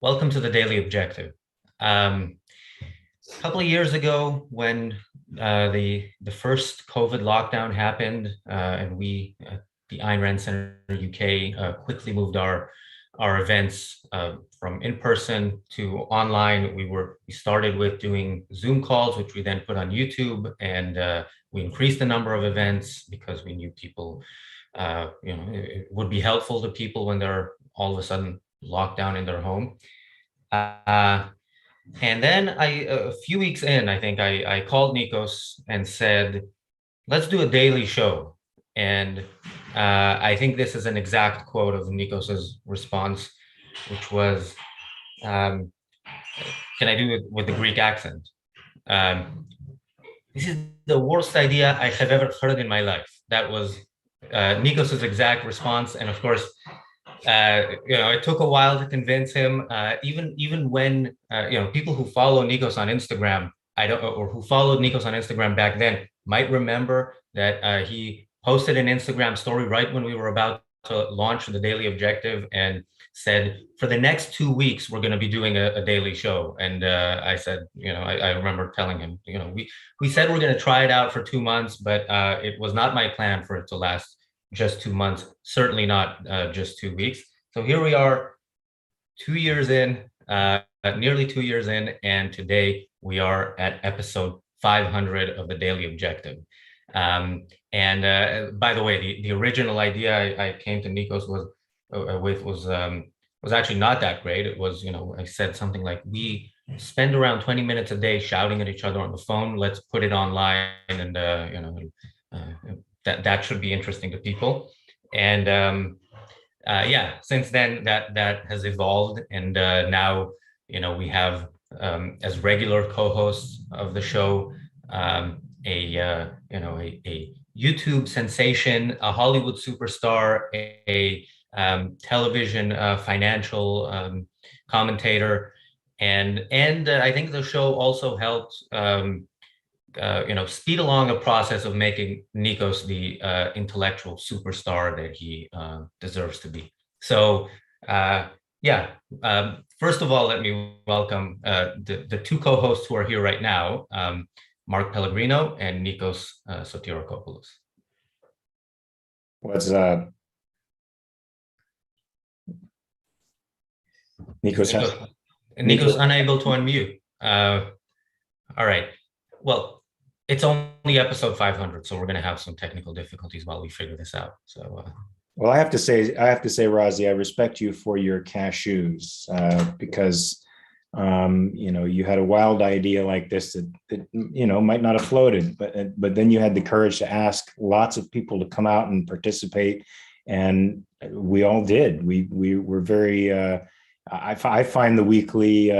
Welcome to the Daily Objective. A couple of years ago, when the first COVID lockdown happened, and we, the Ayn Rand Center UK, quickly moved our events from in person to online. We started with doing Zoom calls, which we then put on YouTube, and we increased the number of events because we knew people, it would be helpful to people when they're all of a sudden locked down in their home. And then a few weeks in, I think I called Nikos and said, let's do a daily show. And I think this is an exact quote of Nikos's response, which was, can I do it with the Greek accent? This is the worst idea I have ever heard in my life. That was Nikos's exact response. And of course, it took a while to convince him. Even when people who follow Nikos on Instagram, or who followed Nikos on Instagram back then, might remember that he posted an Instagram story right when we were about to launch the Daily Objective, and said, for the next 2 weeks, we're going to be doing a daily show. And I said, I remember telling him, we said we're going to try it out for 2 months, but it was not my plan for it to last just 2 months, certainly not just 2 weeks. So here we are, 2 years in, nearly 2 years in, and today we are at episode 500 of the Daily Objective. And by the way, the original idea I came to Nikos was actually not that great. It was, I said something like, we spend around 20 minutes a day shouting at each other on the phone. Let's put it online, and that should be interesting to people. And since then that has evolved, and now we have as regular co-hosts of the show a YouTube sensation, a Hollywood superstar, a television financial commentator, and I think the show also helped speed along a process of making Nikos the intellectual superstar that he deserves to be. So first of all, let me welcome the two co-hosts who are here right now, Mark Pellegrino and Nikos Sotirakopoulos. What's up? Nikos unable to unmute. All right. Well, it's only episode 500, so we're going to have some technical difficulties while we figure this out. So, well, I have to say, Razi, I respect you for your cashews because, you had a wild idea like this that might not have floated, but then you had the courage to ask lots of people to come out and participate, and we all did. We were very. I find the weekly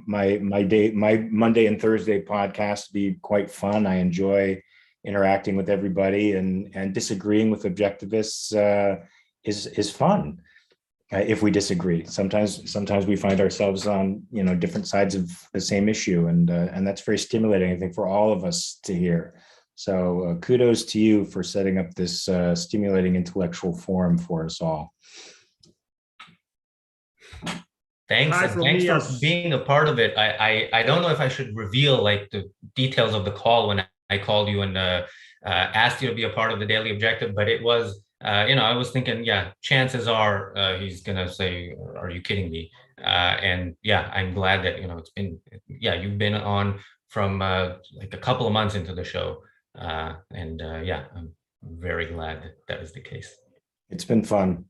my Monday and Thursday podcast to be quite fun. I enjoy interacting with everybody, and disagreeing with objectivists is fun. If we disagree, sometimes we find ourselves on different sides of the same issue, and that's very stimulating, I think, for all of us to hear. So kudos to you for setting up this stimulating intellectual forum for us all. Thanks, and thanks for being a part of it. I don't know if I should reveal like the details of the call when I called you and asked you to be a part of the Daily Objective, but it was, I was thinking, chances are he's gonna say, "Are you kidding me?" And I'm glad that it's been, you've been on from like a couple of months into the show, and I'm very glad that is the case. It's been fun.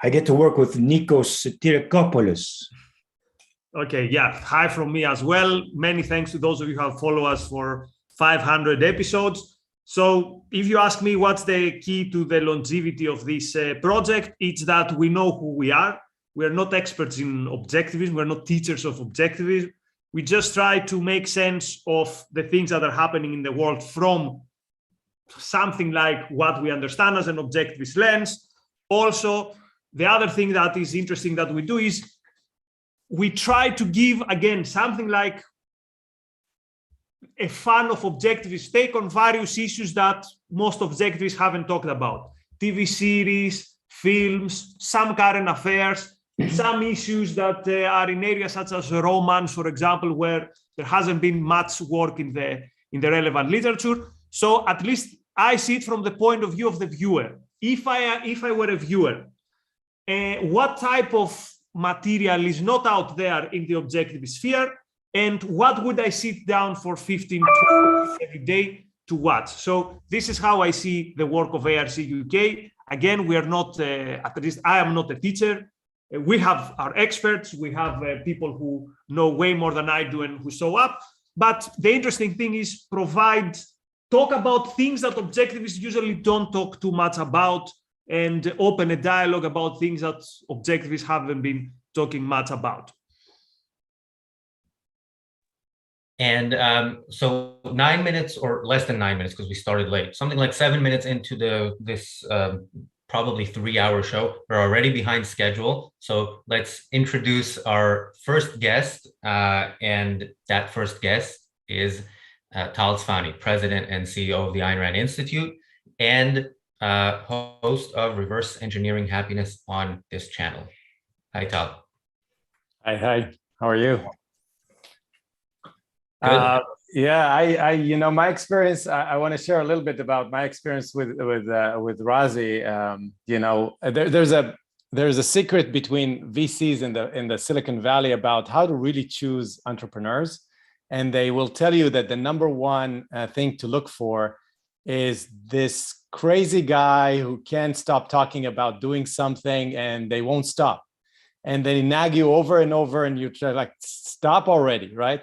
I get to work with Nikos Sotirakopoulos. Okay, hi from me as well. Many thanks to those of you who have followed us for 500 episodes. So if you ask me what's the key to the longevity of this project, it's that we know who we are. We are not experts in objectivism. We're not teachers of objectivism. We just try to make sense of the things that are happening in the world from something like what we understand as an objectivist lens. Also, the other thing that is interesting that we do is we try to give, again, something like a fun of objectivist take on various issues that most objectivists haven't talked about. TV series, films, some current affairs. some issues that are in areas such as romance, for example, where there hasn't been much work in the relevant literature. So at least I see it from the point of view of the viewer. If I were a viewer, what type of material is not out there in the objective sphere, and what would I sit down for 15 minutes every day to watch? So this is how I see the work of ARC UK. Again, we are not, at least I am not a teacher. We have our experts, we have people who know way more than I do and who show up. But the interesting thing is talk about things that objectivists usually don't talk too much about, and open a dialogue about things that objectivists haven't been talking much about. And so 9 minutes or less than 9 minutes, because we started late, something like 7 minutes into this probably 3-hour show. We're already behind schedule. So let's introduce our first guest. And that first guest is Tal Tsfany, President and CEO of the Ayn Rand Institute, and host of Reverse Engineering Happiness on this channel. Hi, Tal. Hi. How are you? Good. Yeah, my experience. I want to share a little bit about my experience with Razi. There's a secret between VCs in the Silicon Valley about how to really choose entrepreneurs, and they will tell you that the number one thing to look for is this crazy guy who can't stop talking about doing something, and they won't stop, and they nag you over and over, and you try like stop already, right?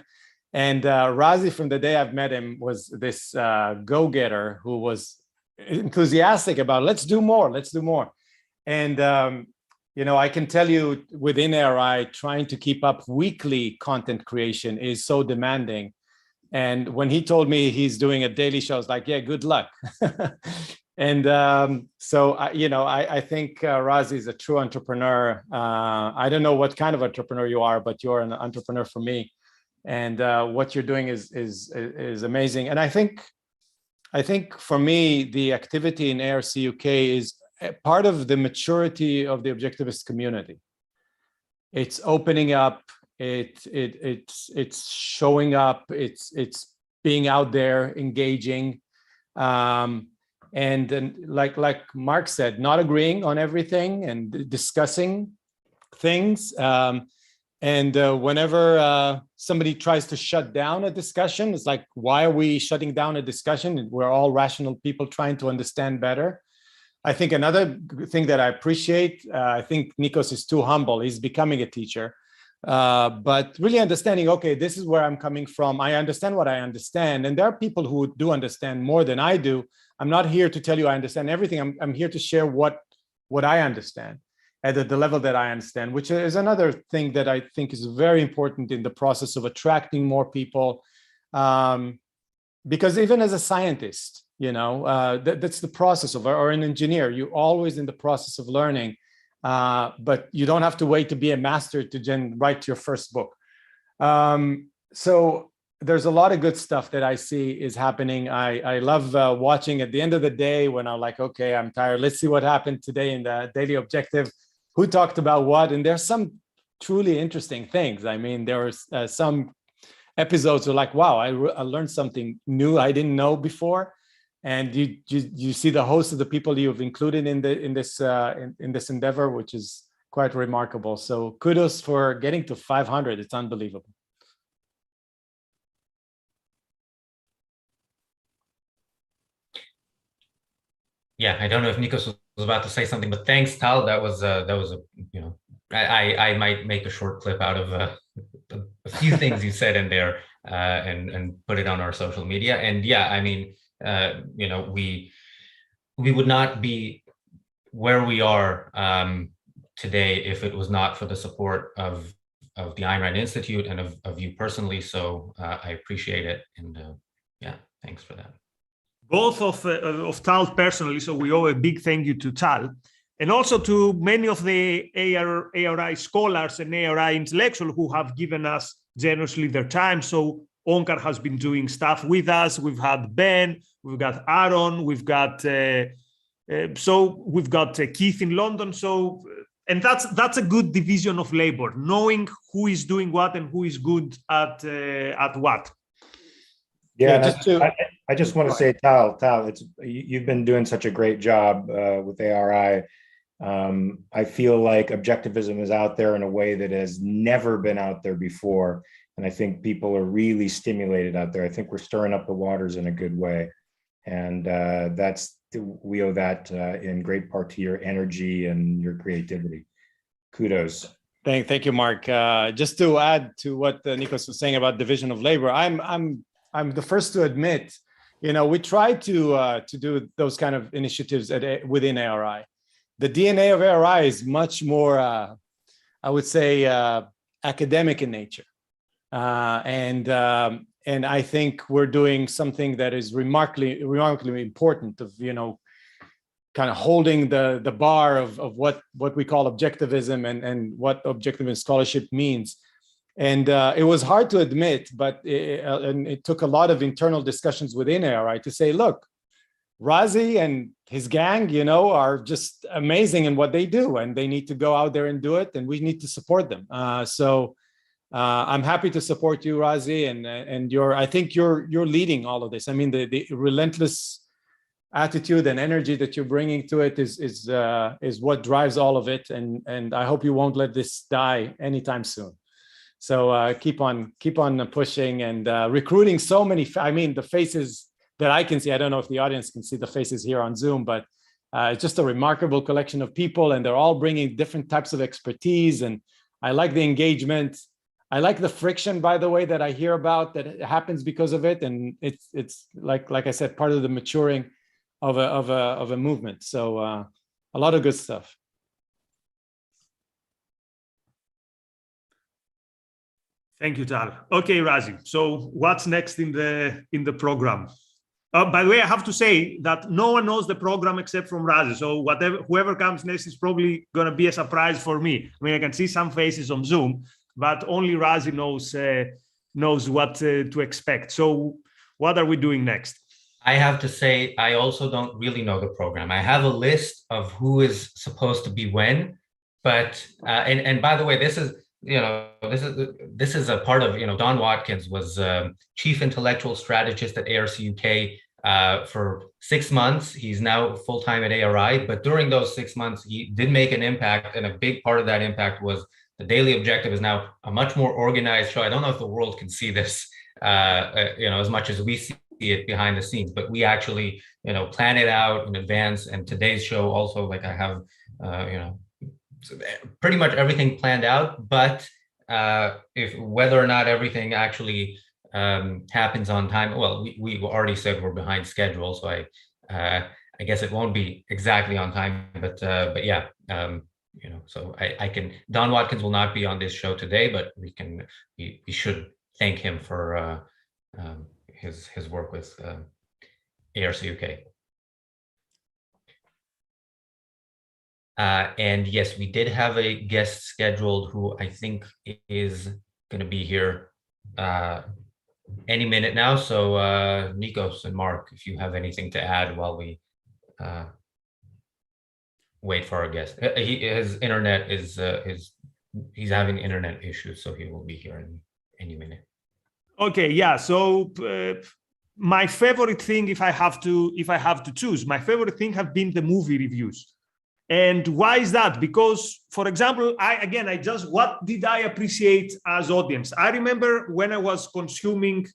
And Razi, from the day I've met him, was this go-getter who was enthusiastic about let's do more. And I can tell you within ARI, trying to keep up weekly content creation is so demanding. And when he told me he's doing a daily show, I was like, yeah, good luck. And I think Razi is a true entrepreneur. I don't know what kind of entrepreneur you are, but you're an entrepreneur for me. And what you're doing is amazing. And I think for me, the activity in ARC UK is part of the maturity of the objectivist community. It's opening up. It's showing up. It's being out there, engaging, and like Mark said, not agreeing on everything and discussing things. And whenever somebody tries to shut down a discussion, it's like, why are we shutting down a discussion? We're all rational people trying to understand better. I think another thing that I appreciate, I think Nikos is too humble. He's becoming a teacher, but really understanding, okay, this is where I'm coming from. I understand what I understand. And there are people who do understand more than I do. I'm not here to tell you I understand everything. I'm here to share what I understand at the level that I understand, which is another thing that I think is very important in the process of attracting more people. Because even as a scientist, that's the process of, or an engineer, you're always in the process of learning, but you don't have to wait to be a master to write your first book. So there's a lot of good stuff that I see is happening. I love watching at the end of the day when I'm like, okay, I'm tired. Let's see what happened today in the Daily Objective. Who talked about what? And there's some truly interesting things. I mean, there was some episodes were like, wow, I learned something new I didn't know before. And you see the host of the people you've included in this endeavor, which is quite remarkable. So kudos for getting to 500. It's unbelievable. Yeah, I don't know if Nikos was about to say something, but thanks, Tal. That was I might make a short clip out of a few things you said in there and put it on our social media. And yeah, I mean, we would not be where we are today if it was not for the support of the Ayn Rand Institute and of you personally. So I appreciate it, and yeah, thanks for that. Both of Tal personally, so we owe a big thank you to Tal, and also to many of the ARI scholars and ARI intellectuals who have given us generously their time. So Onkar has been doing stuff with us. We've had Ben, we've got Aaron, we've got Keith in London. So And that's a good division of labor, knowing who is doing what and who is good at what. Yeah, I just want to say, Tal, you've been doing such a great job with ARI. I feel like objectivism is out there in a way that has never been out there before. And I think people are really stimulated out there. I think we're stirring up the waters in a good way. And we owe that in great part to your energy and your creativity. Kudos. Thank you, Mark. Just to add to what Nikos was saying about division of labor, I'm the first to admit, we try to do those kind of initiatives within ARI. The DNA of ARI is much more, I would say, academic in nature. And I think we're doing something that is remarkably important of, kind of holding the bar of what we call objectivism and what objectivist scholarship means. And it was hard to admit, but it took a lot of internal discussions within ARI to say, look, Razi and his gang, are just amazing in what they do, and they need to go out there and do it, and we need to support them. So I'm happy to support you, Razi, and I think you're leading all of this. I mean, the relentless attitude and energy that you're bringing to it is what drives all of it, and I hope you won't let this die anytime soon. So keep on pushing and recruiting so many. The faces that I can see. I don't know if the audience can see the faces here on Zoom, but it's just a remarkable collection of people, and they're all bringing different types of expertise. And I like the engagement. I like the friction, by the way, that I hear about that happens because of it. And it's like I said, part of the maturing of a movement. So a lot of good stuff. Thank you, Tal. Okay, Razi. So what's next in the program? By the way, I have to say that no one knows the program except from Razi. So whoever comes next is probably going to be a surprise for me. I mean, I can see some faces on Zoom, but only Razi knows what to expect. So what are we doing next? I have to say, I also don't really know the program. I have a list of who is supposed to be when, but and by the way, this is a part of, Don Watkins was chief intellectual strategist at ARCUK for 6 months. He's now full-time at ARI, but during those 6 months, he did make an impact, and a big part of that impact was the Daily Objective is now a much more organized show. I don't know if the world can see this, as much as we see it behind the scenes, but we actually, plan it out in advance. And today's show also, like I have, pretty much everything planned out, but if whether or not everything actually happens on time, well, we already said we're behind schedule, so I guess it won't be exactly on time, but yeah, so I can. Don Watkins will not be on this show today, but we should thank him for his work with ARCUK. And yes, we did have a guest scheduled who I think is going to be here any minute now. So Nikos and Mark, if you have anything to add while we wait for our guest. His internet he's having internet issues, so he will be here in any minute. Okay, yeah. So my favorite thing, if I have to choose, my favorite thing have been the movie reviews. And why is that? Because, for example, what did I appreciate as audience? I remember when I was consuming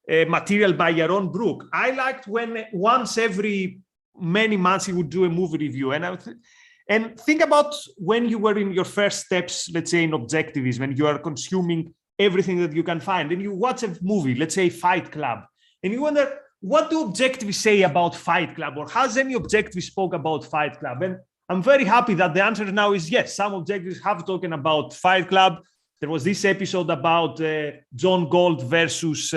material by Yaron Brook, I liked when once every many months he would do a movie review. And think about when you were in your first steps, let's say in objectivism, when you are consuming everything that you can find, and you watch a movie, let's say Fight Club, and you wonder, what do objectivists say about Fight Club? Or has any objectivist spoke about Fight Club? And I'm very happy that the answer now is yes. Some objectivists have talking about Fight Club. There was this episode about John Gold versus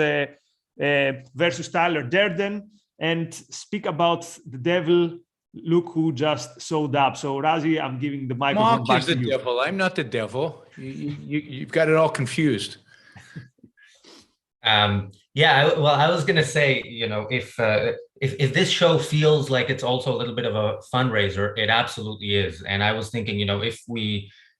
Tyler Durden, and speak about the devil. Look who just showed up. So Razi, I'm giving the microphone back to you. Mark is the devil. I'm not the devil. You've got it all confused. Well, I was gonna say, if this show feels like it's also a little bit of a fundraiser, it absolutely is. And I was thinking,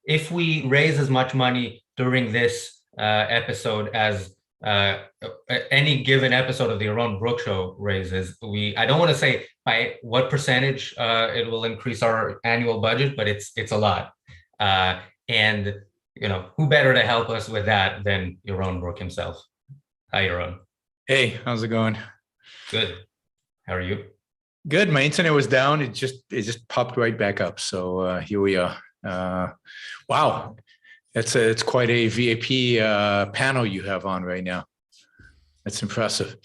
if we raise as much money during this episode as any given episode of the Yaron Brook show raises, I don't want to say by what percentage it will increase our annual budget, but it's a lot. And who better to help us with that than Yaron Brook himself? Hi, Yaron. Hey, how's it going? Good. How are you? Good. My internet was down. It just popped right back up. So here we are. Wow, it's quite a VIP panel you have on right now. That's impressive.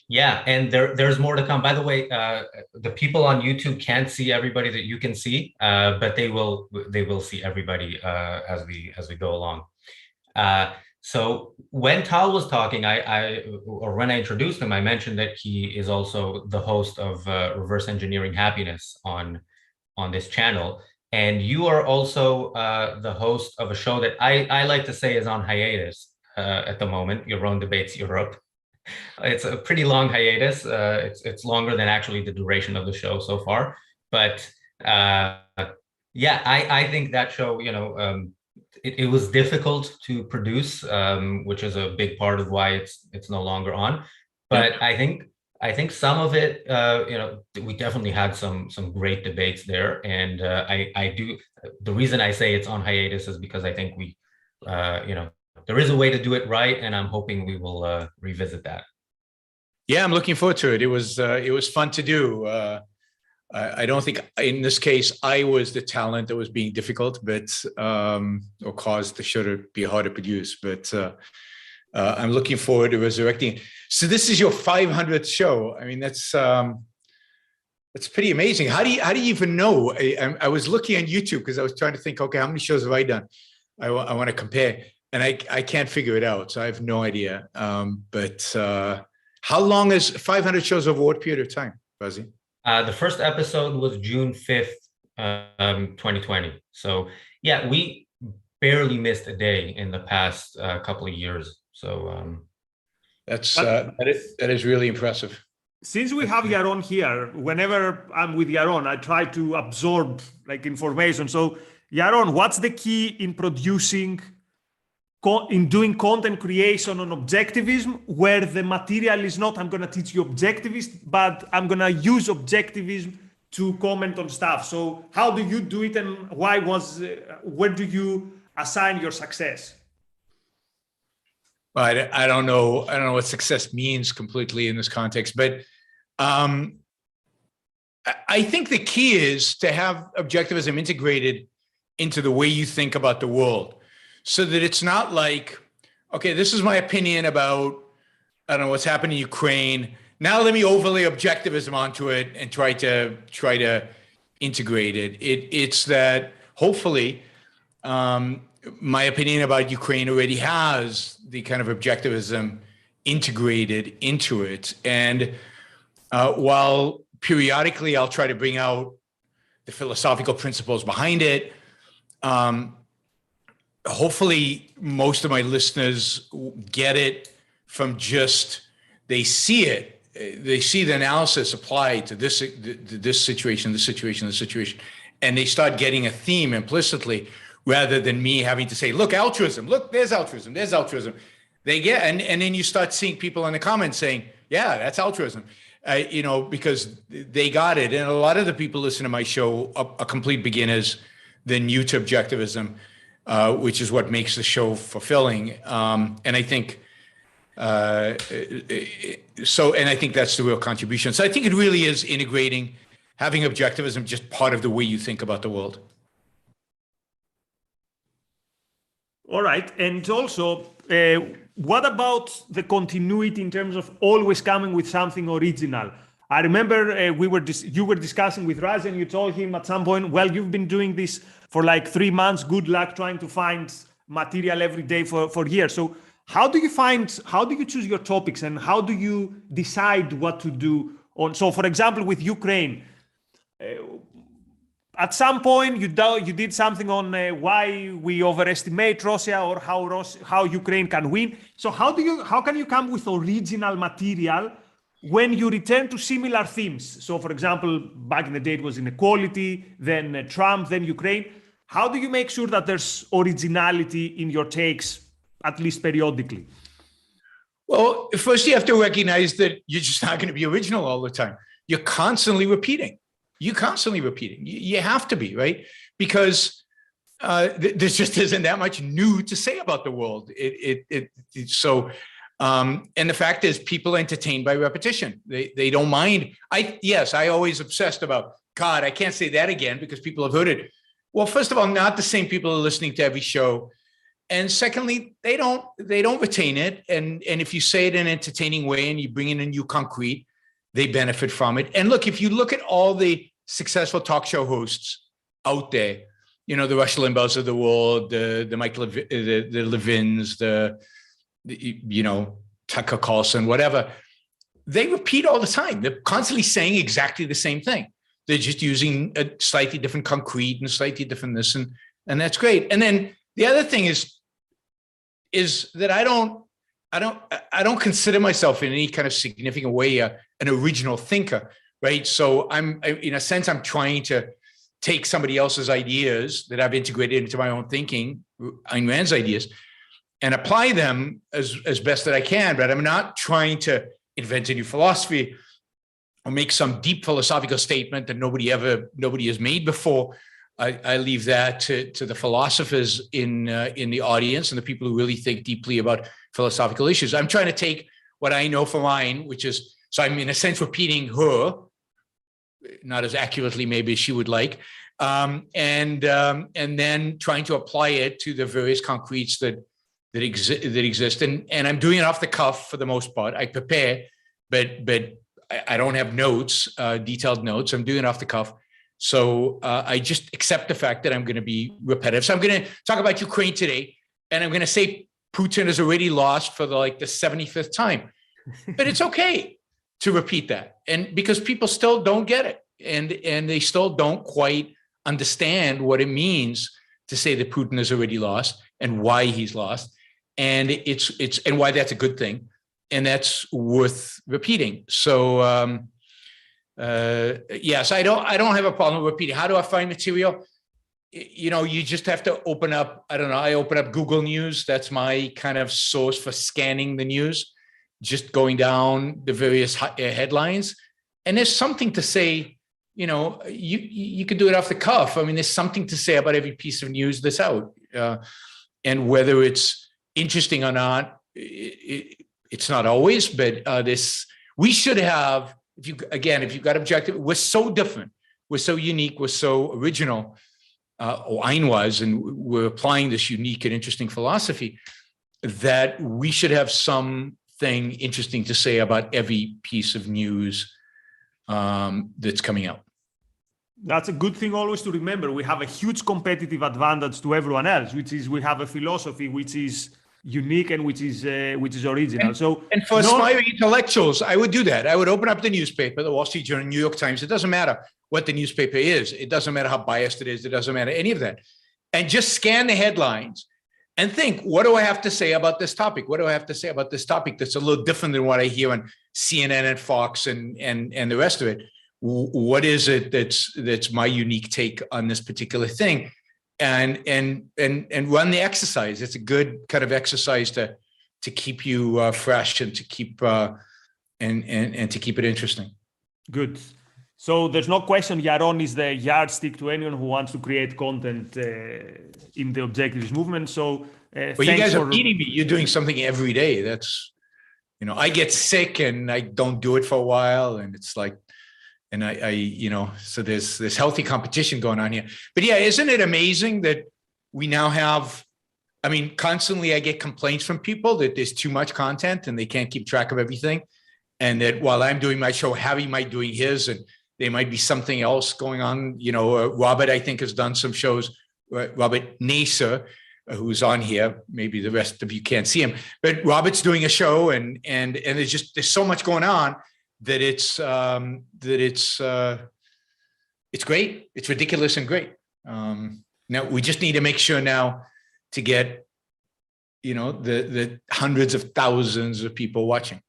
Yeah, and there's more to come. By the way, the people on YouTube can't see everybody that you can see, but they will see everybody as we go along. So when Tal was talking, when I introduced him, I mentioned that he is also the host of Reverse Engineering Happiness on this channel. And you are also the host of a show that I like to say is on hiatus at the moment, Yaron Debates Europe. It's a pretty long hiatus. It's longer than actually the duration of the show so far. But yeah, I think that show, it was difficult to produce, which is a big part of why it's no longer on. But I think some of it, we definitely had some great debates there. And the reason I say it's on hiatus is because I think we, there is a way to do it right, and I'm hoping we will revisit that. Yeah, I'm looking forward to it. It was fun to do. I don't think in this case I was the talent that was being difficult, but or caused the show to be hard to produce. But I'm looking forward to resurrecting. So this is your 500th show. I mean, that's pretty amazing. How do you even know? I was looking on YouTube because I was trying to think, okay, how many shows have I done? I want to compare, and I can't figure it out. So I have no idea. But how long is 500 shows over what period of time, Razi? The first episode was June 5th, 2020. So yeah, we barely missed a day in the past couple of years. So that is really impressive. Since we have Yaron here, whenever I'm with Yaron, I try to absorb information. So Yaron, what's the key in doing content creation on objectivism, where the material is not, I'm going to teach you objectivist, but I'm going to use objectivism to comment on stuff. So how do you do it, and where do you assign your success? Well, I don't know what success means completely in this context, but I think the key is to have objectivism integrated into the way you think about the world, so that it's not like, okay, this is my opinion about, I don't know, what's happening in Ukraine. Now let me overlay objectivism onto it and try to integrate it. It's that hopefully my opinion about Ukraine already has the kind of objectivism integrated into it. And while periodically I'll try to bring out the philosophical principles behind it, hopefully most of my listeners get it from just, they see it, they see the analysis applied to this situation, and they start getting a theme implicitly, rather than me having to say, look, altruism, look, there's altruism. They get, and then you start seeing people in the comments saying, yeah, that's altruism, because they got it. And a lot of the people listen to my show are complete beginners, they're new to objectivism, which is what makes the show fulfilling. And I think, and I think that's the real contribution. So I think it really is integrating, having objectivism just part of the way you think about the world. All right. And also, what about the continuity in terms of always coming with something original? I remember you were discussing with Razi, and you told him at some point, well, you've been doing this for like 3 months. Good luck trying to find material every day for years. So how do you choose your topics, and how do you decide what to do on? So for example, with Ukraine, at some point you did something on why we overestimate Russia or how Ukraine can win. So how can you come with original material when you return to similar themes? So for example, back in the day it was inequality, then Trump, then Ukraine. How do you make sure that there's originality in your takes, at least periodically? Well, first you have to recognize that you're just not going to be original all the time. You're constantly repeating. You have to be, right? Because there just isn't that much new to say about the world. And the fact is, people are entertained by repetition. They don't mind. I always obsessed about, God, I can't say that again because people have heard it. Well, first of all, not the same people are listening to every show. And secondly, they don't retain it. And if you say it in an entertaining way and you bring in a new concrete, they benefit from it. And look, if you look at all the successful talk show hosts out there, you know, the Rush Limbaughs of the world, the Levins, you know, Tucker Carlson, whatever, they repeat all the time. They're constantly saying exactly the same thing. They're just using a slightly different concrete and slightly different this, and that's great. And then the other thing is that I don't consider myself in any kind of significant way an original thinker, right? So in a sense, I'm trying to take somebody else's ideas that I've integrated into my own thinking, Ayn Rand's ideas, and apply them as best that I can. But I'm not trying to invent a new philosophy or make some deep philosophical statement that nobody has made before. I leave that to the philosophers in the audience and the people who really think deeply about philosophical issues. I'm trying to take what I know from Ayn, which is, so I'm in a sense repeating her, not as accurately maybe as she would like, and then trying to apply it to the various concretes that exist. And I'm doing it off the cuff for the most part. I prepare, but I don't have notes, detailed notes. I'm doing it off the cuff. So I just accept the fact that I'm going to be repetitive. So I'm going to talk about Ukraine today, and I'm going to say Putin has already lost for the 75th time. But it's okay to repeat that, and because people still don't get it, and they still don't quite understand what it means to say that Putin has already lost and why he's lost, and it's and why that's a good thing, and that's worth repeating. So. Yes, I don't have a problem repeating. How do I find material? You know, you just have to open up, I don't know, I open up Google News. That's my kind of source for scanning the news, just going down the various headlines. And there's something to say, you know, you could do it off the cuff. I mean, there's something to say about every piece of news that's out. And whether it's interesting or not, it's not always, but we should have, if you've got objective, we're so different, we're so unique, we're so original, or Ayn was, and we're applying this unique and interesting philosophy, that we should have something interesting to say about every piece of news that's coming out. That's a good thing always to remember. We have a huge competitive advantage to everyone else, which is we have a philosophy which is unique and which is original. And for aspiring intellectuals, I would do that. I would open up the newspaper, the Wall Street Journal, New York Times. It doesn't matter what the newspaper is. It doesn't matter how biased it is. It doesn't matter any of that. And just scan the headlines and think, what do I have to say about this topic? What do I have to say about this topic that's a little different than what I hear on CNN and Fox and the rest of it? What is it that's my unique take on this particular thing? And run the exercise. It's a good kind of exercise to keep you fresh and to keep and to keep it interesting. Good. So there's no question Yaron is the yardstick to anyone who wants to create content in the objectivist movement. So well, you guys are beating me. You're doing something every day. That's, you know, I get sick and I don't do it for a while, and it's like, and I you know, so there's healthy competition going on here. But yeah, isn't it amazing that we now have, I mean, constantly I get complaints from people that there's too much content and they can't keep track of everything. And that while I'm doing my show, Harry might doing his, and there might be something else going on. You know, Robert, I think, has done some shows, Robert Nasir, who's on here. Maybe the rest of you can't see him, but Robert's doing a show, and there's so much going on that it's it's great. It's ridiculous and great. Now we just need to make sure now to get, the hundreds of thousands of people watching.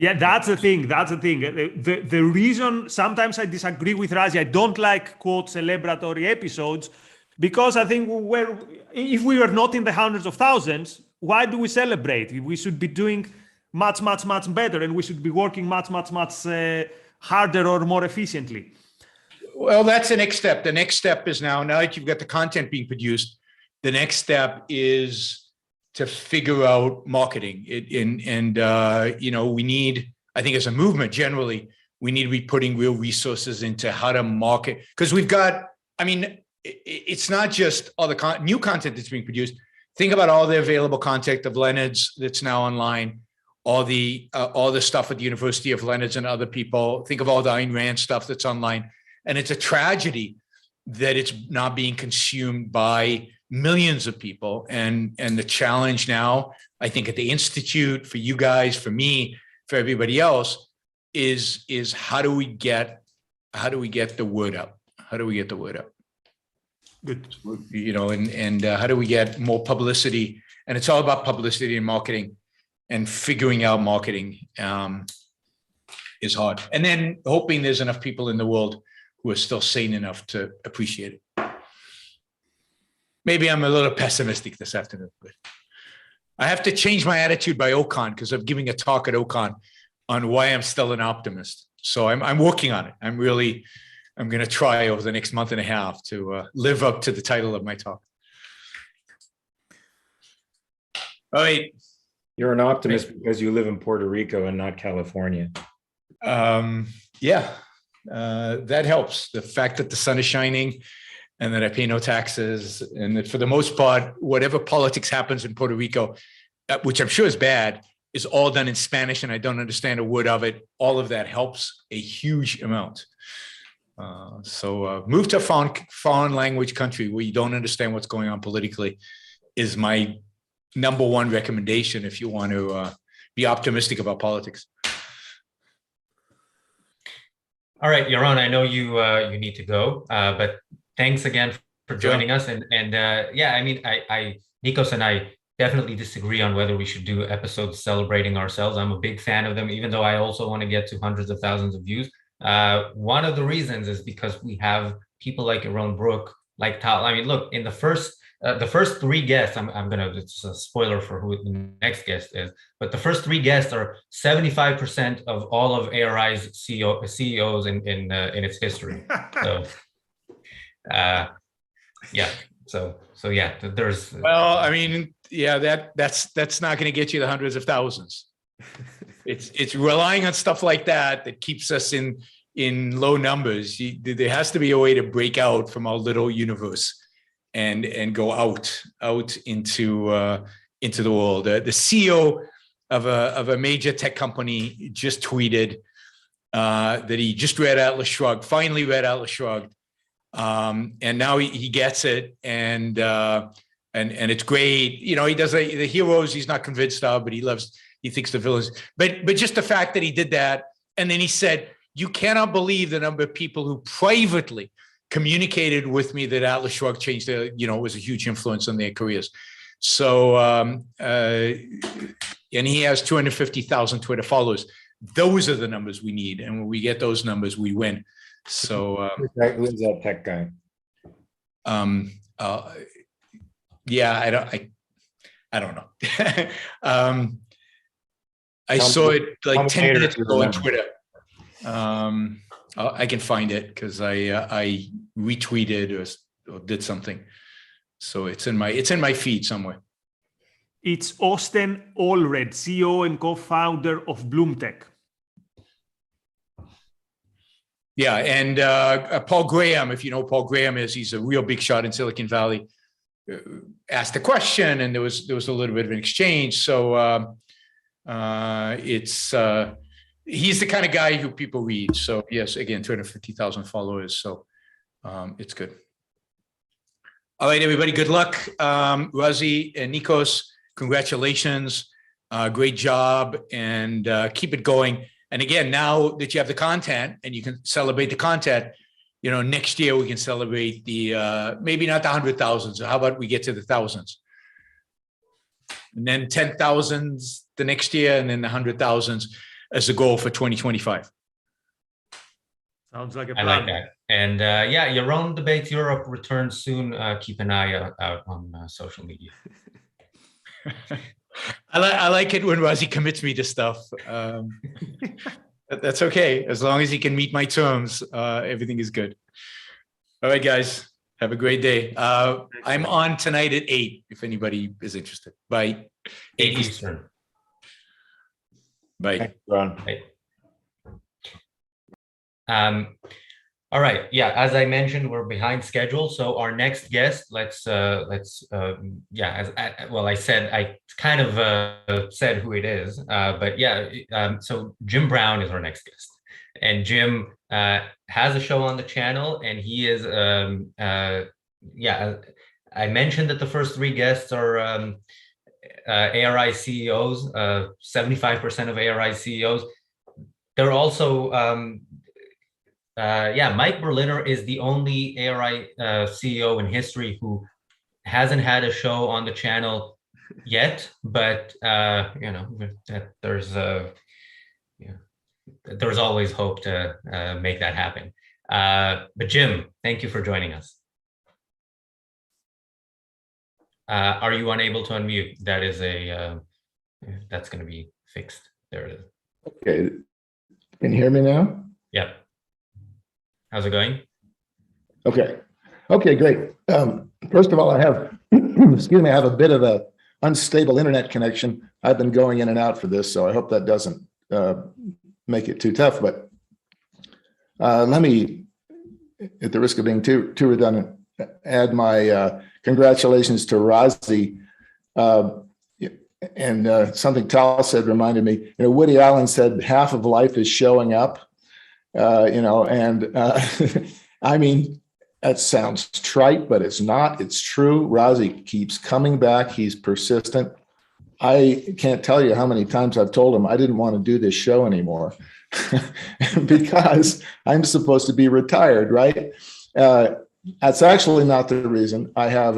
Yeah, that's the thing. The reason sometimes I disagree with Razi, I don't like, quote, celebratory episodes, because I think if we were not in the hundreds of thousands, why do we celebrate? We should be doing much, much, much better, and we should be working much, much, much harder or more efficiently. Well, that's the next step. The next step is now that you've got the content being produced, the next step is to figure out marketing. We need, I think as a movement generally, we need to be putting real resources into how to market, because we've got, it's not just all the new content that's being produced. Think about all the available content of Leonard's that's now online, all the stuff at the University of Leonard's and other people. Think of all the Ayn Rand stuff that's online. And it's a tragedy that it's not being consumed by millions of people. And the challenge now, I think at the Institute, for you guys, for me, for everybody else, is how do we get the word out? How do we get the word out? Good. And how do we get more publicity? And it's all about publicity and marketing, and figuring out marketing is hard. And then hoping there's enough people in the world who are still sane enough to appreciate it. Maybe I'm a little pessimistic this afternoon, but I have to change my attitude by Ocon, because I'm giving a talk at Ocon on why I'm still an optimist. So I'm working on it. I'm going to try over the next month and a half to live up to the title of my talk. All right. You're an optimist because you live in Puerto Rico and not California. Yeah, that helps. The fact that the sun is shining and that I pay no taxes, and that for the most part, whatever politics happens in Puerto Rico, which I'm sure is bad, is all done in Spanish, and I don't understand a word of it. All of that helps a huge amount. So move to a foreign language country where you don't understand what's going on politically is my number one recommendation if you want to be optimistic about politics. All right, Yaron, I know you need to go, but thanks again for joining us. And Nikos and I definitely disagree on whether we should do episodes celebrating ourselves. I'm a big fan of them, even though I also want to get to hundreds of thousands of views. One of the reasons is because we have people like Yaron Brook, like Tal. Look, in the first three guests, it's a spoiler for who the next guest is, but the first three guests are 75% of all of ARI's CEOs in its history. So, there's. Well, that's not going to get you the hundreds of thousands. It's relying on stuff like that keeps us in low numbers. There has to be a way to break out from our little universe and go out into the world. The CEO of a major tech company just tweeted that he just read Atlas Shrugged, finally read Atlas Shrugged, and now he gets it, and it's great. He does the heroes he's not convinced of, but he thinks the villains. But just the fact that he did that, and then he said, "You cannot believe the number of people who privately communicated with me that Atlas Shrugged changed was a huge influence on their careers." So, and he has 250,000 Twitter followers. Those are the numbers we need. And when we get those numbers, we win. So, who's that tech guy? I don't know. I saw it like 10 minutes ago on Twitter. I can find it because I retweeted or did something. So it's in my feed somewhere. It's Austin Allred, CEO and co-founder of Bloomtech. Yeah, and Paul Graham, if you know who Paul Graham is, he's a real big shot in Silicon Valley. Asked a question, and there was a little bit of an exchange. So he's the kind of guy who people read. So yes, again, 250,000 followers. So it's good. All right, everybody, good luck. Razi and Nikos, congratulations. Great job, and keep it going. And again, now that you have the content and you can celebrate the content, next year we can celebrate the, maybe not the 100,000s. How about we get to the thousands? And then 10,000s the next year, and then the 100,000s as a goal for 2025. Sounds like a I plan. like that. And Yaron Debates Europe returns soon. Keep an eye out on social media. I like it when Razi commits me to stuff. That's okay. As long as he can meet my terms, everything is good. All right, guys. Have a great day. I'm on tonight at 8, if anybody is interested. Bye. 8 Eastern. Bye. Thanks, Ron. All right. Yeah, as I mentioned, we're behind schedule. So our next guest, I kind of said who it is, but so Jim Brown is our next guest, and Jim has a show on the channel, and he is, I mentioned that the first 3 guests are ARI CEOs, 75% of ARI CEOs. They're also, Mike Berliner is the only ARI CEO in history who hasn't had a show on the channel yet, but that there's always hope to make that happen. But Jim, thank you for joining us. Are you unable to unmute? That is that's going to be fixed. There it is. Okay, can you hear me now? Yep. How's it going? Okay, great. First of all, I have, excuse me, I have a bit of a unstable internet connection. I've been going in and out for this, so I hope that doesn't make it too tough. But let me, at the risk of being too redundant, add my congratulations to Razi. And something Tal said reminded me, Woody Allen said half of life is showing up, I mean, that sounds trite, but it's not. It's true. Razi keeps coming back. He's persistent. I can't tell you how many times I've told him I didn't want to do this show anymore because I'm supposed to be retired, right? That's actually not the reason. I have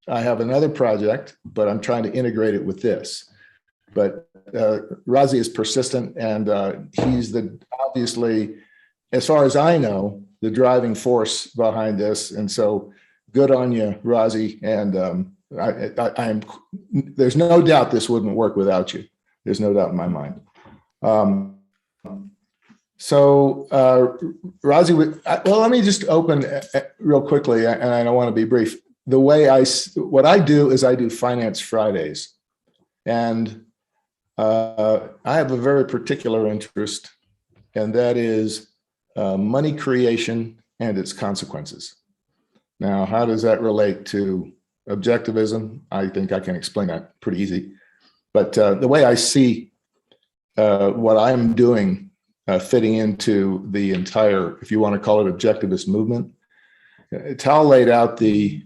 another project, but I'm trying to integrate it with this. But Razi is persistent, and he's obviously, as far as I know, the driving force behind this. And so, good on you, Razi. And there's no doubt this wouldn't work without you. There's no doubt in my mind. Razi, let me just open real quickly, and I don't want to be brief. What I do is I do Finance Fridays, and I have a very particular interest, and that is money creation and its consequences. Now, how does that relate to objectivism? I think I can explain that pretty easy. But the way I see what I'm doing fitting into the entire, if you want to call it, objectivist movement, Tal laid out has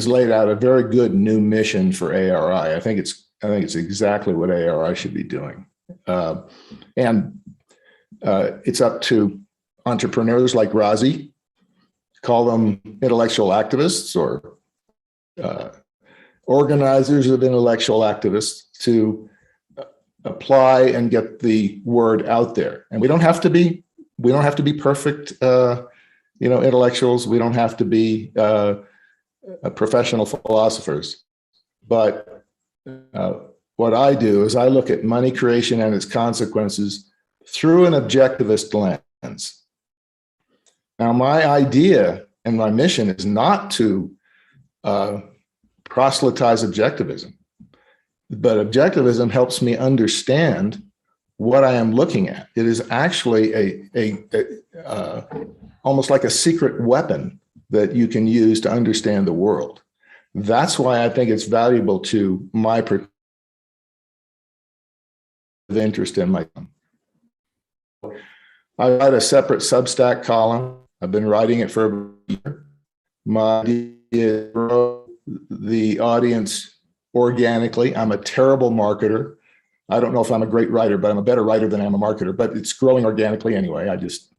laid out a very good new mission for ARI. I think it's exactly what ARI should be doing, and it's up to entrepreneurs like Razi, call them intellectual activists or organizers of intellectual activists, to apply and get the word out there. And we don't have to be perfect, intellectuals. We don't have to be professional philosophers. But what I do is I look at money creation and its consequences through an objectivist lens. Now, my idea and my mission is not to proselytize objectivism, but objectivism helps me understand what I am looking at. It is actually almost like a secret weapon that you can use to understand the world. That's why I think it's valuable to my interest in my. I write a separate Substack column. I've been writing it for a year. My idea is to grow the audience organically. I'm a terrible marketer. I don't know if I'm a great writer, but I'm a better writer than I'm a marketer, but it's growing organically anyway. I just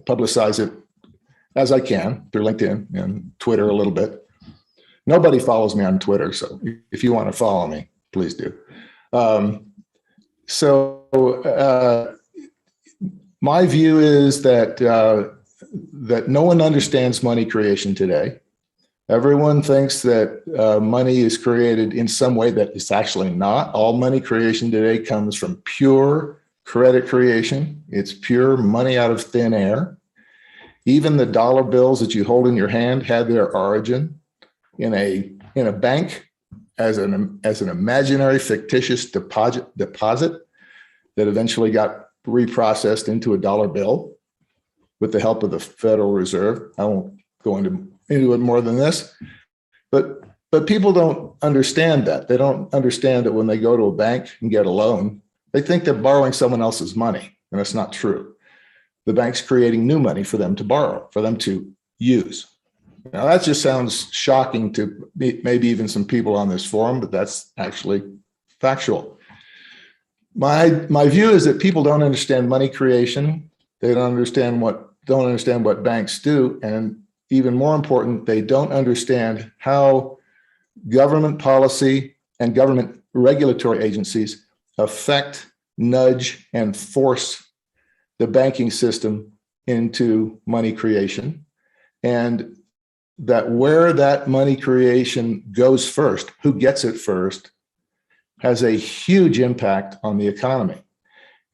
publicize it as I can through LinkedIn and Twitter a little bit. Nobody follows me on Twitter, so if you want to follow me, please do. My view is that that no one understands money creation today. Everyone thinks that money is created in some way that it's actually not. All money creation today comes from pure credit creation. It's pure money out of thin air. Even the dollar bills that you hold in your hand had their origin in a bank as an imaginary fictitious deposit that eventually got reprocessed into a dollar bill with the help of the Federal Reserve. I won't go into it more than this, but people don't understand that. They don't understand that when they go to a bank and get a loan, they think they're borrowing someone else's money, and that's not true. The bank's creating new money for them to borrow, for them to use. Now, that just sounds shocking to maybe even some people on this forum, but that's actually factual. My view is that people don't understand money creation. They don't understand what banks do, and even more important, they don't understand how government policy and government regulatory agencies affect, nudge, and force the banking system into money creation, and that where that money creation goes first, who gets it first, has a huge impact on the economy.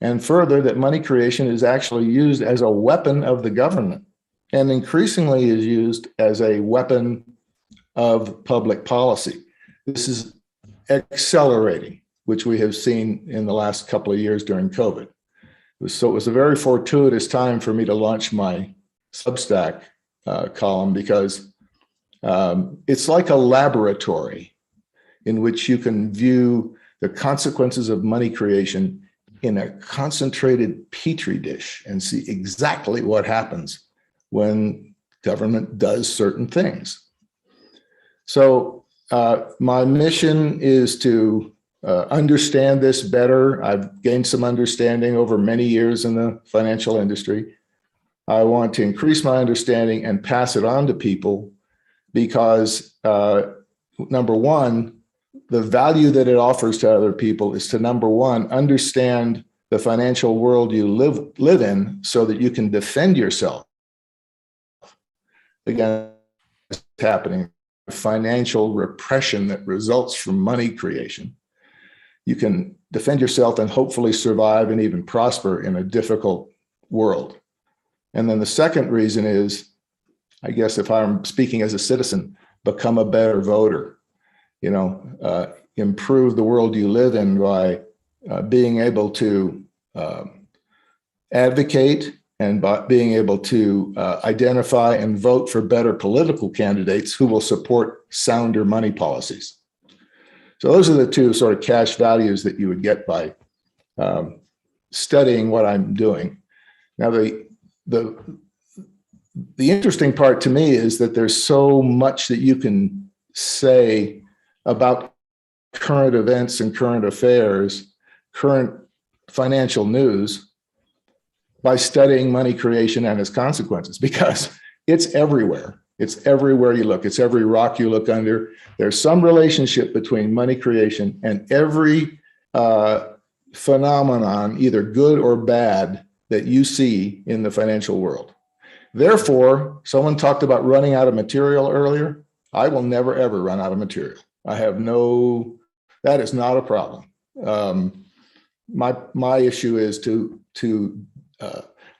And further, that money creation is actually used as a weapon of the government, and increasingly is used as a weapon of public policy. This is accelerating, which we have seen in the last couple of years during COVID. So it was a very fortuitous time for me to launch my Substack column, because it's like a laboratory in which you can view the consequences of money creation in a concentrated petri dish and see exactly what happens when government does certain things. So my mission is to understand this better. I've gained some understanding over many years in the financial industry. I want to increase my understanding and pass it on to people, because number one, the value that it offers to other people is to, number one, understand the financial world you live in so that you can defend yourself against what's happening, financial repression that results from money creation. You can defend yourself and hopefully survive and even prosper in a difficult world. And then the second reason is, I guess if I'm speaking as a citizen, become a better voter. Improve the world you live in by being able to advocate and by being able to identify and vote for better political candidates who will support sounder money policies. So those are the two sort of cash values that you would get by studying what I'm doing. Now, the interesting part to me is that there's so much that you can say about current events and current affairs, current financial news, by studying money creation and its consequences, because it's everywhere. It's everywhere you look. It's every rock you look under. There's some relationship between money creation and every phenomenon, either good or bad, that you see in the financial world. Therefore, someone talked about running out of material earlier. I will never, ever run out of material. That is not a problem. My issue is to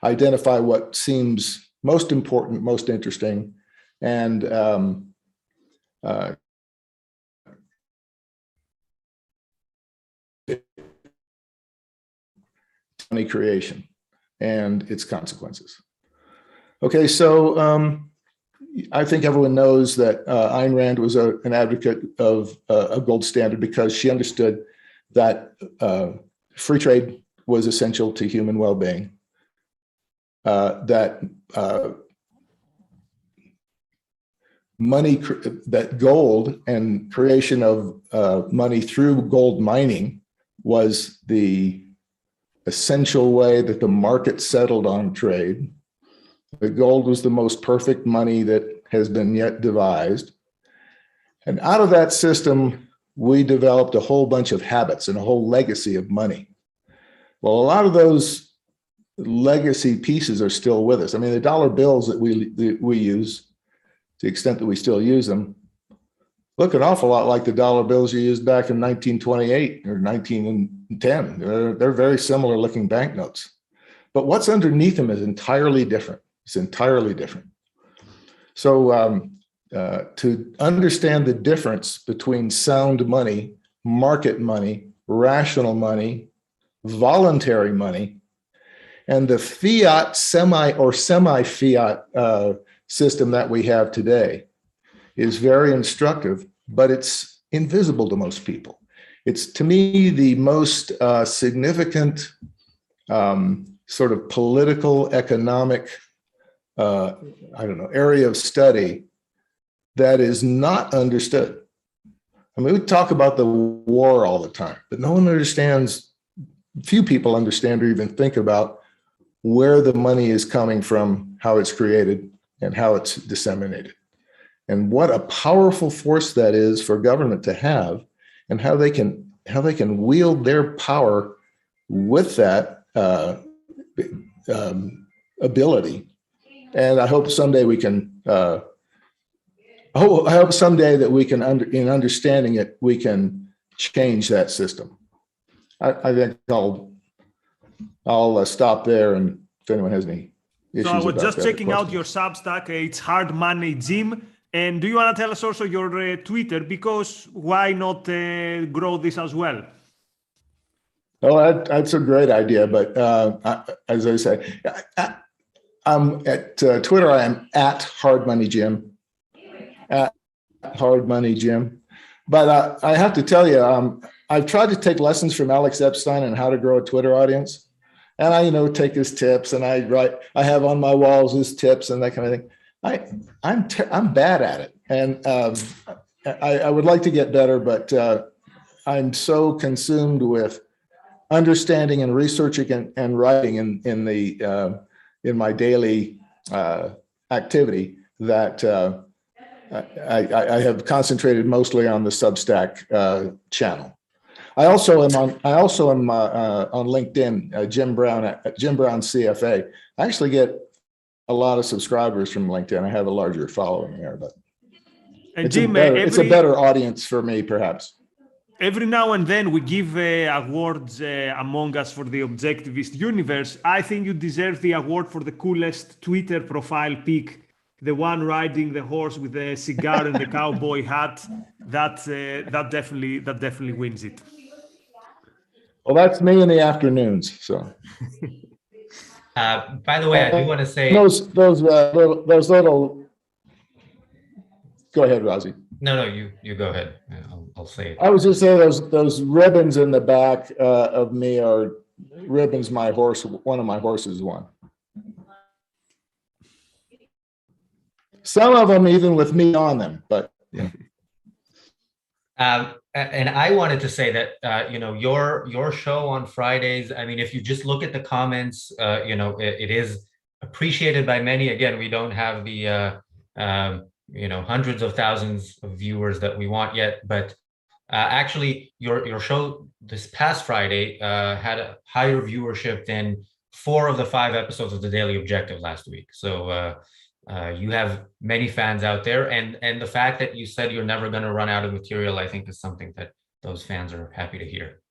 identify what seems most important, most interesting, and money creation and its consequences. Okay, so I think everyone knows that Ayn Rand was an advocate of a gold standard because she understood that free trade was essential to human well-being, that that gold and creation of money through gold mining was the essential way that the market settled on trade. The gold was the most perfect money that has been yet devised. And out of that system, we developed a whole bunch of habits and a whole legacy of money. Well, a lot of those legacy pieces are still with us. I mean, the dollar bills that we use, to the extent that we still use them, look an awful lot like the dollar bills you used back in 1928 or 1910. They're very similar looking banknotes. But what's underneath them is entirely different. It's entirely different. So to understand the difference between sound money, market money, rational money, voluntary money, and the fiat semi-fiat system that we have today is very instructive, but it's invisible to most people. It's, to me, the most significant sort of political, economic, area of study that is not understood. I mean, we talk about the war all the time, but no one understands, few people understand or even think about where the money is coming from, how it's created, and how it's disseminated. And what a powerful force that is for government to have, and how they can wield their power with that ability. And I hope someday we can. I hope someday that we can, in understanding it, we can change that system. I think I'll stop there, and if anyone has any issues. So I was just checking out questions. your Substack. It's Hard Money Gym. And do you want to tell us also your Twitter? Because why not grow this as well? Well, that's a great idea. But as I say, I'm at Twitter. I am at Hard Money Gym. At Hard Money Gym. But I have to tell you, I've tried to take lessons from Alex Epstein on how to grow a Twitter audience. And I, take his tips, and I have on my walls his tips and that kind of thing. I'm bad at it, and I would like to get better, but I'm so consumed with understanding and researching and writing in my daily activity that I have concentrated mostly on the Substack channel. I also am on LinkedIn, Jim Brown CFA. I actually get a lot of subscribers from LinkedIn. I have a larger following there, but it's a better audience for me, perhaps. Every now and then we give awards among us for the objectivist universe. I think you deserve the award for the coolest Twitter profile pic. The one riding the horse with the cigar and the cowboy hat. That definitely wins it. Well, that's me in the afternoons. So. By the way, I do want to say those little. Go ahead, Razi. No, you go ahead. I'll say it. I was just saying those ribbons in the back of me are ribbons one of my horses won. Some of them even with me on them, but yeah. And I wanted to say that your show on Fridays, I mean, if you just look at the comments, it is appreciated by many. Again, we don't have the hundreds of thousands of viewers that we want yet, but actually your show this past Friday had a higher viewership than 4 of the 5 episodes of the Daily Objective last week. So you have many fans out there, and the fact that you said you're never going to run out of material, I think, is something that those fans are happy to hear.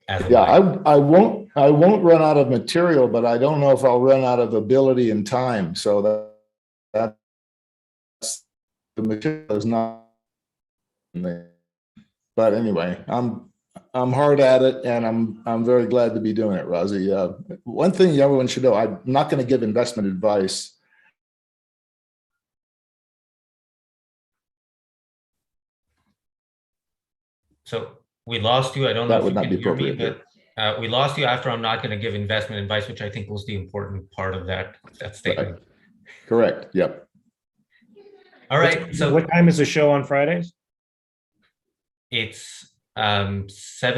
I won't run out of material, but I don't know if I'll run out of ability and time. So that's the material is not. But anyway, I'm hard at it, and I'm very glad to be doing it, Razi. One thing everyone should know: I'm not going to give investment advice. So we lost you. I don't know if you can hear me, but we lost you after I'm not going to give investment advice, which I think was the important part of that statement. Right. Correct. Yep. All right. So what time is the show on Fridays? It's 7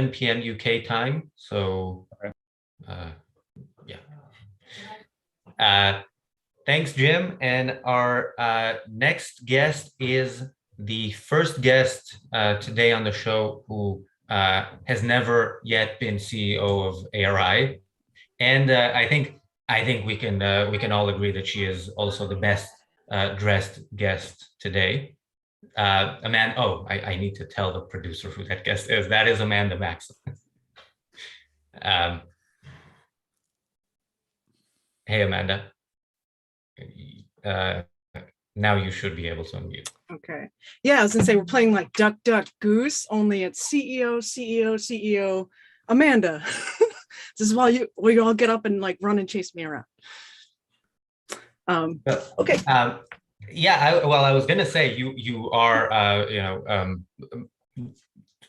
p.m. UK time. So Thanks, Jim. And our next guest is the first guest today on the show who has never yet been CEO of ARI, and I think we can all agree that she is also the best dressed guest today. Amanda. Oh, I need to tell the producer who that guest is. That is Amanda Maxham. Hey, Amanda. Now you should be able to unmute. Okay. Yeah, I was gonna say we're playing like Duck, Duck, Goose, only it's CEO, Amanda. This is why you all get up and like run and chase me around. Okay. Yeah, I was gonna say you are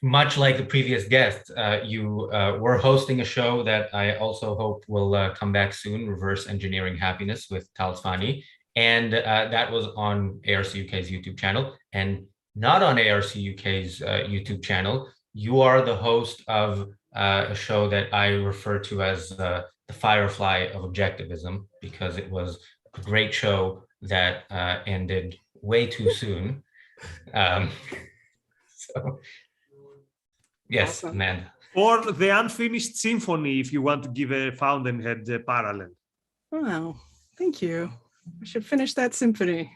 much like the previous guest. You were hosting a show that I also hope will come back soon, Reverse Engineering Happiness with Tal Tsfany. And that was on ARC UK's YouTube channel, and not on ARC UK's YouTube channel. You are the host of a show that I refer to as the Firefly of Objectivism, because it was a great show that ended way too soon. So, yes, awesome. Amanda. Or the Unfinished Symphony, if you want to give a Fountainhead parallel. Wow, thank you. We should finish that symphony.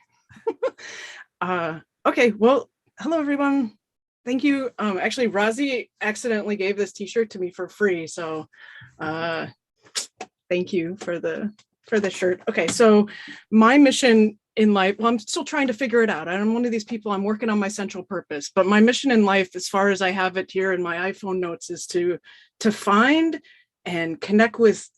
Okay, well, hello everyone. Thank you. Actually, Razi accidentally gave this T-shirt to me for free, so thank you for the shirt. Okay, so my mission in life, well, I'm still trying to figure it out. I'm one of these people, I'm working on my central purpose, but my mission in life, as far as I have it here in my iPhone notes, is to find and connect with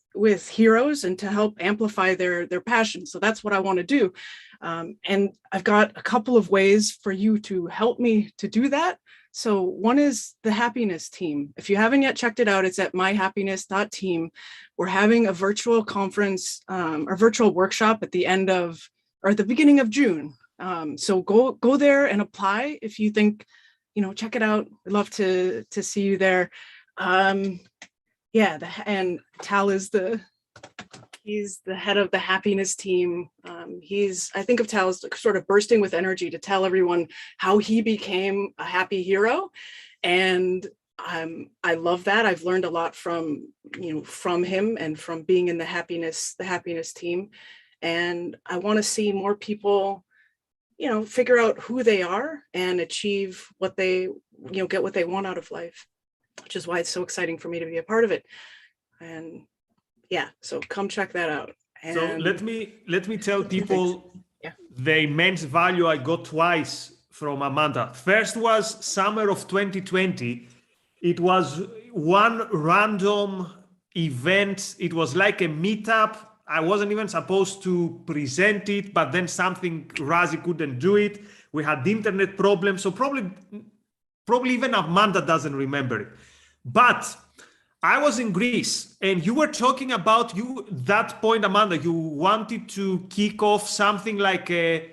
heroes and to help amplify their passion. So that's what I want to do. And I've got a couple of ways for you to help me to do that. So one is the happiness team. If you haven't yet checked it out, it's at myhappiness.team. We're having a virtual conference or virtual workshop at the beginning of June. So go there and apply if you think, check it out. I'd love to see you there. Yeah, and Tal is he's the head of the happiness team. I think of Tal as sort of bursting with energy to tell everyone how he became a happy hero. And I love that. I've learned a lot from him and from being in the happiness team. And I want to see more people, figure out who they are and achieve what they, get what they want out of life, which is why it's so exciting for me to be a part of it. And yeah, so come check that out. And so let me tell people the immense value I got twice from Amanda. First was summer of 2020. It was one random event. It was like a meetup. I wasn't even supposed to present it, but then Razi couldn't do it. We had internet problems. So probably even Amanda doesn't remember it. But I was in Greece and you were talking about that point, Amanda, you wanted to kick off something like a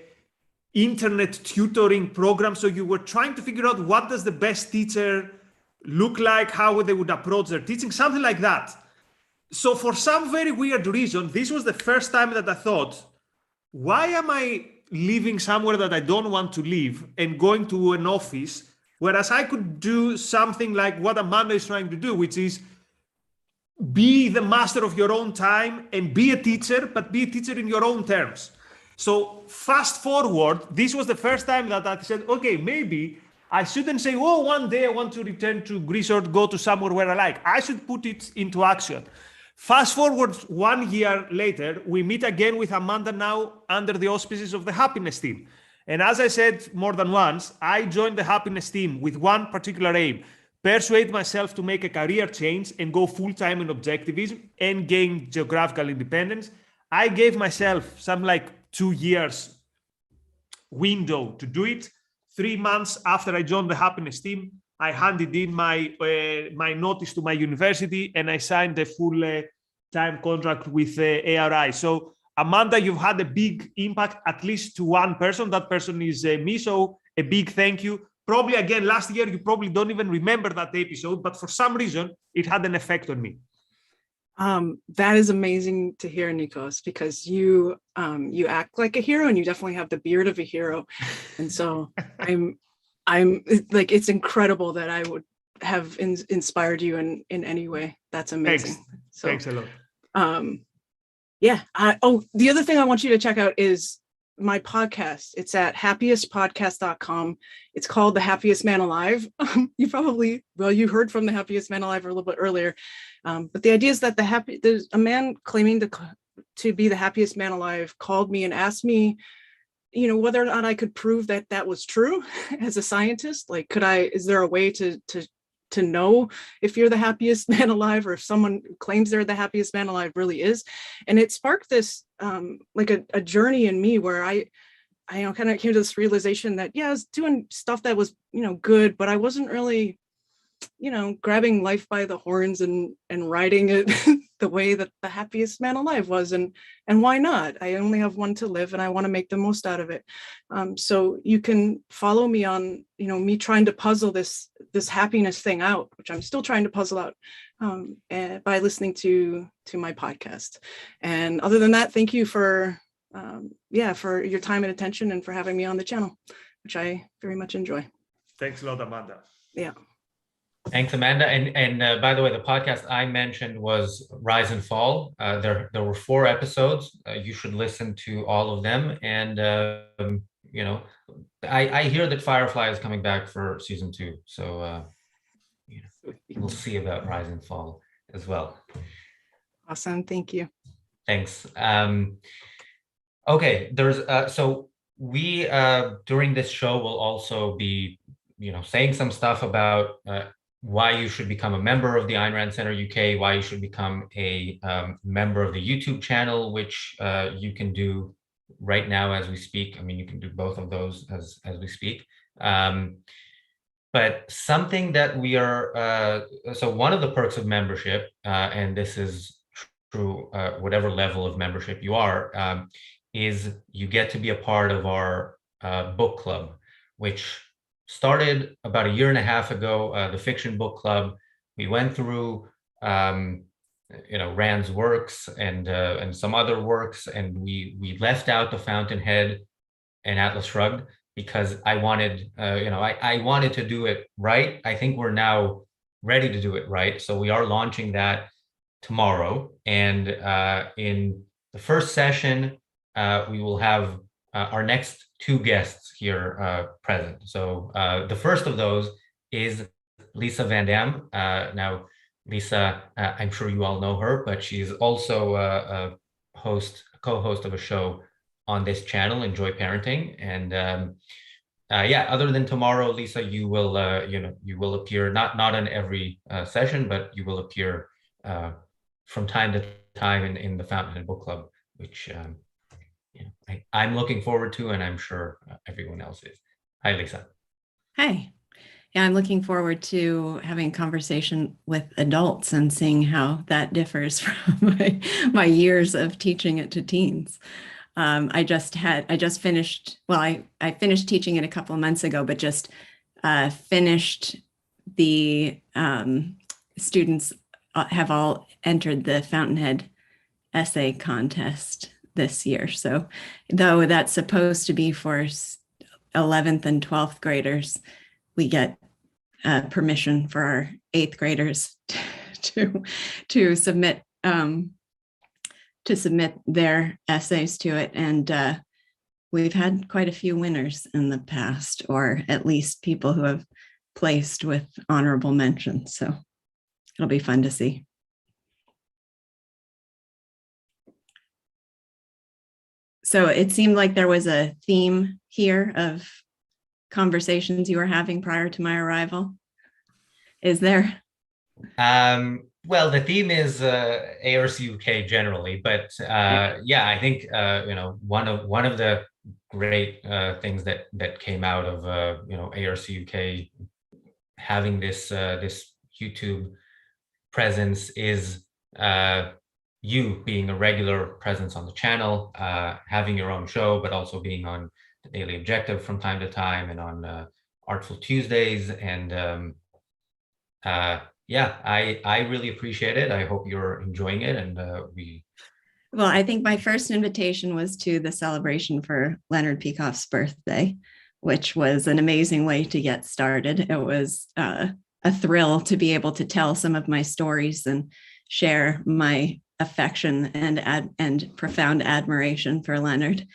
internet tutoring program. So you were trying to figure out what does the best teacher look like, how they would approach their teaching, something like that. So for some very weird reason, this was the first time that I thought, why am I living somewhere that I don't want to live and going to an office, whereas I could do something like what Amanda is trying to do, which is be the master of your own time and be a teacher, but be a teacher in your own terms. So fast forward, this was the first time that I said, okay, maybe I shouldn't say, oh, one day I want to return to Greece or go to somewhere where I like. I should put it into action. Fast forward 1 year later, we meet again with Amanda now under the auspices of the happiness team. And as I said more than once, I joined the happiness team with one particular aim: persuade myself to make a career change and go full-time in objectivism and gain geographical independence. I gave myself some 2 years window to do it. 3 months after I joined the happiness team, I handed in my notice to my university and I signed a full-time contract with ARI. So Amanda, you've had a big impact, at least to one person. That person is me. So a big thank you. Probably again, last year, you probably don't even remember that episode, but for some reason, it had an effect on me. That is amazing to hear, Nikos, because you act like a hero and you definitely have the beard of a hero. And so I'm like, it's incredible that I would have inspired you in any way. That's amazing. Thanks. So, Thanks a lot. Yeah. The other thing I want you to check out is my podcast. It's at happiestpodcast.com. It's called The Happiest Man Alive. You heard from The Happiest Man Alive a little bit earlier. But the idea is that there's a man claiming to be the happiest man alive called me and asked me, whether or not I could prove that was true as a scientist. Like, is there a way to know if you're the happiest man alive, or if someone claims they're the happiest man alive really is? And it sparked this like a journey in me where I kind of came to this realization that, I was doing stuff that was, good, but I wasn't really, grabbing life by the horns and riding it the way that the happiest man alive was. And why not? I only have one to live and I want to make the most out of it. So you can follow me on, me trying to puzzle this happiness thing out, which I'm still trying to puzzle out by listening to my podcast. And other than that, thank you for your time and attention and for having me on the channel, which I very much enjoy. Thanks a lot, Amanda. Yeah. Thanks, Amanda. And by the way, the podcast I mentioned was Rise and Fall. There were 4 episodes. You should listen to all of them. And, I hear that Firefly is coming back for season 2. So, we'll see about Rise and Fall as well. Awesome. Thank you. Thanks. Okay. So we, during this show, will also be, saying some stuff about why you should become a member of the Ayn Rand Center UK, why you should become a member of the YouTube channel, which you can do right now as we speak. I mean, you can do both of those as we speak. But something that we are, so one of the perks of membership, and this is true whatever level of membership you are, is you get to be a part of our book club, which started about 1.5 years ago, the Fiction Book Club. We went through, Rand's works and some other works, and we left out The Fountainhead and Atlas Shrugged because I wanted, I wanted to do it right. I think we're now ready to do it right. So we are launching that tomorrow, and in the first session, we will have our next 2 guests here present. So the first of those is Lisa VanDamme. Now, Lisa, I'm sure you all know her, but she's also a co-host of a show on this channel, Enjoy Parenting. And other than tomorrow, Lisa, you will appear not on every session, but you will appear from time to time in the Fountainhead Book Club, which I'm looking forward to, and I'm sure everyone else is. Hi, Lisa. Hi. Yeah, I'm looking forward to having a conversation with adults and seeing how that differs from my years of teaching it to teens. I finished teaching it a couple of months ago, but just finished the students have all entered the Fountainhead essay contest this year. So though that's supposed to be for 11th and 12th graders, we get permission for our 8th graders to submit their essays to it. And we've had quite a few winners in the past, or at least people who have placed with honorable mentions. So it'll be fun to see. So it seemed like there was a theme here of conversations you were having prior to my arrival. Is there? Well, the theme is ARCUK generally, but I think one of the great things that came out of ARCUK having this YouTube presence is you being a regular presence on the channel, having your own show, but also being on the Daily Objective from time to time and on Artful Tuesdays. And yeah, I really appreciate it. I hope you're enjoying it, and Well, I think my first invitation was to the celebration for Leonard Peikoff's birthday, which was an amazing way to get started. It was a thrill to be able to tell some of my stories and share my affection and profound admiration for Leonard.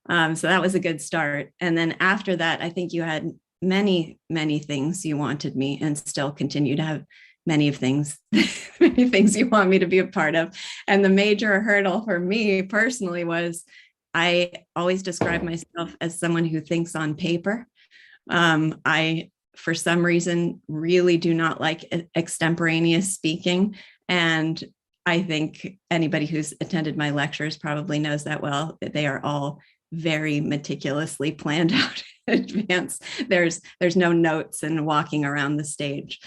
So that was a good start. And then after that, I think you had many things you wanted me, and still continue to have many things you want me to be a part of. And the major hurdle for me personally was I always describe myself as someone who thinks on paper. I, for some reason, really do not like extemporaneous speaking. And I think anybody who's attended my lectures probably knows that well. They are all very meticulously planned out in advance. There's no notes and walking around the stage.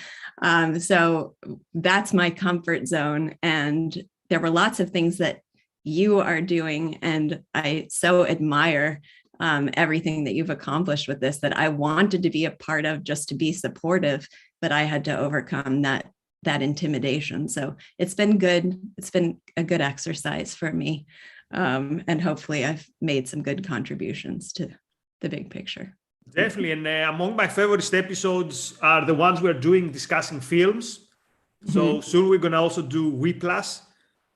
So that's my comfort zone. And there were lots of things that you are doing, and I so admire everything that you've accomplished with this, that I wanted to be a part of just to be supportive, but I had to overcome that intimidation. So it's been good. It's been a good exercise for me. And hopefully I've made some good contributions to the big picture. Definitely. And among my favorite episodes are the ones we're doing discussing films. So soon we're going to also do Whiplash.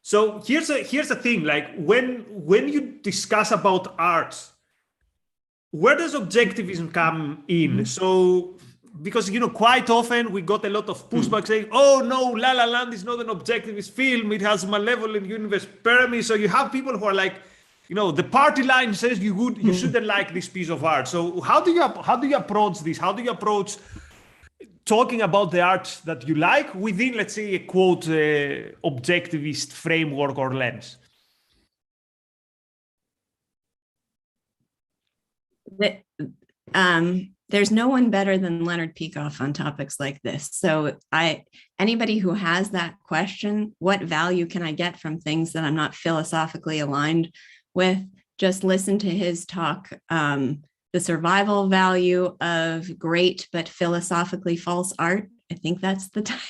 So here's the thing, like when you discuss about art, where does objectivism come in? So, because, quite often we got a lot of pushback saying, oh no, La La Land is not an objectivist film. It has malevolent universe pyramid. So you have people who are like, the party line says you shouldn't like this piece of art. So how do you approach this? How do you approach talking about the art that you like within, let's say, a quote, objectivist framework or lens? There's no one better than Leonard Peikoff on topics like this. So anybody who has that question, what value can I get from things that I'm not philosophically aligned with, just listen to his talk, The Survival Value of Great but Philosophically False Art. I think that's the title.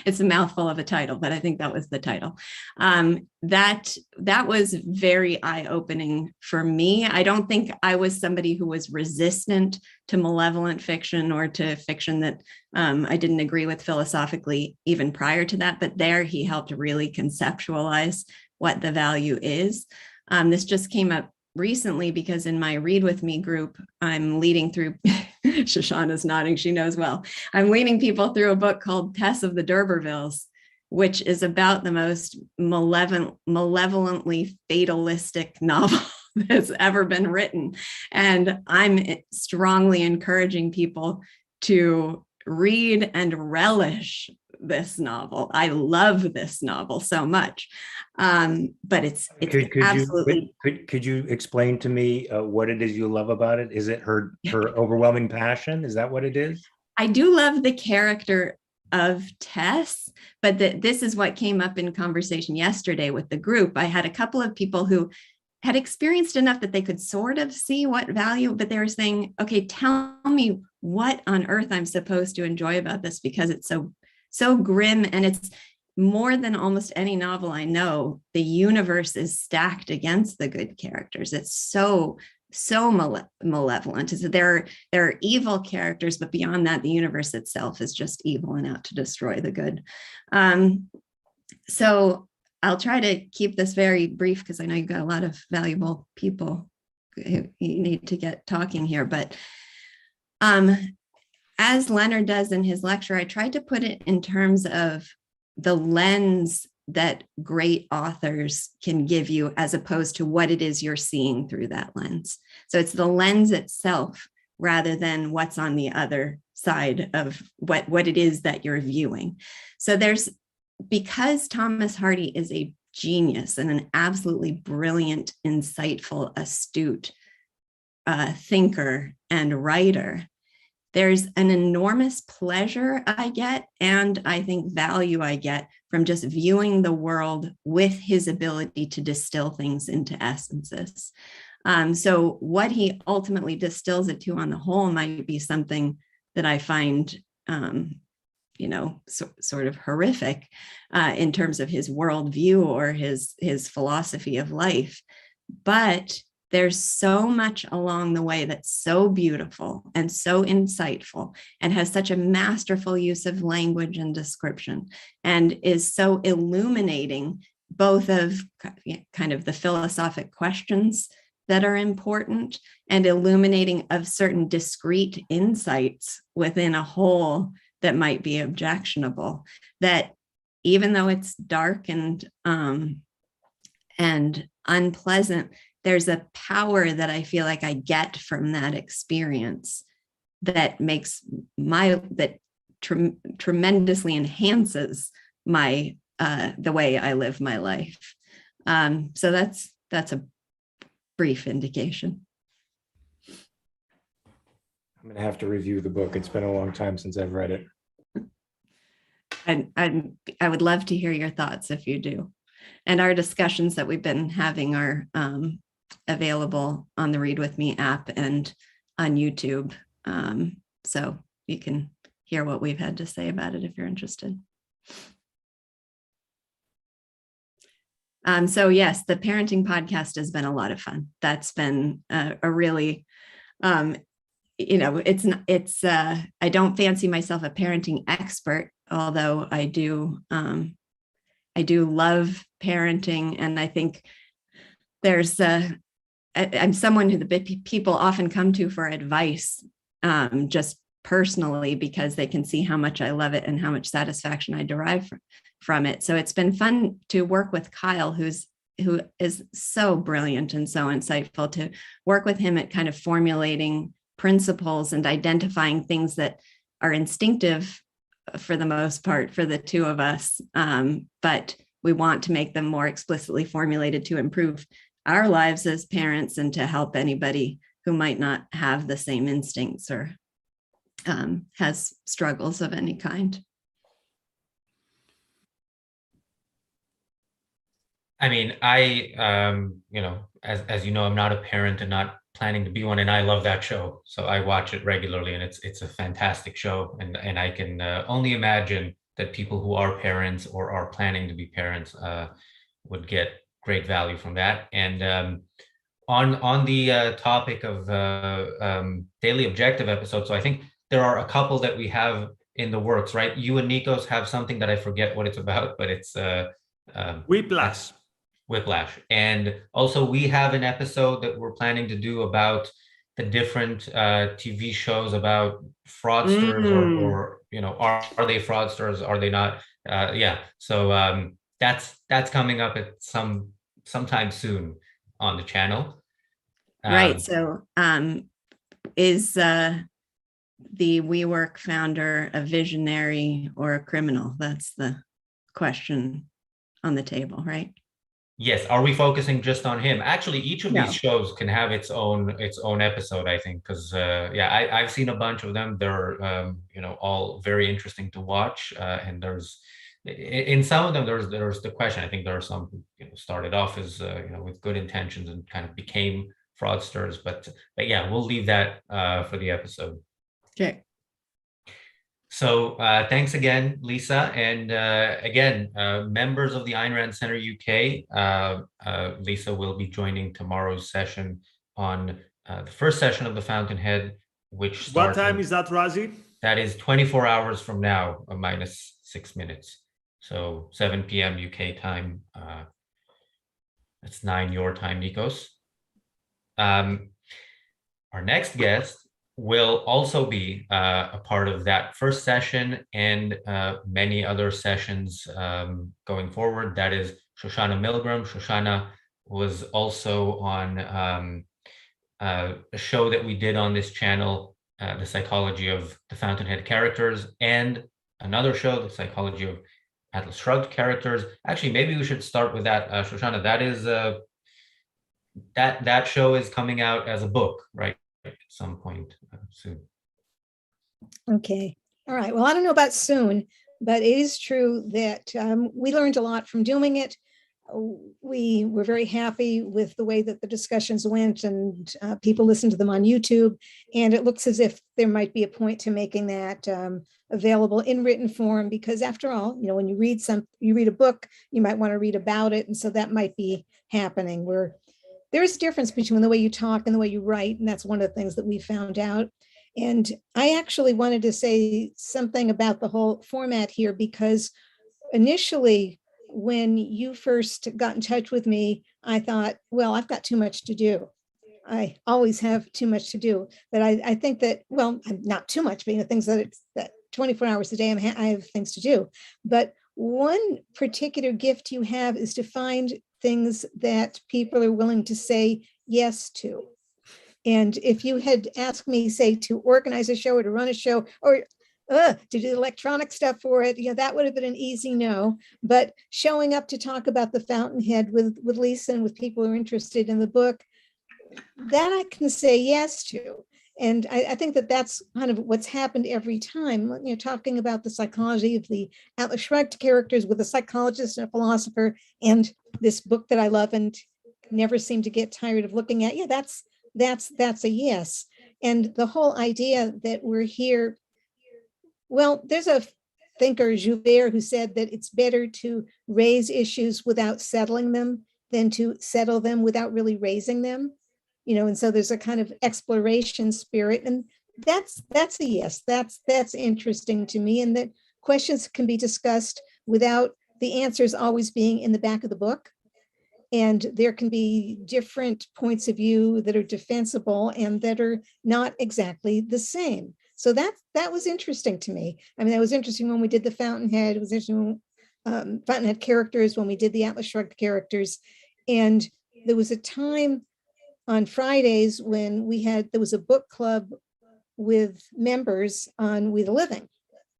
It's a mouthful of a title, but I think that was the title. That was very eye-opening for me. I don't think I was somebody who was resistant to malevolent fiction or to fiction that I didn't agree with philosophically even prior to that, but there he helped really conceptualize what the value is. This just came up recently because in my Read With Me group, I'm leading through, Shoshana's nodding, she knows well. I'm leading people through a book called Tess of the D'Urbervilles, which is about the most malevolently fatalistic novel that's ever been written. And I'm strongly encouraging people to read and relish this novel. I love this novel so much, but it's absolutely. Could you explain to me what it is you love about it? Is it her overwhelming passion? Is that what it is? I do love the character of Tess, but this is what came up in conversation yesterday with the group. I had a couple of people who had experienced enough that they could sort of see what value, but they were saying, okay, tell me what on earth I'm supposed to enjoy about this, because it's so grim, and it's more than almost any novel I know. The universe is stacked against the good characters. It's so malevolent. There are evil characters, but beyond that, the universe itself is just evil and out to destroy the good. So I'll try to keep this very brief because I know you've got a lot of valuable people who you need to get talking here. But as Leonard does in his lecture, I tried to put it in terms of the lens that great authors can give you as opposed to what it is you're seeing through that lens. So it's the lens itself rather than what's on the other side of what it is that you're viewing. So because Thomas Hardy is a genius and an absolutely brilliant, insightful, astute thinker and writer, there's an enormous pleasure I get, and I think value I get from just viewing the world with his ability to distill things into essences. So what he ultimately distills it to on the whole might be something that I find sort of horrific in terms of his worldview or his philosophy of life. But there's so much along the way that's so beautiful and so insightful and has such a masterful use of language and description and is so illuminating both of kind of the philosophic questions that are important and illuminating of certain discrete insights within a whole that might be objectionable, that even though it's dark and unpleasant, there's a power that I feel like I get from that experience that makes tremendously enhances my the way I live my life. So that's a brief indication. I'm going to have to review the book. It's been a long time since I've read it. I would love to hear your thoughts if you do. And our discussions that we've been having are available on the Read With Me app and on YouTube. So you can hear what we've had to say about it if you're interested. So yes, the parenting podcast has been a lot of fun. That's been a really, I don't fancy myself a parenting expert, although I do love parenting. And I think I'm someone who the people often come to for advice, just personally, because they can see how much I love it and how much satisfaction I derive from it. So it's been fun to work with Kyle, who is so brilliant and so insightful, to work with him at kind of formulating principles and identifying things that are instinctive for the most part for the two of us. But we want to make them more explicitly formulated to improve our lives as parents and to help anybody who might not have the same instincts or has struggles of any kind. I mean, as you know, I'm not a parent and not planning to be one, and I love that show. So I watch it regularly, and it's a fantastic show. And I can only imagine that people who are parents or are planning to be parents would get great value from that. And on the topic of daily objective episodes, so I think there are a couple that we have in the works, right? You and Nikos have something that I forget what it's about, but it's Whiplash. And also we have an episode that we're planning to do about the different TV shows about fraudsters or are they fraudsters? Are they not? So that's coming up at sometime soon on the channel. Right. So is the WeWork founder a visionary or a criminal? That's the question on the table, right? Yes. Are we focusing just on him? Actually, each of these shows can have its own episode, I think, because I've seen a bunch of them. They're all very interesting to watch. And there's in some of them there's the question. I think there are some who started off as with good intentions and kind of became fraudsters. But yeah, we'll leave that for the episode. Okay. So thanks again, Lisa. And again, members of the Ayn Rand Center UK, Lisa will be joining tomorrow's session on the first session of the Fountainhead, which starts. What time is that, Razi? That is 24 hours from now, minus 6 minutes. So 7 p.m. UK time. That's 9 your time, Nikos. Our next guest will also be a part of that first session and many other sessions going forward. That is Shoshana Milgram. Shoshana was also on a show that we did on this channel, The Psychology of the Fountainhead Characters, and another show, The Psychology of Atlas Shrugged Characters. Actually, maybe we should start with that, Shoshana. That is that show is coming out as a book, right? At some point soon. Okay. All right. Well, I don't know about soon, but it is true that we learned a lot from doing it. we were very happy with the way that the discussions went, and people listened to them on YouTube. And it looks as if there might be a point to making that available in written form, because after all, when you read a book, you might want to read about it. And so that might be happening, where there is a difference between the way you talk and the way you write. And that's one of the things that we found out. And I actually wanted to say something about the whole format here, because initially, when you first got in touch with me, I thought, well, I've got too much to do. I always have too much to do. But I think that, well, I'm not too much, being the things that 24 hours a day, I have things to do. But one particular gift you have is to find things that people are willing to say yes to. And if you had asked me, say, to organize a show or to run a show, or to do the electronic stuff for it, that would have been an easy no. But showing up to talk about the Fountainhead with Lisa and with people who are interested in the book, that I can say yes to. And I think that that's kind of what's happened every time, talking about the psychology of the Atlas Shrugged characters with a psychologist and a philosopher, and this book that I love and never seem to get tired of looking at. Yeah, that's a yes. And the whole idea that we're here, well, there's a thinker, Joubert, who said that it's better to raise issues without settling them than to settle them without really raising them. And so there's a kind of exploration spirit, and that's a yes. That's interesting to me, and that questions can be discussed without the answers always being in the back of the book. And there can be different points of view that are defensible and that are not exactly the same. So that was interesting to me. I mean, that was interesting when we did the Fountainhead. It was interesting when Fountainhead characters, when we did the Atlas Shrugged characters. And there was a time on Fridays when there was a book club with members on We the Living.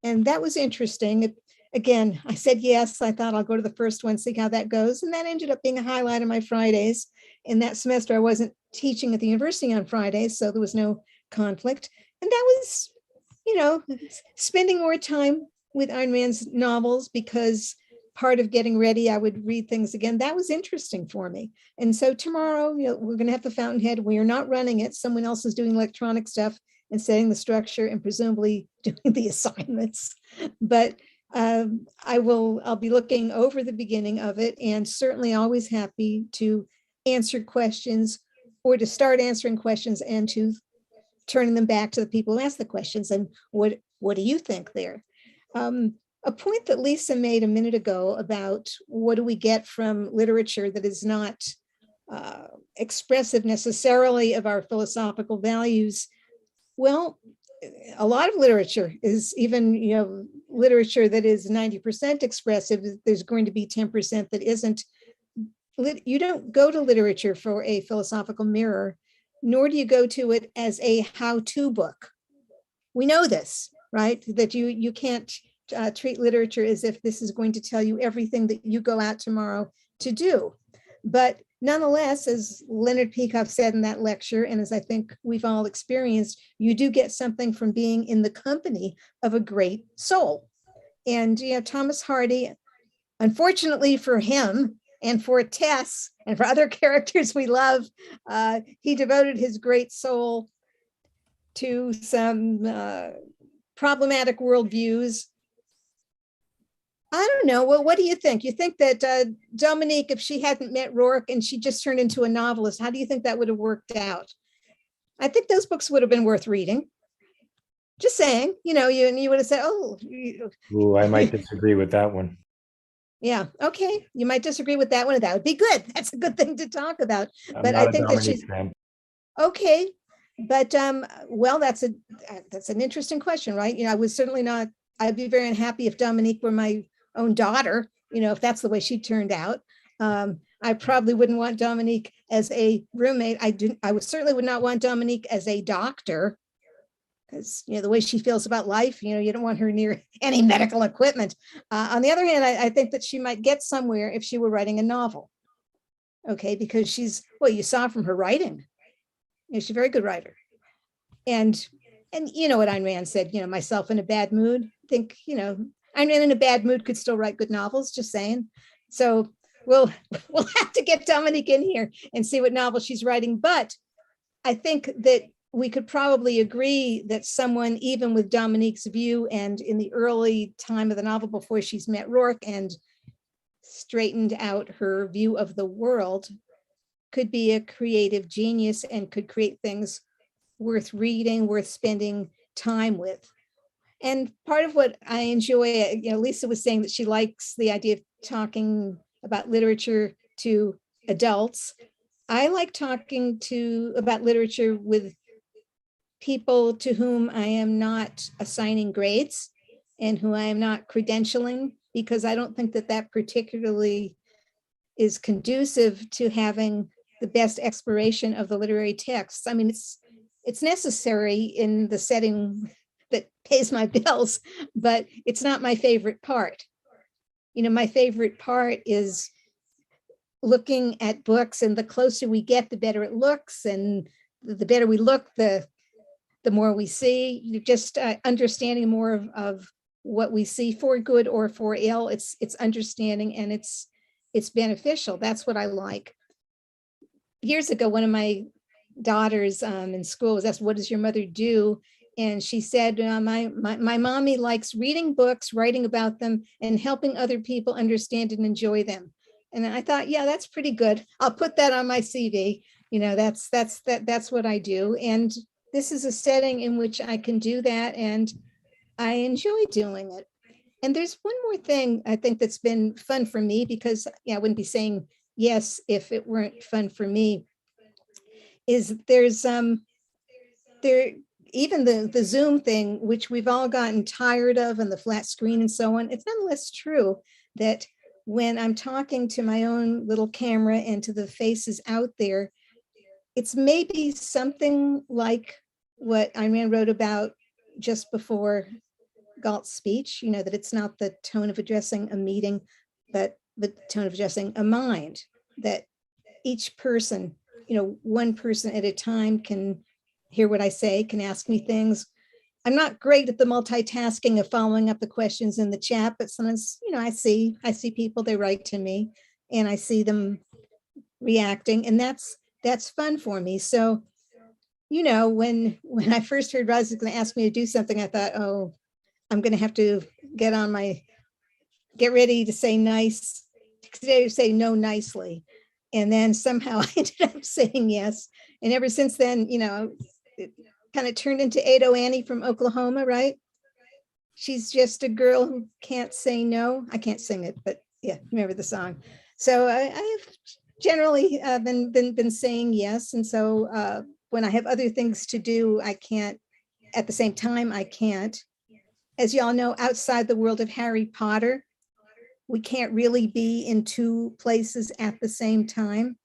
And that was interesting. Again, I said yes. I thought I'll go to the first one, see how that goes. And that ended up being a highlight of my Fridays. In that semester, I wasn't teaching at the university on Fridays, so there was no conflict. And that was, spending more time with Ayn Rand's novels, because part of getting ready, I would read things again. That was interesting for me. And so tomorrow, we're going to have the Fountainhead. We are not running it. Someone else is doing electronic stuff and setting the structure and presumably doing the assignments. But I'll be looking over the beginning of it, and certainly always happy to answer questions, or to start answering questions and to turning them back to the people who ask the questions. And what do you think there? A point that Lisa made a minute ago about what do we get from literature that is not expressive necessarily of our philosophical values. Well, a lot of literature is even, literature that is 90% expressive. There's going to be 10% that isn't. You don't go to literature for a philosophical mirror, nor do you go to it as a how-to book. We know this, right? That you can't treat literature as if this is going to tell you everything that you go out tomorrow to do. But nonetheless, as Leonard Peikoff said in that lecture, and as I think we've all experienced, you do get something from being in the company of a great soul. And Thomas Hardy, unfortunately for him and for Tess and for other characters we love, he devoted his great soul to some problematic worldviews. I don't know. Well, what do you think? You think that Dominique, if she hadn't met Rourke and she just turned into a novelist, how do you think that would have worked out? I think those books would have been worth reading. Just saying, you would have said, oh. Ooh, I might disagree with that one. Yeah. Okay. You might disagree with that one. That would be good. That's a good thing to talk about. But I think that she's okay. But well, that's an interesting question, right? I was certainly not. I'd be very unhappy if Dominique were my own daughter. If that's the way she turned out. I probably wouldn't want Dominique as a roommate. I certainly would not want Dominique as a doctor, because the way she feels about life, you don't want her near any medical equipment. On the other hand, I think that she might get somewhere if she were writing a novel. Okay, because you saw from her writing, she's a very good writer. And you know what Ayn Rand said, myself in a bad mood. I think, Ayn Rand in a bad mood could still write good novels, just saying. So we'll have to get Dominique in here and see what novel she's writing. But I think that we could probably agree that someone, even with Dominique's view and in the early time of the novel before she's met Rourke and straightened out her view of the world, could be a creative genius and could create things worth reading, worth spending time with. And part of what I enjoy, Lisa was saying that she likes the idea of talking about literature to adults. I like talking about literature with people to whom I am not assigning grades and who I am not credentialing, because I don't think that particularly is conducive to having the best exploration of the literary texts. I mean, it's necessary in the setting that pays my bills, but it's not my favorite part. My favorite part is looking at books, and the closer we get, the better it looks, and the better we look, the more we see. You just understanding more of what we see, for good or for ill. It's understanding, and it's beneficial. That's what I like. Years ago, one of my daughters in school was asked, "What does your mother do?" And she said, my mommy likes reading books, writing about them, and helping other people understand and enjoy them. And I thought, yeah, that's pretty good. I'll put that on my CV. That's what I do. And this is a setting in which I can do that, and I enjoy doing it. And there's one more thing I think that's been fun for me, because I wouldn't be saying yes if it weren't fun for me, is there's even the Zoom thing, which we've all gotten tired of, and the flat screen and so on. It's nonetheless true that when I'm talking to my own little camera and to the faces out there, it's maybe something like what Ayn Rand wrote about just before Galt's speech, that it's not the tone of addressing a meeting, but the tone of addressing a mind, that each person, one person at a time can hear what I say, can ask me things. I'm not great at the multitasking of following up the questions in the chat, but sometimes, I see people, they write to me and I see them reacting, and that's fun for me. So, when I first heard Razi was going to ask me to do something, I thought, oh, I'm going to have to get ready to say say no nicely. And then somehow I ended up saying yes. And ever since then, it kind of turned into Ado Annie from Oklahoma, right? She's just a girl who can't say no. I can't sing it, but yeah, remember the song. So I've generally been saying yes. And so when I have other things to do, I can't, at the same time, I can't. As y'all know, outside the world of Harry Potter, we can't really be in two places at the same time.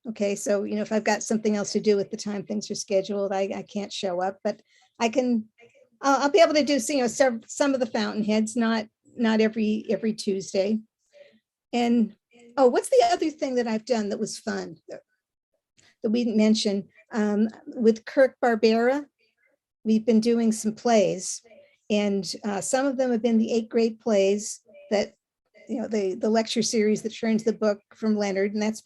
Okay, so, if I've got something else to do at the time things are scheduled, I can't show up, but I'll be able to do, some of the Fountainheads, not every Tuesday. And, what's the other thing that I've done that was fun that we didn't mention? With Kirk Barbera, we've been doing some plays, and some of them have been the 8th grade plays that, the lecture series that turns the book from Leonard, and that's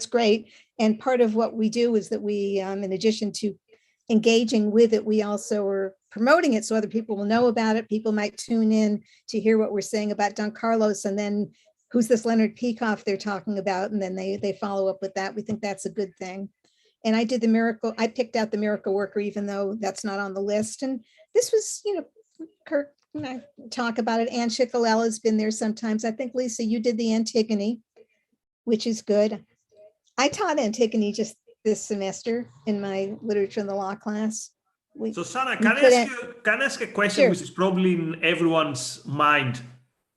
great. And part of what we do is that we, in addition to engaging with it, we also are promoting it so other people will know about it. People might tune in to hear what we're saying about Don Carlos, and then who's this Leonard Peikoff they're talking about, and then they follow up with that. We think that's a good thing. And I picked out the Miracle Worker, even though that's not on the list. And this was, Kirk and I talk about it. Ann Chicolella has been there sometimes. I think, Lisa, you did the Antigone, which is good. I taught Antigone just this semester in my literature in the law class. Shoshana, can I ask a question, sure, which is probably in everyone's mind?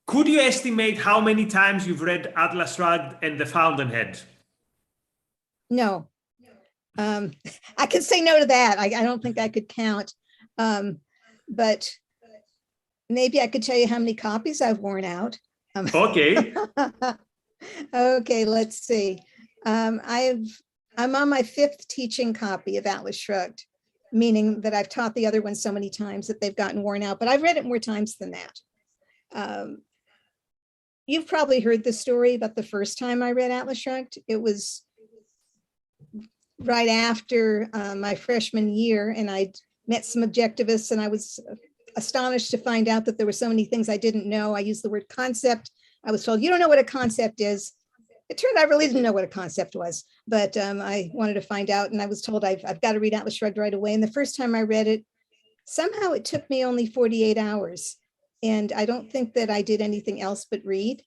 Could you estimate how many times you've read Atlas Shrugged and The Fountainhead? No. I could say no to that. I don't think I could count. But maybe I could tell you how many copies I've worn out. Okay. Okay, let's see. I'm on my 5th teaching copy of Atlas Shrugged, meaning that I've taught the other one so many times that they've gotten worn out, but I've read it more times than that. you've probably heard the story about the first time I read Atlas Shrugged. It was right after my freshman year, and I met some objectivists, and I was astonished to find out that there were so many things I didn't know. I used the word concept. I was told, you don't know what a concept is. It turned out I really didn't know what a concept was, but I wanted to find out, and I was told I've got to read Atlas Shrugged right away. And the first time I read it, somehow it took me only 48 hours. And I don't think that I did anything else but read,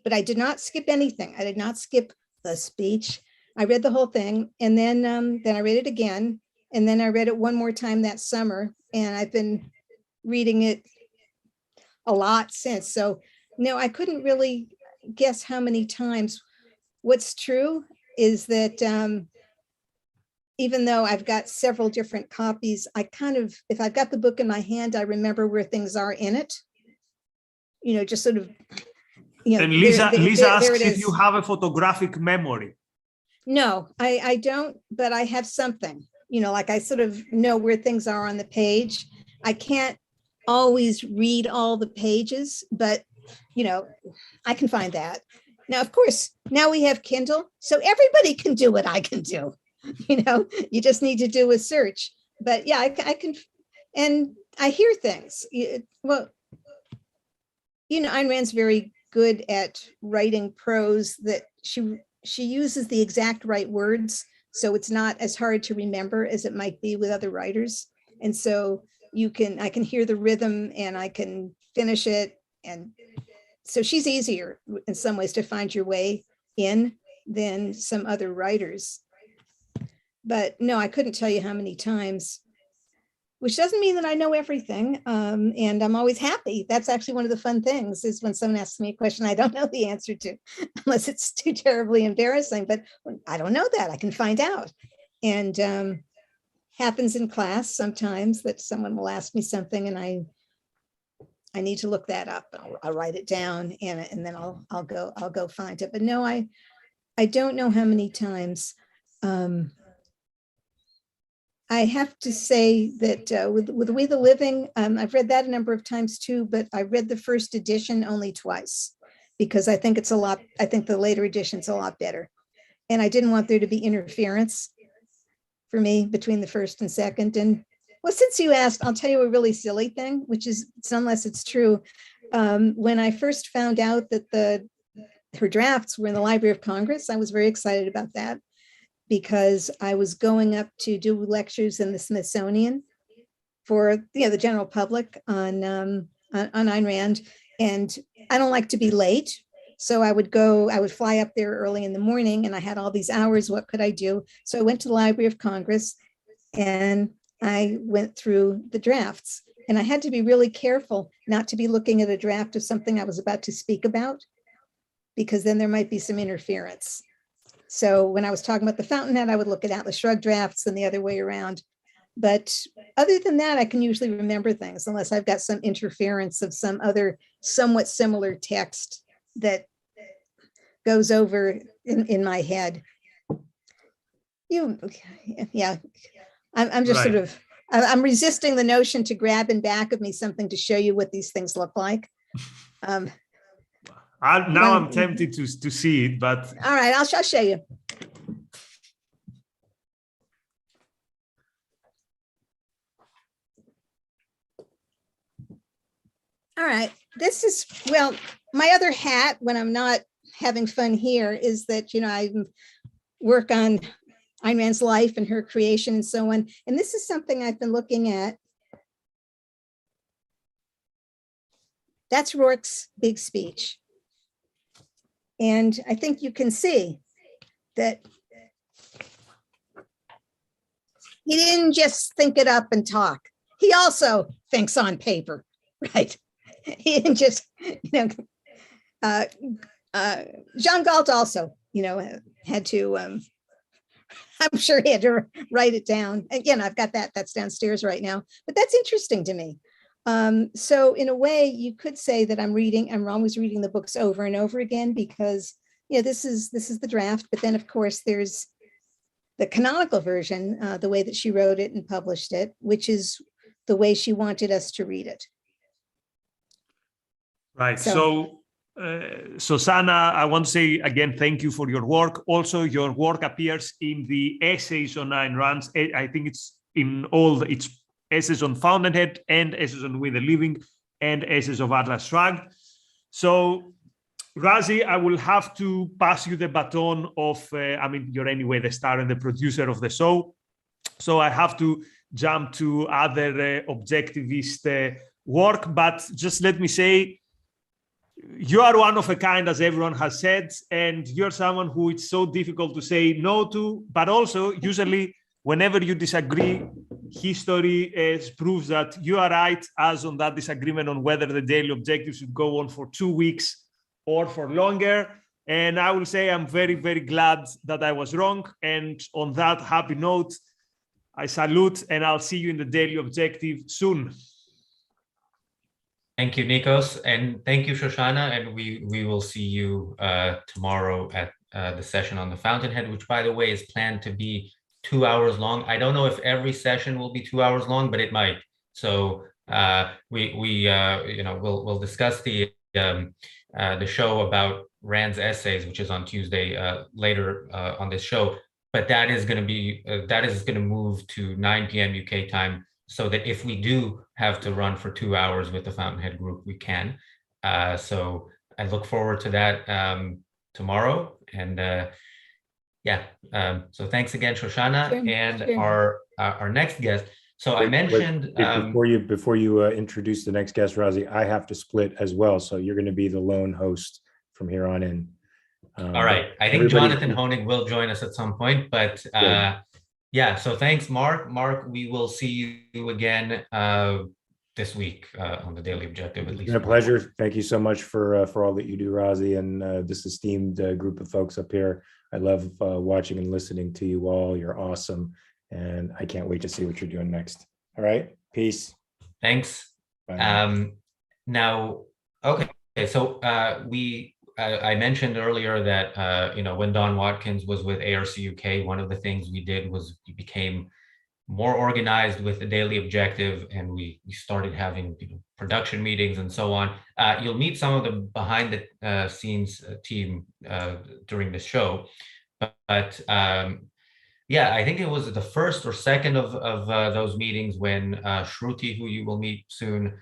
but I did not skip anything. I did not skip the speech. I read the whole thing, and then I read it again, and then I read it one more time that summer, and I've been reading it a lot since. So no, I couldn't really guess how many times. What's true is that even though I've got several different copies, I kind of, if I've got the book in my hand, I remember where things are in it. You know, just sort of, you know. And Lisa asks there if you have a photographic memory. No, I don't, but I have something, you know, like I sort of know where things are on the page. I can't always read all the pages, but, you know, I can find that. Now, of course, now we have Kindle, so everybody can do what I can do. You know, you just need to do a search. But yeah, I can, and I hear things. Well, you know, Ayn Rand's very good at writing prose that she uses the exact right words, so it's not as hard to remember as it might be with other writers. And so I can hear the rhythm and I can finish it. And so she's easier in some ways to find your way in than some other writers. But no, I couldn't tell you how many times, which doesn't mean that I know everything. And I'm always happy. That's actually one of the fun things, is when someone asks me a question I don't know the answer to, unless it's too terribly embarrassing. But I don't know that, I can find out. And happens in class sometimes that someone will ask me something and I need to look that up. I'll write it down and then I'll go find it. But no, I don't know how many times. I have to say that with We the Living, I've read that a number of times too, but I read the first edition only twice because I think it's a lot, I think the later edition's a lot better. And I didn't want there to be interference for me between the first and second. And well, since you asked, I'll tell you a really silly thing, which is, unless it's true. When I first found out that her drafts were in the Library of Congress, I was very excited about that, because I was going up to do lectures in the Smithsonian for the general public on Ayn Rand, and I don't like to be late. So I would fly up there early in the morning, and I had all these hours. What could I do? So I went to the Library of Congress and I went through the drafts, and I had to be really careful not to be looking at a draft of something I was about to speak about, because then there might be some interference. So when I was talking about the Fountainhead, I would look at Atlas Shrugged drafts and the other way around. But other than that, I can usually remember things unless I've got some interference of some other somewhat similar text that goes over in my head. I'm just Right. sort of, I'm resisting the notion to grab in back of me something to show you what these things look like. Now I'm tempted to see it, but All right, I'll show you. All right, this is, well, my other hat when I'm not having fun here is that, I work on Ayn Rand's life and her creation and so on. And this is something I've been looking at. That's Rourke's big speech. And I think you can see that he didn't just think it up and talk. He also thinks on paper, right? He didn't just, Jean Galt also, had to, I'm sure he had to write it down. Again, I've got that's downstairs right now, but that's interesting to me. So in a way, you could say that I'm always reading the books over and over again, because this is the draft, but then of course there's the canonical version, the way that she wrote it and published it, which is the way she wanted us to read it. right. So Shoshana, I want to say again, thank you for your work. Also, your work appears in the essays on Ayn Rand. I think it's in all its essays on Fountainhead and essays on With the Living and essays of Atlas Shrugged. So, Razi, I will have to pass you the baton of, you're anyway the star and the producer of the show. So I have to jump to other objectivist work, but just let me say, you are one of a kind, as everyone has said, and you're someone who it's so difficult to say no to, but also usually whenever you disagree, history proves that you are right, as on that disagreement on whether the daily objective should go on for 2 weeks or for longer. And I will say I'm very, very glad that I was wrong. And on that happy note, I salute, and I'll see you in the daily objective soon. Thank you, Nikos, and thank you, Shoshana, and we will see you tomorrow at the session on the Fountainhead, which, by the way, is planned to be 2 hours long. I don't know if every session will be 2 hours long, but it might. So we'll discuss the show about Rand's essays, which is on Tuesday later on this show. But that is going to move to 9 p.m. UK time, so that if we do have to run for 2 hours with the Fountainhead group, we can. So I look forward to that tomorrow. And so thanks again, Shoshana, and our next guest. So I mentioned before you introduce the next guest, Razi, I have to split as well. So you're going to be the lone host from here on in. All right. I think Jonathan Hoenig will join us at some point, but so thanks, Mark. Mark, we will see you again this week on the Daily Objective, at least. It's been a pleasure. Thank you so much for all that you do, Razi, and this esteemed group of folks up here. I love watching and listening to you all. You're awesome, and I can't wait to see what you're doing next. All right, peace. Thanks. Bye. Now, okay, so I mentioned earlier that when Don Watkins was with ARCUK, one of the things we did was we became more organized with the Daily Objective, and we started having production meetings and so on. You'll meet some of the behind the scenes team during the show, but I think it was the first or second of those meetings when Shruti, who you will meet soon,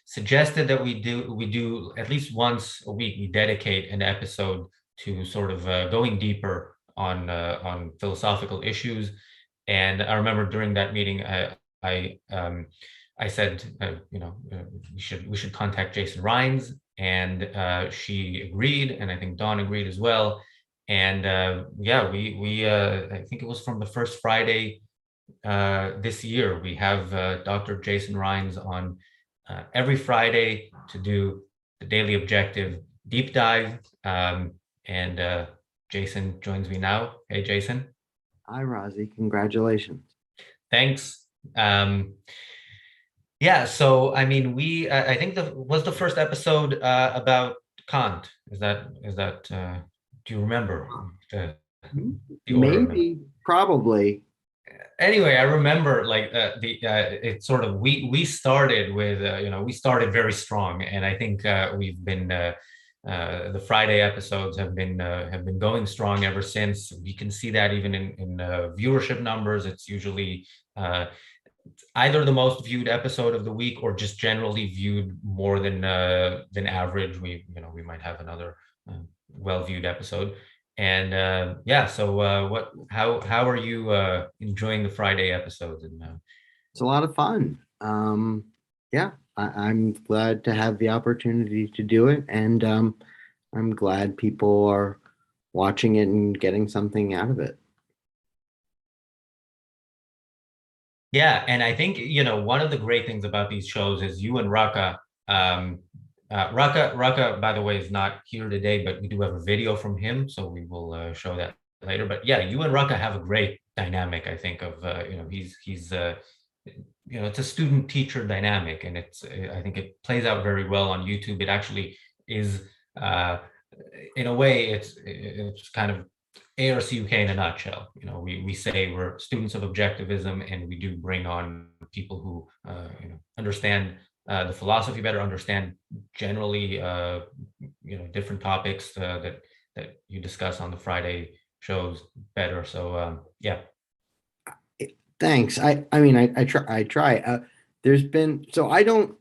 suggested that we do at least once a week, we dedicate an episode to sort of going deeper on philosophical issues. And I remember during that meeting, I said, we should contact Jason Rheins, and she agreed, and I think Don agreed as well. And we I think it was from the first Friday this year, we have Dr. Jason Rheins on every Friday to do the Daily Objective deep dive. And Jason joins me now. Hey, Jason. Hi, Razi. Congratulations. Thanks. So I mean, I think was the first episode about Kant. Is that do you remember the maybe, probably. Anyway, I remember it's sort of we started with we started very strong, and I think we've been the Friday episodes have been going strong ever since. We can see that even in viewership numbers. It's usually either the most viewed episode of the week or just generally viewed more than average. We might have another well-viewed episode. And how are you enjoying the Friday episodes? It's a lot of fun. I'm glad to have the opportunity to do it, and I'm glad people are watching it and getting something out of it. Yeah, and I think one of the great things about these shows is you and Raka. Raka, by the way, is not here today, but we do have a video from him, so we will show that later. But yeah, you and Raka have a great dynamic. I think of he's it's a student-teacher dynamic, and I think it plays out very well on YouTube. It actually is, in a way, it's kind of ARCUK in a nutshell. We say we're students of objectivism, and we do bring on people who understand the philosophy better, understand generally different topics that you discuss on the Friday shows better. So yeah. Thanks. I try. There's been, so I don't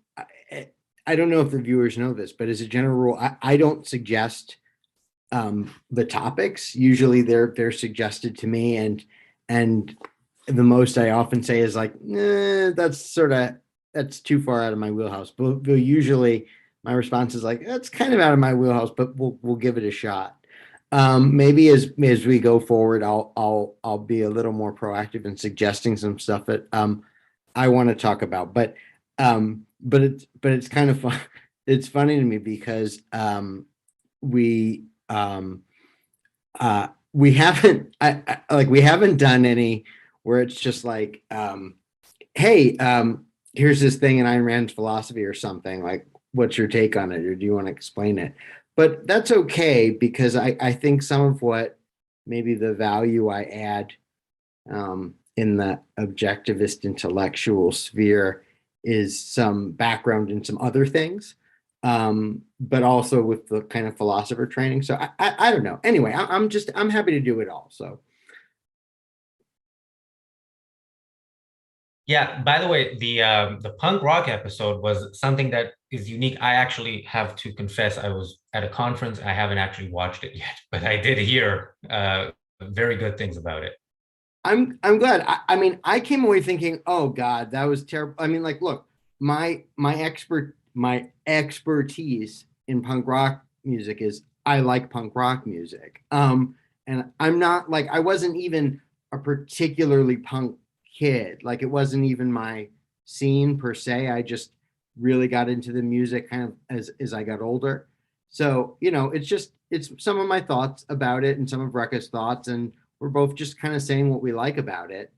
know if the viewers know this, but as a general rule, I don't suggest the topics. Usually they're suggested to me, and the most I often say is like, that's too far out of my wheelhouse. But usually my response is like, that's kind of out of my wheelhouse, but we'll give it a shot. Maybe as we go forward, I'll be a little more proactive in suggesting some stuff that I want to talk about. But it's kind of fun. It's funny to me because we haven't done any where it's just like, hey, here's this thing in Ayn Rand's philosophy or something, like, what's your take on it, or do you want to explain it? But that's okay, because I think some of what maybe the value I add in the objectivist intellectual sphere is some background in some other things, but also with the kind of philosopher training. So I don't know. Anyway, I'm happy to do it all. So. Yeah, by the way, the punk rock episode was something that is unique. I actually have to confess, I was at a conference. I haven't actually watched it yet, but I did hear very good things about it. I'm glad. I mean, I came away thinking, oh God, that was terrible. I mean, like, look, my expertise in punk rock music is I like punk rock music. And I'm not like, I wasn't even a particularly punk kid. Like, it wasn't even my scene per se. I just really got into the music kind of as I got older. So, it's some of my thoughts about it and some of Rekha's thoughts, and we're both just kind of saying what we like about it.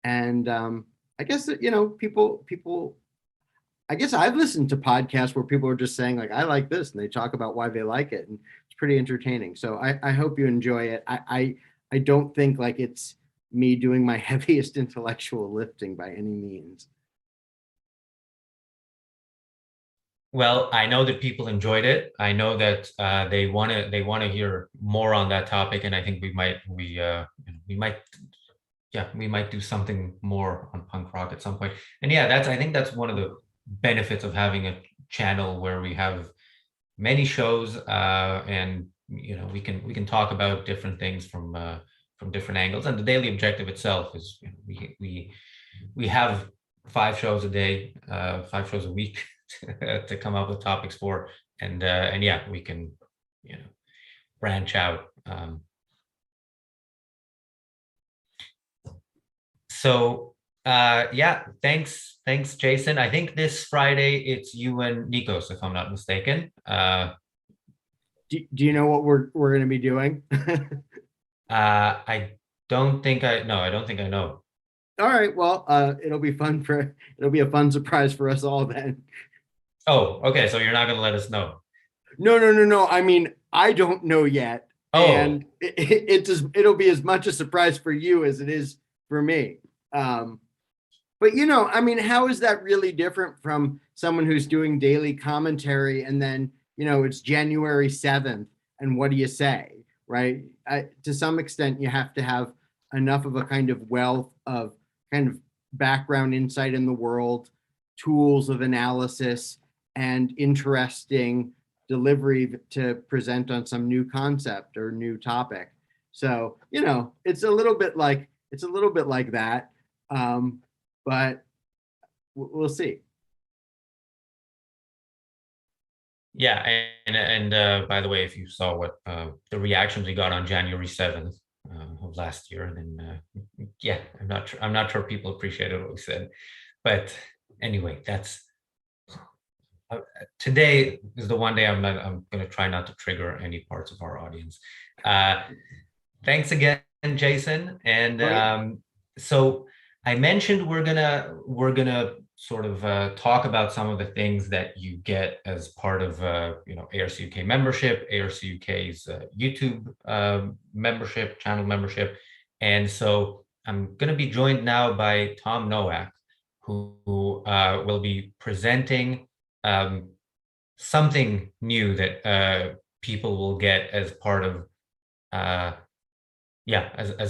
And I guess that, people, I guess I've listened to podcasts where people are just saying like, I like this, and they talk about why they like it. And it's pretty entertaining. So I hope you enjoy it. I don't think like it's me doing my heaviest intellectual lifting by any means. Well, I know that people enjoyed it. I know that they want to hear more on that topic, and I think we might do something more on punk rock at some point. And yeah, I think that's one of the benefits of having a channel where we have many shows, and we can talk about different things from different angles. And the Daily Objective itself is, we have 5 shows a day, 5 shows a week to come up with topics for, and yeah, we can branch out. So yeah, thanks Jason. I think this Friday it's you and Nikos, if I'm not mistaken. Do you know what we're going to be doing? I don't think I know. All right, well, it'll be a fun surprise for us all then. Oh, okay. So you're not going to let us know? No. I mean, I don't know yet. Oh. And it'll be as much a surprise for you as it is for me. But I mean, how is that really different from someone who's doing daily commentary and then, it's January 7th and what do you say, right? To some extent, you have to have enough of a kind of wealth of kind of background insight in the world, tools of analysis, and interesting delivery to present on some new concept or new topic. So, it's a little bit like that. But we'll see. Yeah, and by the way, if you saw what the reactions we got on January 7th of last year, then yeah, I'm not sure people appreciated what we said. But anyway, that's today is the one day I'm going to try not to trigger any parts of our audience. Thanks again, Jason. And so I mentioned we're gonna sort of talk about some of the things that you get as part of ARCUK membership, ARCUK's YouTube membership, channel membership. And so I'm going to be joined now by Tom Nowak, who will be presenting something new that people will get as part of, as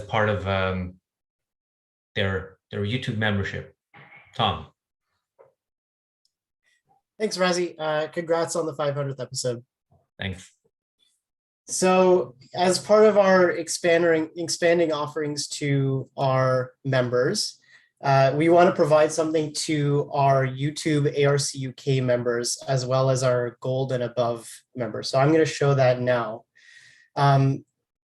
part of their YouTube membership. Tom. Thanks, Razi. Congrats on the 500th episode. Thanks. So as part of our expanding offerings to our members, we want to provide something to our YouTube ARCUK members, as well as our gold and above members. So I'm going to show that now.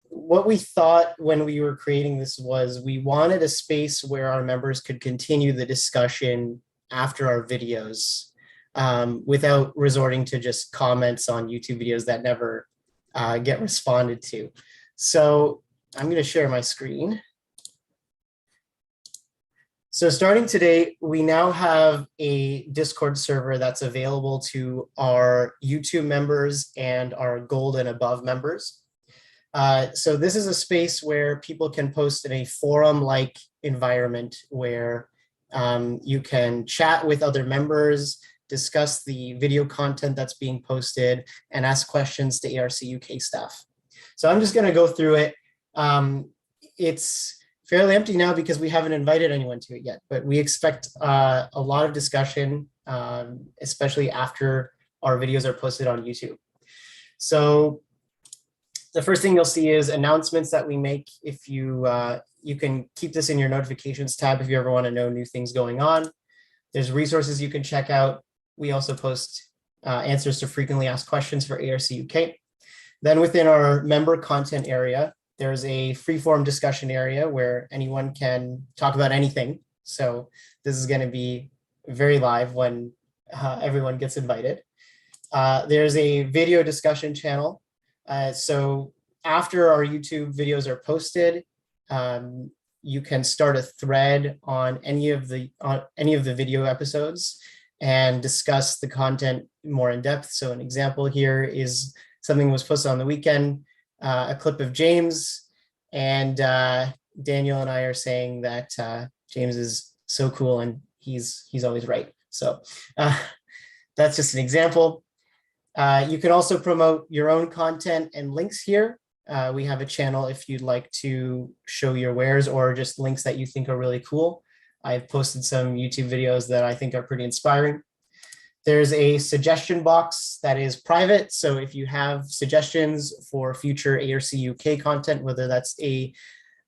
What we thought when we were creating this was we wanted a space where our members could continue the discussion after our videos, without resorting to just comments on YouTube videos that never get responded to. So I'm going to share my screen. So starting today, we now have a Discord server that's available to our YouTube members and our gold and above members. So this is a space where people can post in a forum-like environment where you can chat with other members, discuss the video content that's being posted, and ask questions to ARCUK staff. So I'm just going to go through it. It's fairly empty now because we haven't invited anyone to it yet, but we expect a lot of discussion, especially after our videos are posted on YouTube. So the first thing you'll see is announcements that we make. If you can keep this in your notifications tab if you ever want to know new things going on. There's resources you can check out. We also post answers to frequently asked questions for ARCUK. Then within our member content area, there's a free-form discussion area where anyone can talk about anything. So this is going to be very live when everyone gets invited. There's a video discussion channel. So after our YouTube videos are posted, you can start a thread on any of the video episodes and discuss the content more in depth. So an example here is something was posted on the weekend, a clip of James, and Daniel and I are saying that James is so cool and he's always right. So that's just an example. You can also promote your own content and links here. We have a channel if you'd like to show your wares or just links that you think are really cool. I've posted some YouTube videos that I think are pretty inspiring. There's a suggestion box that is private. So if you have suggestions for future ARCUK content, whether that's an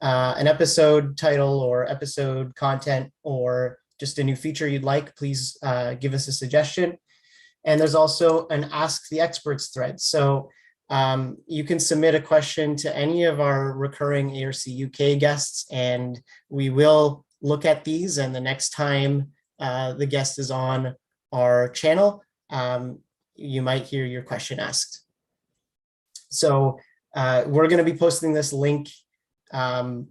episode title or episode content or just a new feature you'd like, please give us a suggestion. And there's also an Ask the Experts thread. So you can submit a question to any of our recurring ARCUK guests, and we will look at these. And the next time the guest is on our channel, you might hear your question asked. So we're going to be posting this link, I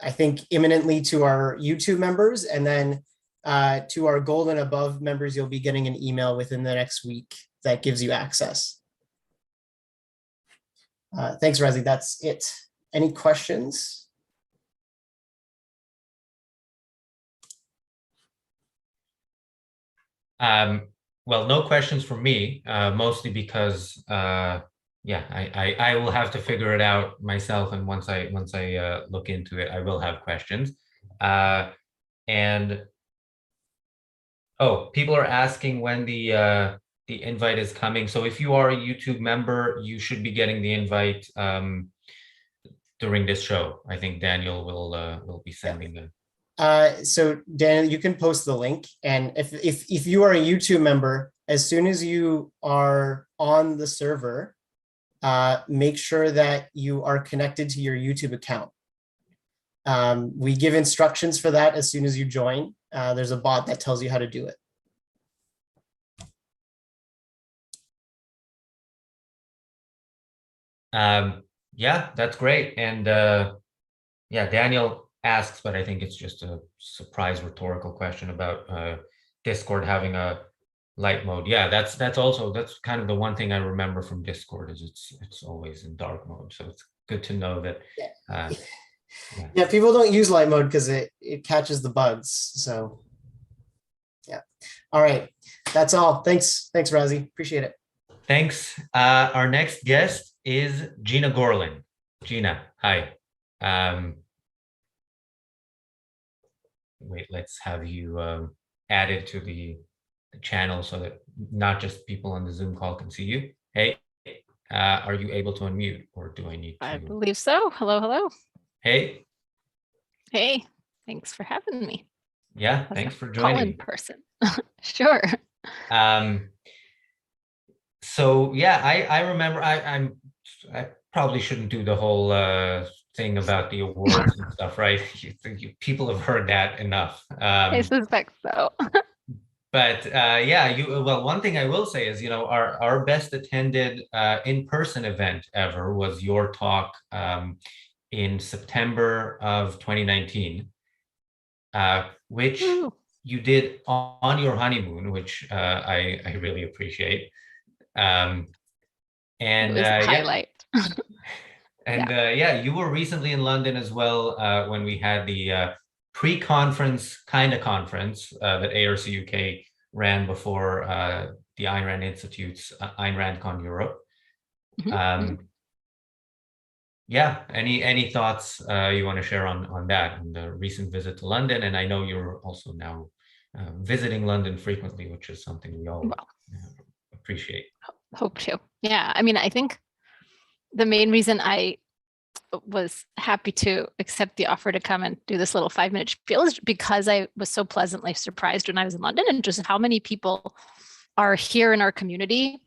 think, imminently to our YouTube members, and then to our gold and above members, you'll be getting an email within the next week that gives you access. Thanks, Razi. That's it. Any questions? Well, no questions from me, mostly because I will have to figure it out myself, and once I look into it, I will have questions. And oh, people are asking when the invite is coming. So if you are a YouTube member, you should be getting the invite during this show. I think Daniel will be sending them. So Daniel, you can post the link, and if you are a YouTube member, as soon as you are on the server, make sure that you are connected to your YouTube account. We give instructions for that as soon as you join. There's a bot that tells you how to do it. Yeah, that's great. And yeah, Daniel asks, but I think it's just a surprise rhetorical question about Discord having a light mode. Yeah, that's kind of the one thing I remember from Discord is it's always in dark mode. So it's good to know that. Yeah, people don't use light mode because it catches the bugs. So yeah. All right, that's all. Thanks, Razi. Appreciate it. Thanks. Our next guest is Gena Gorlin. Gena, hi. Wait, let's have you added to the channel so that not just people on the Zoom call can see you. Hey, are you able to unmute, or do I need to? I believe so. Hello, hello. Hey. Hey, thanks for having me. Yeah, thanks for joining. Call in person. Sure. So yeah, I remember I probably shouldn't do the whole thing about the awards and stuff, right? People have heard that enough. I suspect so. But yeah, well, one thing I will say is, our best attended in-person event ever was your talk in September of 2019, which you did on your honeymoon, which I really appreciate. And it was a highlight. And yeah, you were recently in London as well when we had the pre-conference kind of conference that ARCUK ran before the Ayn Rand Institute's Ayn Rand Con Europe. Yeah, any thoughts you want to share on that, on the recent visit to London? And I know you're also now visiting London frequently, which is something we all appreciate. Hope to. Yeah, I mean, I think the main reason I was happy to accept the offer to come and do this little 5-minute spiel is because I was so pleasantly surprised when I was in London, and just how many people are here in our community,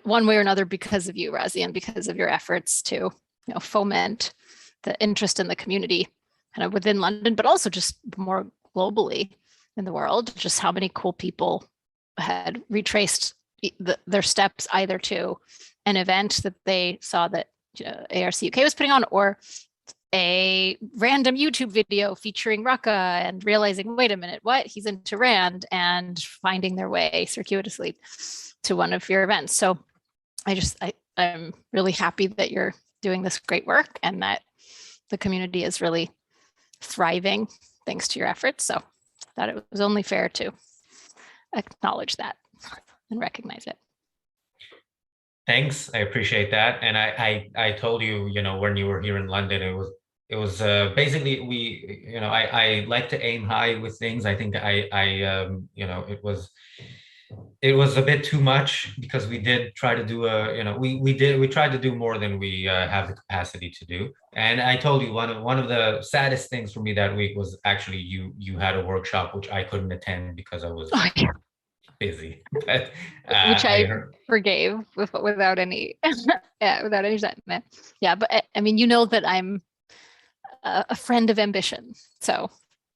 one way or another, because of you, Razi, and because of your efforts to foment the interest in the community kind of within London, but also just more globally in the world. Just how many cool people had retraced their steps either to an event that they saw that ARCUK was putting on, or a random YouTube video featuring Raqqa, and realizing, wait a minute, what? He's into Rand, and finding their way circuitously to one of your events. So I'm really happy that you're doing this great work and that the community is really thriving thanks to your efforts. So I thought it was only fair to acknowledge that and recognize it. Thanks, I appreciate that. And I told you, when you were here in London, it was basically I like to aim high with things. I think it was a bit too much, because we did try to do we tried to do more than we have the capacity to do. And I told you one of the saddest things for me that week was actually you had a workshop which I couldn't attend because I was busy, but, which I forgave without any without any resentment. Yeah, but I mean, that I'm a friend of ambition, so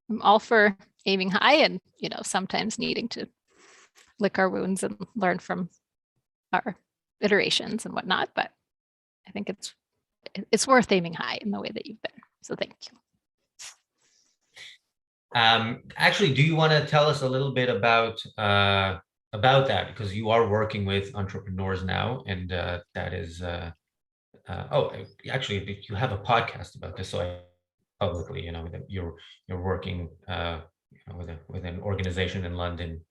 I'm all for aiming high and sometimes needing to lick our wounds and learn from our iterations and whatnot. But I think it's worth aiming high in the way that you've been. So thank you. Actually, do you want to tell us a little bit about that, because you are working with entrepreneurs now, and that is actually you have a podcast about this, so I publicly that you're working with an organization in London.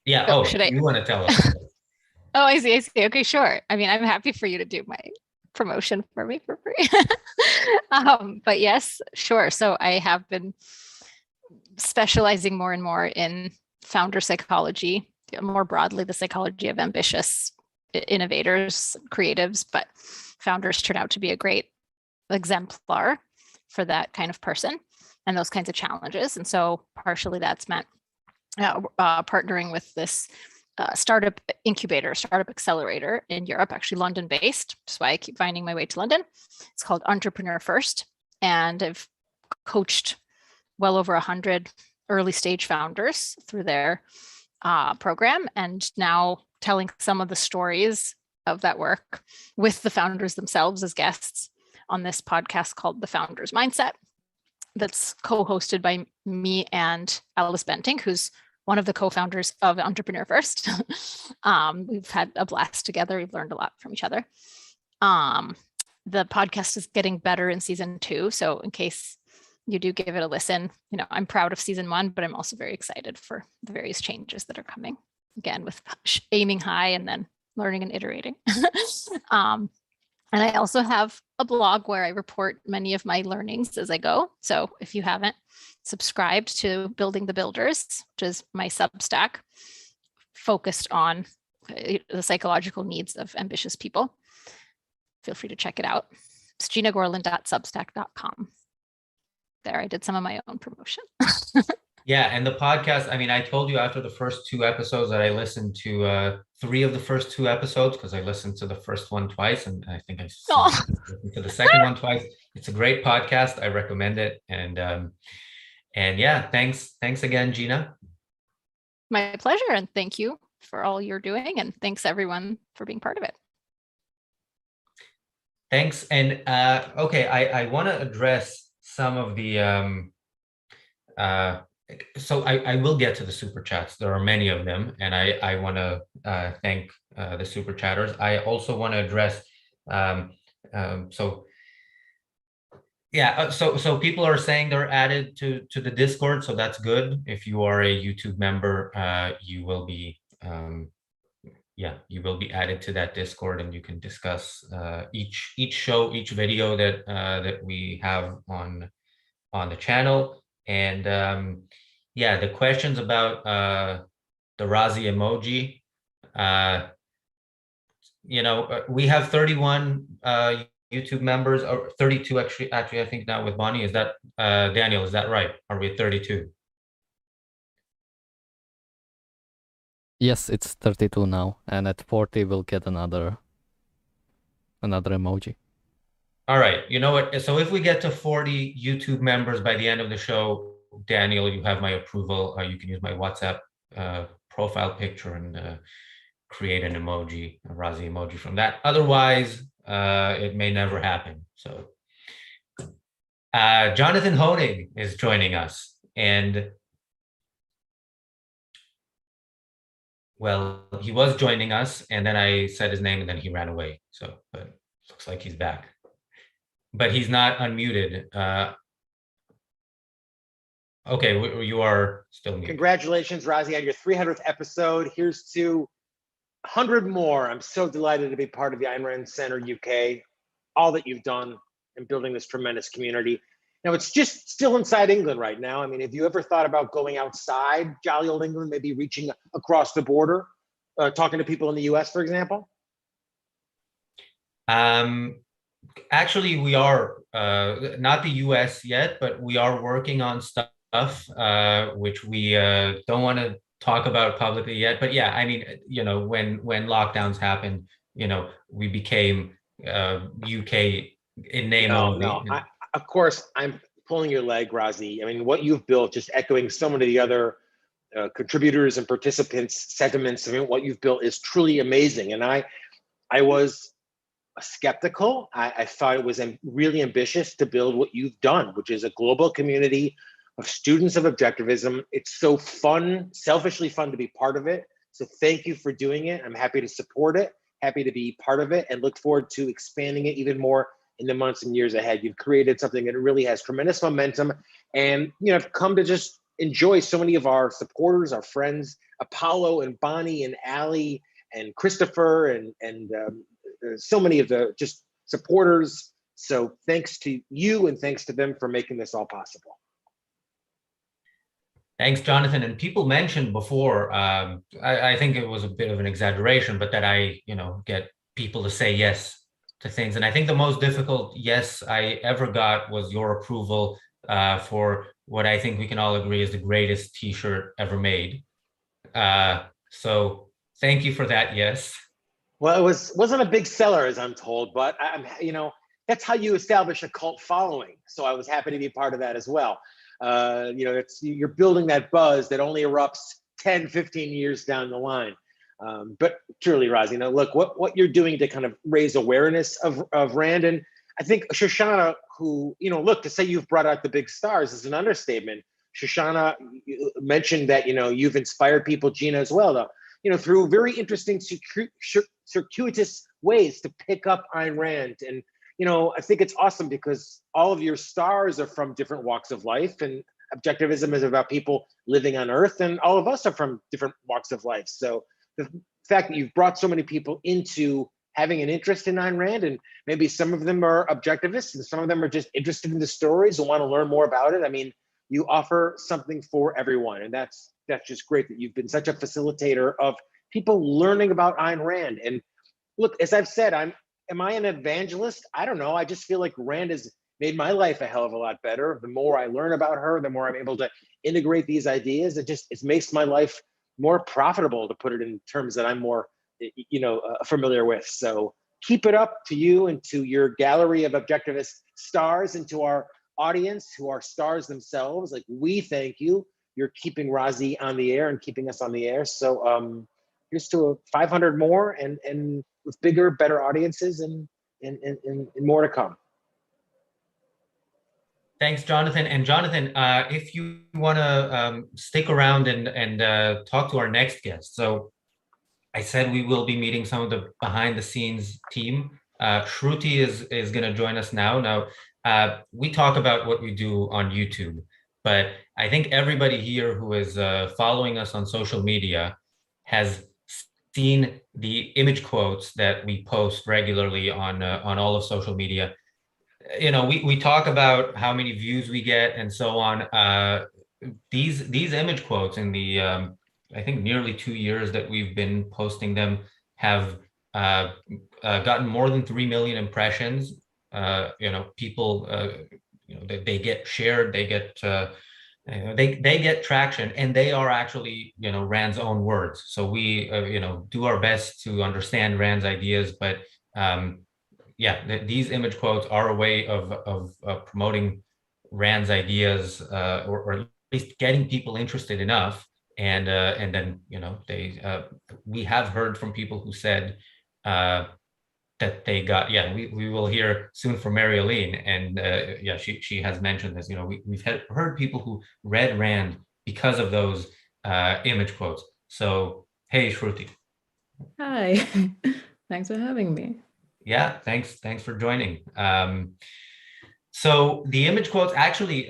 Yeah. You want to tell us? Oh, I see. Okay, sure. I mean, I'm happy for you to do my promotion for me for free. But yes, sure. So I have been specializing more and more in founder psychology, more broadly the psychology of ambitious innovators, creatives, but founders turn out to be a great exemplar for that kind of person and those kinds of challenges. And so partially that's meant partnering with this startup incubator, startup accelerator in Europe, actually London based. That's why I keep finding my way to London. It's called Entrepreneur First. And I've coached well over 100 early stage founders through their program, and now telling some of the stories of that work with the founders themselves as guests on this podcast called The Founder's Mindset, that's co-hosted by me and Alice Benting, who's one of the co-founders of Entrepreneur First. We've had a blast together. We've learned a lot from each other. The podcast is getting better in season 2. So in case you do give it a listen. I'm proud of season 1, but I'm also very excited for the various changes that are coming. Again, with aiming high and then learning and iterating. And I also have a blog where I report many of my learnings as I go. So if you haven't subscribed to Building the Builders, which is my Substack focused on the psychological needs of ambitious people, feel free to check it out. It's genagorlin.substack.com. There, I did some of my own promotion. Yeah, and the podcast, I told you after the first 2 episodes that I listened to 3 of the first 2 episodes because I listened to the first one twice, and I think I listened to the second one twice. It's a great podcast. I recommend it. And yeah, thanks again, Gena. My pleasure, and thank you for all you're doing, and thanks everyone for being part of it. Thanks. And okay, I want to address some of the so I will get to the super chats. There are many of them, and I want to thank the super chatters. I also want to address so people are saying they're added to the Discord, so that's good. If you are a YouTube member, you will be added to that Discord, and you can discuss each show, each video that we have on the channel. And the questions about the Razi emoji, we have 31 YouTube members, or 32 actually I think now with Bonnie. Is that Daniel, is that right? Are we at 32? Yes, it's 32 now, and at 40 we'll get another emoji. All right, you know what? So if we get to 40 YouTube members by the end of the show, Daniel, you have my approval. You can use my WhatsApp profile picture and create an emoji, a Razi emoji from that. Otherwise, it may never happen. So Jonathan Hoenig is joining us, and well, he was joining us, and then I said his name, and then he ran away. So, but looks like he's back. But he's not unmuted. Okay, you are still muted. Congratulations, Razi, on your 300th episode. Here's to 100 more. I'm so delighted to be part of the Ayn Rand Center UK, all that you've done in building this tremendous community. Now, it's just still inside England right now. Have you ever thought about going outside jolly old England, maybe reaching across the border, talking to people in the US, for example? Actually, we are not the US yet, but we are working on stuff which we don't want to talk about publicly yet. But yeah, when lockdowns happened, we became UK in name only. Of course, I'm pulling your leg, Razi. What you've built, just echoing so many of the other contributors and participants' sentiments. What you've built is truly amazing. And I was skeptical. I thought it was really ambitious to build what you've done, which is a global community of students of objectivism. It's so fun, selfishly fun to be part of it. So thank you for doing it. I'm happy to support it, happy to be part of it, and look forward to expanding it even more in the months and years ahead. You've created something that really has tremendous momentum, and I've come to just enjoy so many of our supporters, our friends, Apollo and Bonnie and Ali and Christopher and so many of the just supporters. So thanks to you and thanks to them for making this all possible. Thanks, Jonathan. And people mentioned before, I think it was a bit of an exaggeration, but that I, get people to say yes to things. And I think the most difficult yes I ever got was your approval for what I think we can all agree is the greatest T-shirt ever made. So thank you for that. Yes. Well, it wasn't a big seller, as I'm told, but that's how you establish a cult following. So I was happy to be part of that as well. You're building that buzz that only erupts 10, 15 years down the line. But truly, Razi, look, what you're doing to kind of raise awareness of Rand. And I think Shoshana, who, look, to say you've brought out the big stars is an understatement. Shoshana mentioned that, you've inspired people, Gena as well, though, through very interesting circuitous ways to pick up Ayn Rand. And, I think it's awesome because all of your stars are from different walks of life, and objectivism is about people living on Earth, and all of us are from different walks of life. So the fact that you've brought so many people into having an interest in Ayn Rand, and maybe some of them are objectivists and some of them are just interested in the stories and want to learn more about it. I mean, you offer something for everyone, and that's just great that you've been such a facilitator of people learning about Ayn Rand. And look, as I've said, am I an evangelist? I don't know. I just feel like Rand has made my life a hell of a lot better. The more I learn about her, the more I'm able to integrate these ideas. It makes my life more profitable, to put it in terms that I'm more, familiar with. So keep it up to you and to your gallery of objectivist stars, and to our audience who are stars themselves. Like, we thank you. You're keeping Razi on the air and keeping us on the air. So here's to 500 more and with bigger, better audiences and more to come. Thanks, Jonathan. And Jonathan, if you want to stick around and talk to our next guest. So I said we will be meeting some of the behind the scenes team. Shruti is going to join us now. Now, we talk about what we do on YouTube, but I think everybody here who is following us on social media has seen the image quotes that we post regularly on all of social media. We talk about how many views we get and so on. These image quotes in the I think nearly 2 years that we've been posting them have gotten more than 3 million impressions. People, they get shared, they get they get traction, and they are actually Rand's own words. So we do our best to understand Rand's ideas, but these image quotes are a way of promoting Rand's ideas, or at least getting people interested enough. And then we have heard from people who said that they got, we will hear soon from Maryallene, and she has mentioned this. We've heard people who read Rand because of those image quotes. So hey, Shruti. Hi, thanks for having me. Yeah, thanks for joining. So the image quotes, actually,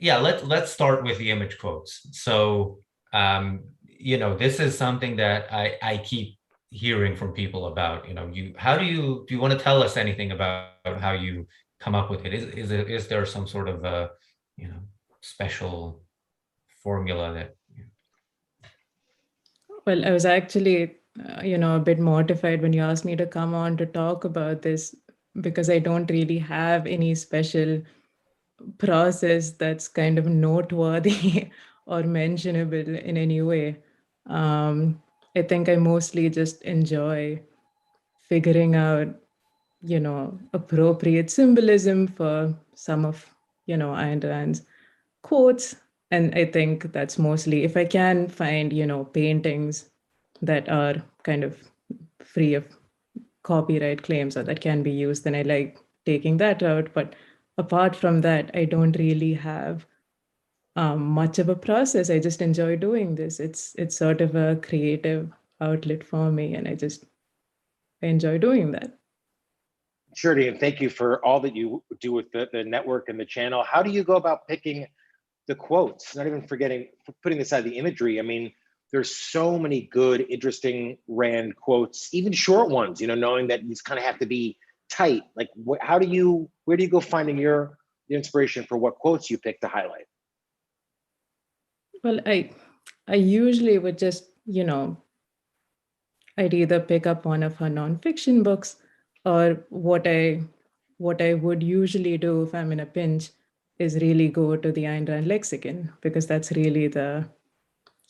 let's start with the image quotes. So this is something that I keep hearing from people about. Do you want to tell us anything about how you come up with it? Is there some sort of special formula that? Well, I was actually a bit mortified when you asked me to come on to talk about this, because I don't really have any special process that's kind of noteworthy or mentionable in any way. I think I mostly just enjoy figuring out, appropriate symbolism for some of, Ayn Rand's quotes. And I think that's mostly, if I can find, paintings that are kind of free of copyright claims or that can be used, then I like taking that route. But apart from that, I don't really have much of a process. I just enjoy doing this. It's sort of a creative outlet for me, and I enjoy doing that. Shruti, and thank you for all that you do with the network and the channel. How do you go about picking the quotes? Not even putting aside the imagery. I mean, there's so many good, interesting Rand quotes, even short ones, knowing that these kind of have to be tight. Like, where do you go finding the inspiration for what quotes you pick to highlight? Well, I usually would just, I'd either pick up one of her nonfiction books, or what I would usually do if I'm in a pinch is really go to the Ayn Rand lexicon, because that's really the,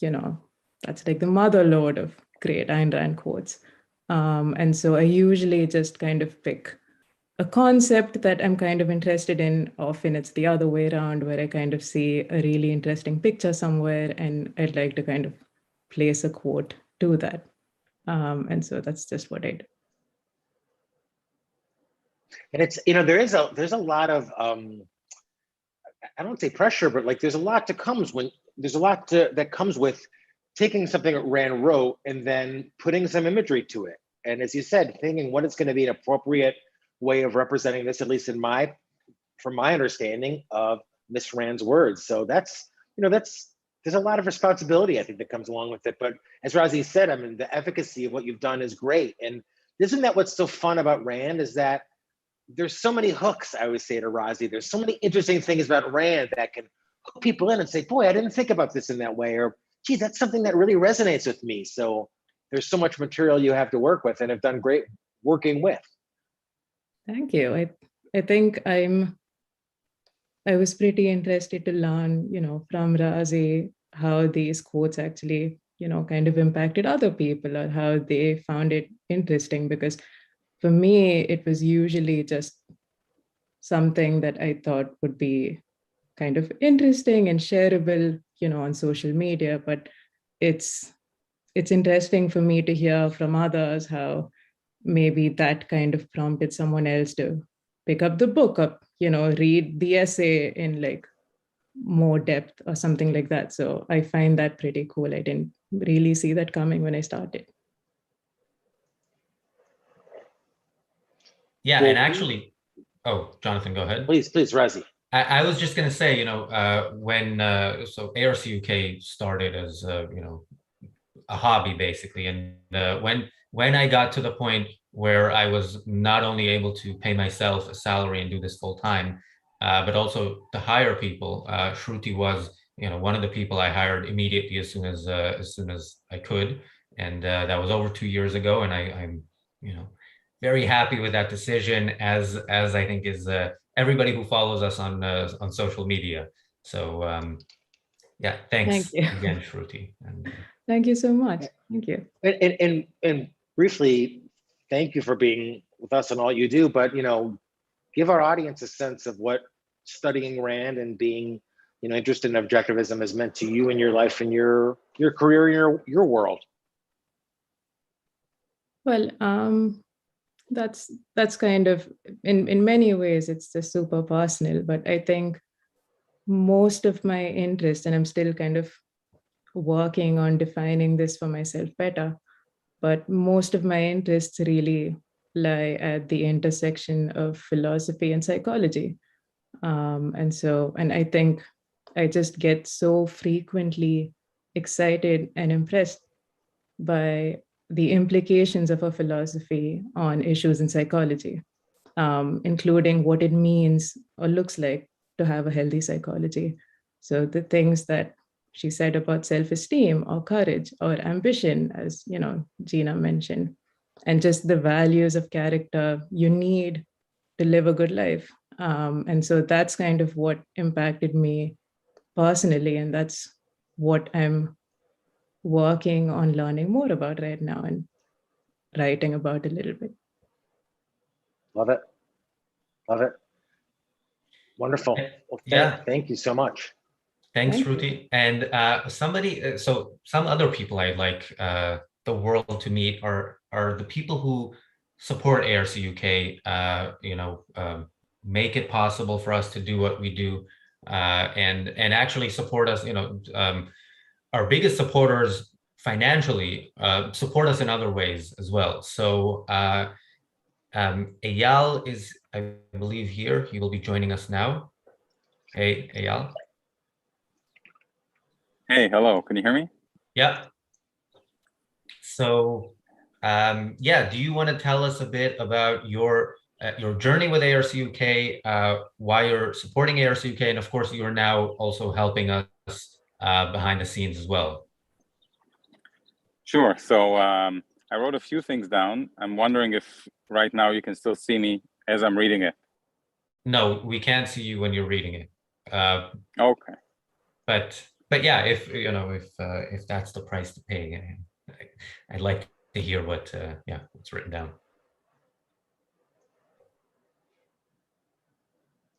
that's like the mother lode of great Ayn Rand quotes. And so I usually just kind of pick a concept that I'm kind of interested in. Often it's the other way around, where I kind of see a really interesting picture somewhere and I'd like to kind of place a quote to that. And so that's just what I do. And it's, there's a lot of, I don't say pressure, but like there's a lot that comes with taking something that Rand wrote and then putting some imagery to it. And as you said, thinking what is going to be an appropriate way of representing this, at least from my understanding of Miss Rand's words. So that's, there's a lot of responsibility, I think, that comes along with it. But as Razi said, I mean, the efficacy of what you've done is great. And isn't that what's so fun about Rand, is that there's so many hooks, I always say to Razi, there's so many interesting things about Rand that can hook people in and say, boy, I didn't think about this in that way, or geez, that's something that really resonates with me. So there's so much material you have to work with and have done great working with. Thank you. I think I was pretty interested to learn, from Razi, how these quotes actually, kind of impacted other people, or how they found it interesting. Because for me, it was usually just something that I thought would be kind of interesting and shareable, on social media. But it's interesting for me to hear from others how maybe that kind of prompted someone else to pick up the book up, read the essay in like more depth or something like that. So I find that pretty cool. I didn't really see that coming when I started. Yeah, Well, and actually, oh, Jonathan, go ahead. Please, Razi. I was just going to say, when so ARCUK started as a hobby basically, and when I got to the point where I was not only able to pay myself a salary and do this full time, but also to hire people, Shruti was one of the people I hired immediately as soon as I could, and that was over 2 years ago, and I'm very happy with that decision, as I think is everybody who follows us on social media. So yeah, thanks Thank you. again, Shruti. And, thank you so much. Thank you. And briefly, thank you for being with us and all you do. But give our audience a sense of what studying Rand and being interested in objectivism has meant to you in your life and your career, your world. Well, that's kind of in many ways it's just super personal, but I think most of my interest, and I'm still kind of working on defining this for myself better, but most of my interests really lie at the intersection of philosophy and psychology. And I think I just get so frequently excited and impressed by the implications of a philosophy on issues in psychology, including what it means or looks like to have a healthy psychology. So the things that she said about self-esteem or courage or ambition, as Gena mentioned, and just the values of character you need to live a good life. And so that's kind of what impacted me personally, and that's what I'm working on learning more about right now and writing about a little bit. Love it. Wonderful. Well, thank you so much. Thanks, Shruti. And so some other people I'd like the world to meet are the people who support ARCUK, make it possible for us to do what we do, and actually support us. Our biggest supporters financially support us in other ways as well. So Eyal is, I believe, here. He will be joining us now. Hey, Eyal. Hey, hello. Can you hear me? Yeah. So, do you want to tell us a bit about your journey with ARCUK, why you're supporting ARCUK, and of course, you're now also helping us behind the scenes as well? Sure. So I wrote a few things down. I'm wondering if right now you can still see me as I'm reading it. No, we can't see you when you're reading it. Okay. But yeah, if that's the price to pay, I'd like to hear what's written down.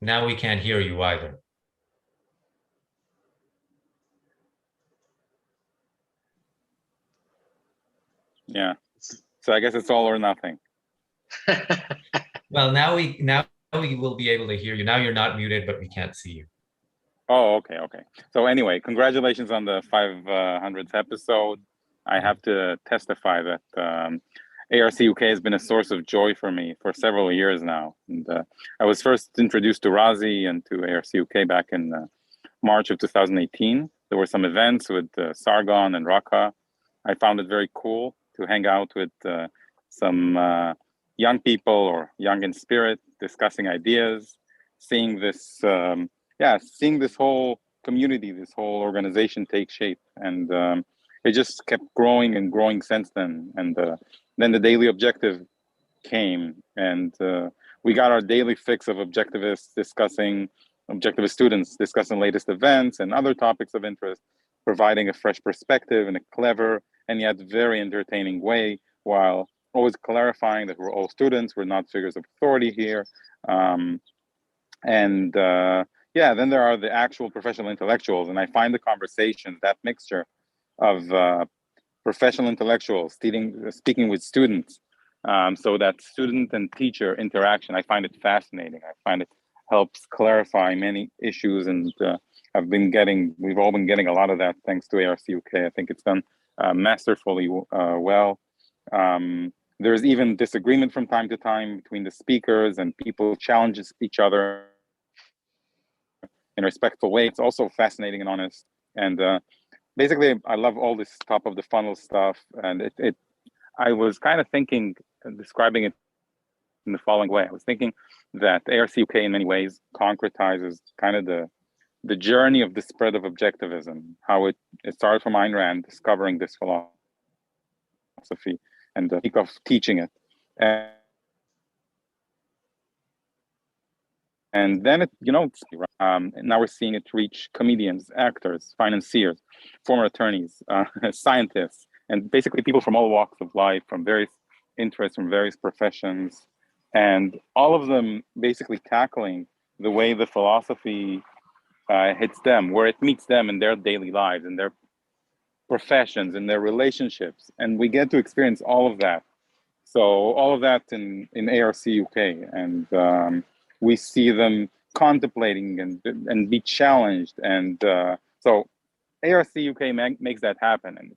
Now we can't hear you either. Yeah. So I guess it's all or nothing. Well, now we will be able to hear you. Now you're not muted, but we can't see you. Oh, okay. So anyway, congratulations on the 500th episode. I have to testify that ARC UK has been a source of joy for me for several years now. And I was first introduced to Razi and to ARC UK back in March of 2018. There were some events with Sargon and Raqqa. I found it very cool to hang out with some young people or young in spirit, discussing ideas, seeing this, seeing this whole community, this whole organization take shape. And it just kept growing and growing since then. And then the daily objective came, and we got our daily fix of objectivist students discussing latest events and other topics of interest, providing a fresh perspective in a clever and yet very entertaining way, while always clarifying that we're all students, we're not figures of authority here. Then there are the actual professional intellectuals, and I find the conversation, that mixture of professional intellectuals speaking with students, so that student and teacher interaction, I find it fascinating. I find it helps clarify many issues, and we've all been getting a lot of that thanks to ARC UK. I think it's done masterfully well. There's even disagreement from time to time between the speakers, and people challenge each other in a respectful way. It's also fascinating and honest. And basically, I love all this top of the funnel stuff. And I was kind of thinking, describing it in the following way. I was thinking that ARC UK in many ways concretizes kind of the journey of the spread of objectivism, how it started from Ayn Rand, discovering this philosophy, and Nikos teaching it. And then now we're seeing it reach comedians, actors, financiers, former attorneys, scientists, and basically people from all walks of life, from various interests, from various professions, and all of them basically tackling the way the philosophy hits them, where it meets them in their daily lives, in their professions, in their relationships. And we get to experience all of that. So all of that in ARC UK, and we see them contemplating and be challenged. And so ARC UK makes that happen. And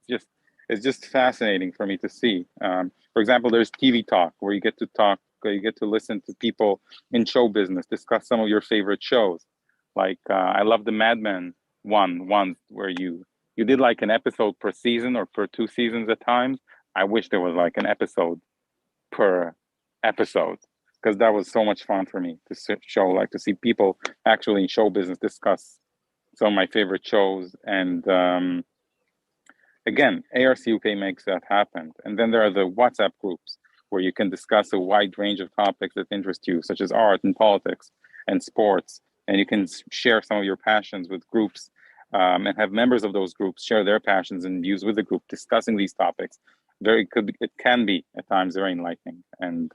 it's just fascinating for me to see. For example, there's TV Talk, where you get to listen to people in show business, discuss some of your favorite shows. Like I love the Mad Men one where you did like an episode per season or per 2 seasons at times. I wish there was like an episode per episode, because that was so much fun for me to see people actually in show business discuss some of my favorite shows. And again, ARC UK makes that happen. And then there are the WhatsApp groups where you can discuss a wide range of topics that interest you, such as art and politics and sports. And you can share some of your passions with groups, and have members of those groups share their passions and views with the group, discussing these topics. It can be at times very enlightening. And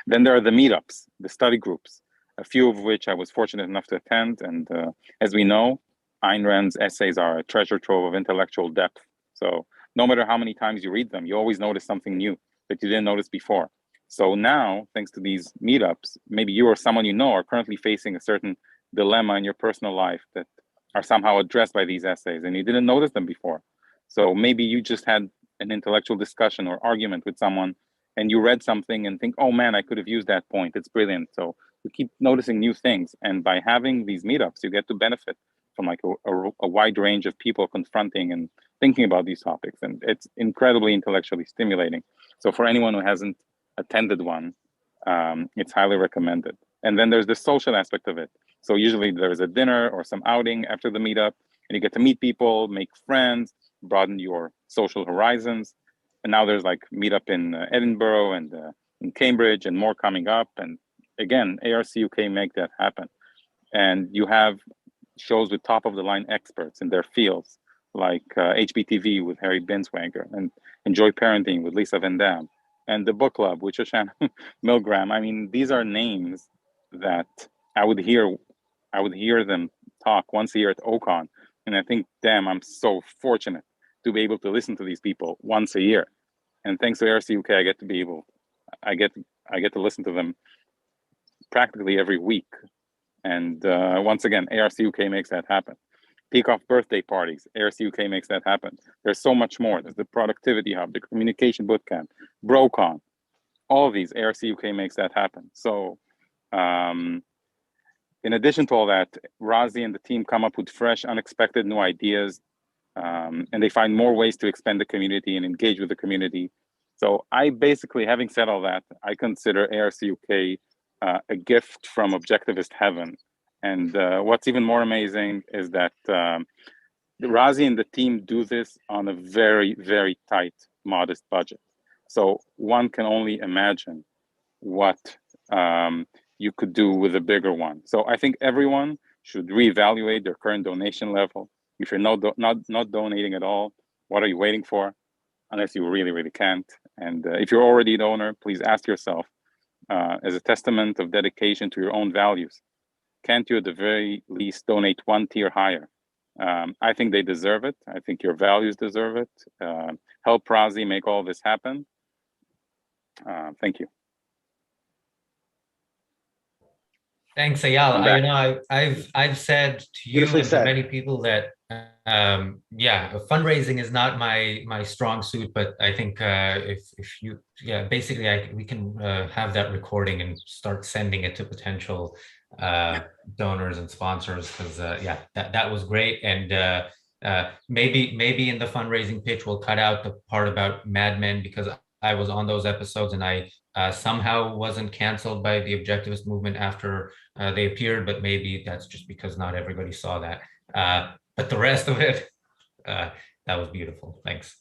then there are the meetups, the study groups, a few of which I was fortunate enough to attend. And as we know, Ayn Rand's essays are a treasure trove of intellectual depth. So no matter how many times you read them, you always notice something new that you didn't notice before. So now, thanks to these meetups, maybe you or someone you know are currently facing a certain dilemma in your personal life that are somehow addressed by these essays, and you didn't notice them before. So maybe you just had an intellectual discussion or argument with someone, and you read something and think, oh man, I could have used that point. It's brilliant. So you keep noticing new things. And by having these meetups, you get to benefit from like a wide range of people confronting and thinking about these topics. And it's incredibly intellectually stimulating. So for anyone who hasn't attended one, it's highly recommended. And then there's the social aspect of it. So usually there's a dinner or some outing after the meetup, and you get to meet people, make friends, broaden your social horizons. And now there's like meetup in Edinburgh and in Cambridge, and more coming up. And again, ARC UK make that happen. And you have shows with top of the line experts in their fields, like HBTV with Harry Binswanger, and Enjoy Parenting with Lisa VanDamme, and the book club with Shoshana Milgram. I mean, these are names that I would hear them talk once a year at OCON. And I think, damn, I'm so fortunate to be able to listen to these people once a year. And thanks to ARC UK, I get to listen to them practically every week. And once again, ARC UK makes that happen. Peak off birthday parties. ARC UK makes that happen. There's so much more. There's the Productivity Hub, the Communication Bootcamp, BroCon. All of these, ARC UK makes that happen. So in addition to all that, Razi and the team come up with fresh, unexpected new ideas, and they find more ways to expand the community and engage with the community. So I basically, having said all that, I consider ARC UK a gift from objectivist heaven. And what's even more amazing is that Razi and the team do this on a very, very tight, modest budget. So one can only imagine what you could do with a bigger one. So I think everyone should reevaluate their current donation level. If you're not donating at all, what are you waiting for? Unless you really, really can't. And if you're already a donor, please ask yourself, as a testament of dedication to your own values, can't you at the very least donate one tier higher? I think they deserve it. I think your values deserve it. Help Razi make all this happen. Thank you. Thanks, Eyal. I've said to you and to many people that fundraising is not my strong suit, but I think if you basically we can have that recording and start sending it to potential donors and sponsors, because that was great. And maybe in the fundraising pitch we'll cut out the part about Mad Men, because I was on those episodes and I somehow wasn't canceled by the objectivist movement after they appeared, but maybe that's just because not everybody saw that. But the rest of it, that was beautiful. Thanks.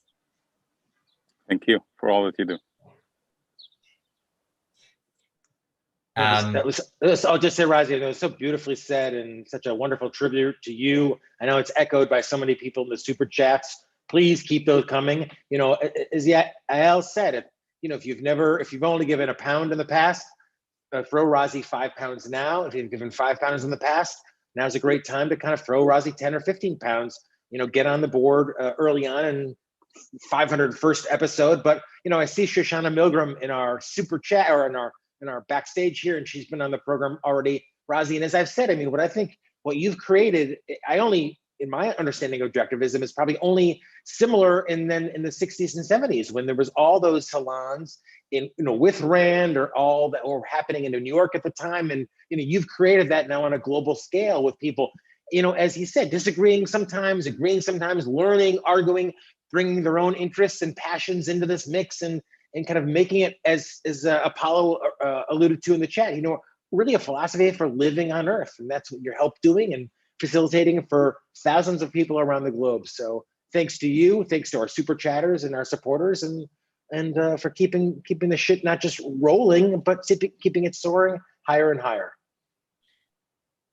Thank you for all that you do. I'll just say, Razi, it was so beautifully said and such a wonderful tribute to you. I know it's echoed by so many people in the super chats. Please keep those coming. You know, as Eyal said, if you've only given £1 in the past, throw Razi £5 now. If you've given £5 in the past, now's a great time to kind of throw Razi 10 or 15 pounds. Get on the board early on in 501st episode. But I see Shoshana Milgram in our super chat or in our backstage here, and she's been on the program already, Razi. And as I've said, what you've created, in my understanding of objectivism, is probably only similar in the 60s and 70s, when there was all those salons with Rand or all that were happening in New York at the time. And you've created that now on a global scale with people, as he said, disagreeing sometimes, agreeing sometimes, learning, arguing, bringing their own interests and passions into this mix, and kind of making it, as Apollo alluded to in the chat, really a philosophy for living on Earth. And that's what you're doing and facilitating for thousands of people around the globe. So thanks to you, thanks to our super chatters and our supporters, and for keeping the shit not just rolling, but keeping it soaring higher and higher.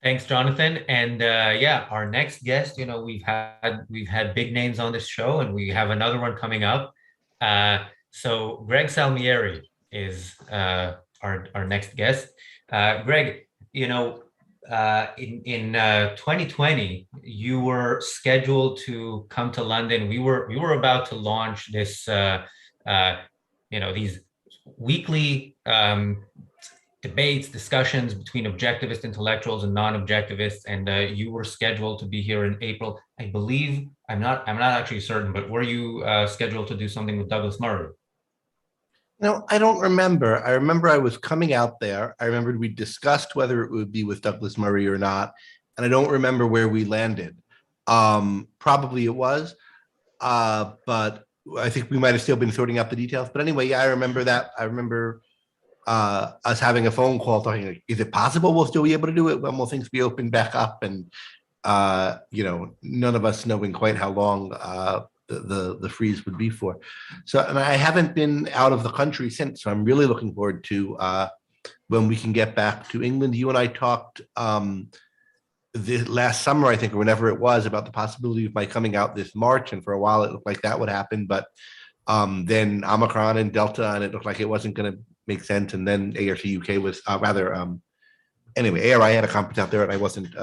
Thanks, Jonathan. And our next guest, we've had big names on this show, and we have another one coming up. So Greg Salmieri is our next guest. Greg, in 2020, you were scheduled to come to London. We were about to launch this, these weekly debates, discussions between objectivist intellectuals and non-objectivists, and you were scheduled to be here in April. I believe, I'm not actually certain, but were you scheduled to do something with Douglas Murray? No, I don't remember. I remember I was coming out there. I remembered we discussed whether it would be with Douglas Murray or not, and I don't remember where we landed. Probably it was, but I think we might have still been sorting out the details. But anyway, I remember that. I remember us having a phone call talking, like, is it possible we'll still be able to do it when will things be opened back up? And, none of us knowing quite how long the freeze would be for. So, and I haven't been out of the country since, so I'm really looking forward to when we can get back to England. You and I talked the last summer, I think, or whenever it was, about the possibility of my coming out this March, and for a while it looked like that would happen, but then Omicron and Delta, and it looked like it wasn't going to make sense, and then ARC UK was anyway, ARI had a conference out there, and I wasn't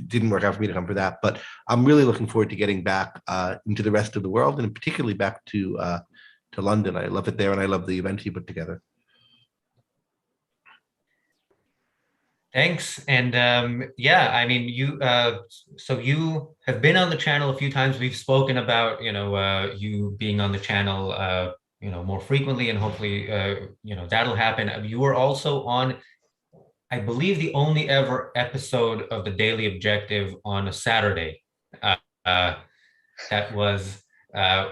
didn't work out for me to come for that. But I'm really looking forward to getting back into the rest of the world, and particularly back to London. I love it there, and I love the events you put together. Thanks. And yeah, I mean, so you have been on the channel a few times. We've spoken about, you being on the channel, more frequently, and hopefully, that'll happen. You were also on, I believe, the only ever episode of the Daily Objective on a Saturday. That was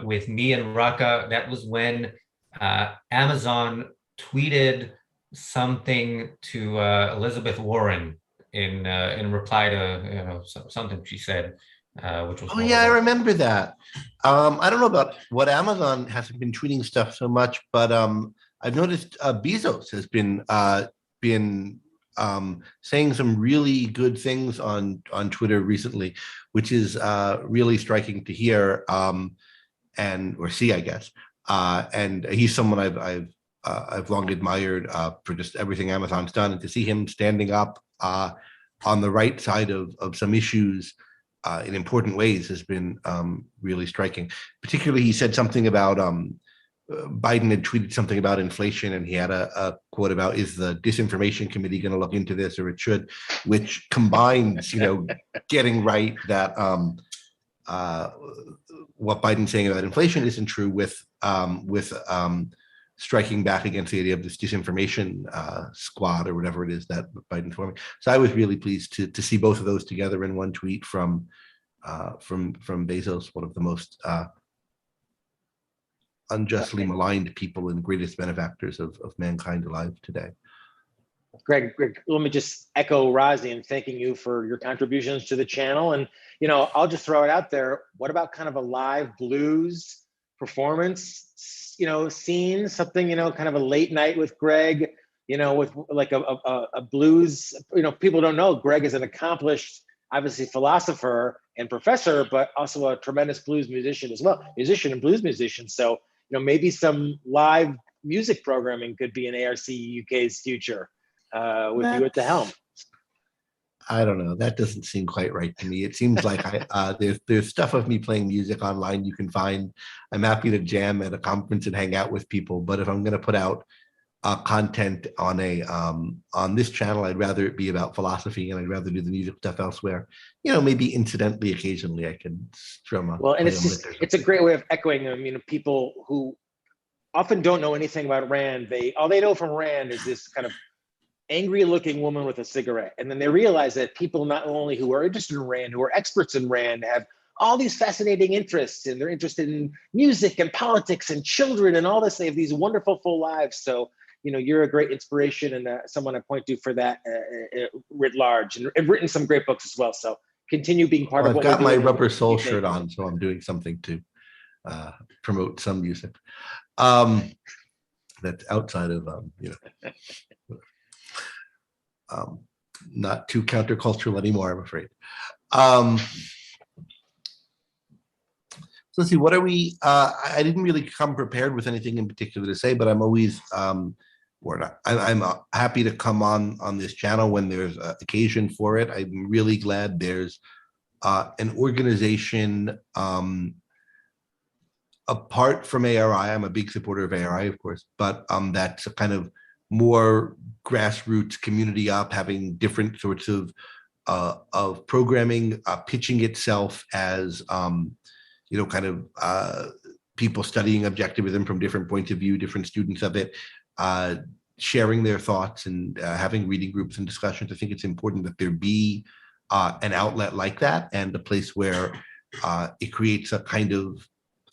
with me and Raka. That was when Amazon tweeted something to Elizabeth Warren in reply to something she said, which was Oh yeah, I remember that. I don't know about what Amazon hasn't been tweeting stuff so much, but I've noticed Bezos has been saying some really good things on Twitter recently, which is really striking to hear or see, I guess. And he's someone I've long admired for just everything Amazon's done, and to see him standing up on the right side of some issues in important ways has been really striking. Particularly, he said something about Biden had tweeted something about inflation, and he had a quote about, is the disinformation committee going to look into this, or it should, which combines, getting right that what Biden's saying about inflation isn't true with striking back against the idea of this disinformation squad or whatever it is that Biden's forming. So I was really pleased to see both of those together in one tweet from Bezos, one of the most unjustly maligned people and greatest benefactors of mankind alive today. Greg, let me just echo Razi in thanking you for your contributions to the channel. And, I'll just throw it out there. What about kind of a live blues performance, scene, something, kind of a late night with Greg, with like a blues, people don't know Greg is an accomplished, obviously, philosopher and professor, but also a tremendous blues musician as well, musician and blues musician. So, maybe some live music programming could be in ARC UK's future with you at the helm. I don't know. That doesn't seem quite right to me. It seems like there's stuff of me playing music online you can find. I'm happy to jam at a conference and hang out with people. But if I'm going to put out content on this channel, I'd rather it be about philosophy, and I'd rather do the music stuff elsewhere. Maybe incidentally, occasionally, I can strum up. Well, and it's a great way of echoing. People who often don't know anything about Rand. All they know from Rand is this kind of angry-looking woman with a cigarette, and then they realize that people not only who are interested in Rand, who are experts in Rand, have all these fascinating interests, and they're interested in music and politics and children and all this. They have these wonderful full lives. So, you're a great inspiration and someone I point to for that writ large, and written some great books as well. So continue being part of what I've got my Rubber Soul shirt on, so I'm doing something to promote some music that's outside of not too countercultural anymore, I'm afraid. So let's see, what are we, I didn't really come prepared with anything in particular to say, but I'm always, I'm happy to come on this channel when there's an occasion for it. I'm really glad there's an organization apart from ARI. I'm a big supporter of ARI, of course, but that's a kind of more grassroots community up, having different sorts of programming, pitching itself as kind of people studying objectivism from different points of view, different students of it, sharing their thoughts and having reading groups and discussions. I think it's important that there be an outlet like that, and a place where it creates a kind of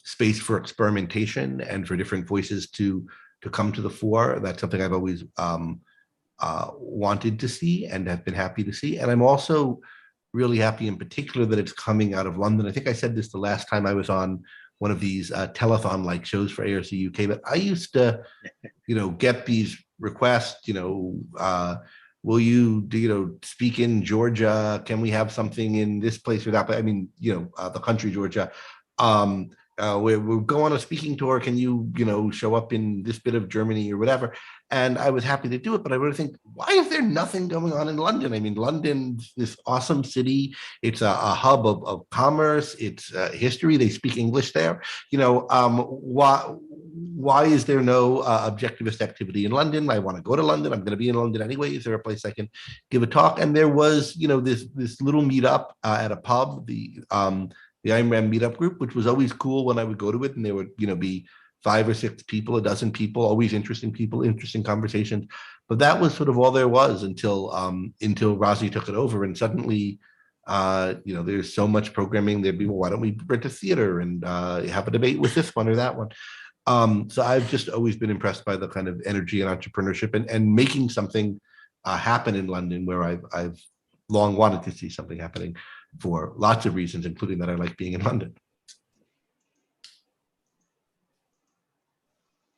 space for experimentation and for different voices to come to the fore. That's something I've always wanted to see and have been happy to see. And I'm also really happy in particular that it's coming out of London. I think I said this the last time I was on one of these telethon-like shows for ARC UK, but I used to, get these requests, will you, speak in Georgia? Can we have something in this place or that? I mean, the country, Georgia. We'll go on a speaking tour. Can you, show up in this bit of Germany or whatever? And I was happy to do it, but I really think, why is there nothing going on in London? I mean, London's this awesome city. It's a hub of commerce. It's history. They speak English there. why is there no objectivist activity in London? I want to go to London. I'm going to be in London anyway. Is there a place I can give a talk? And there was, this little meetup at a pub, the Ayn Rand meetup group, which was always cool when I would go to it, and there would, be 5 or 6 people, a dozen people, always interesting people, interesting conversations. But that was sort of all there was until Razi took it over, and suddenly, there's so much programming. There'd be, well, why don't we rent a theater and have a debate with this one or that one? So I've just always been impressed by the kind of energy and entrepreneurship and making something happen in London, where I've long wanted to see something happening for lots of reasons, including that I like being in London.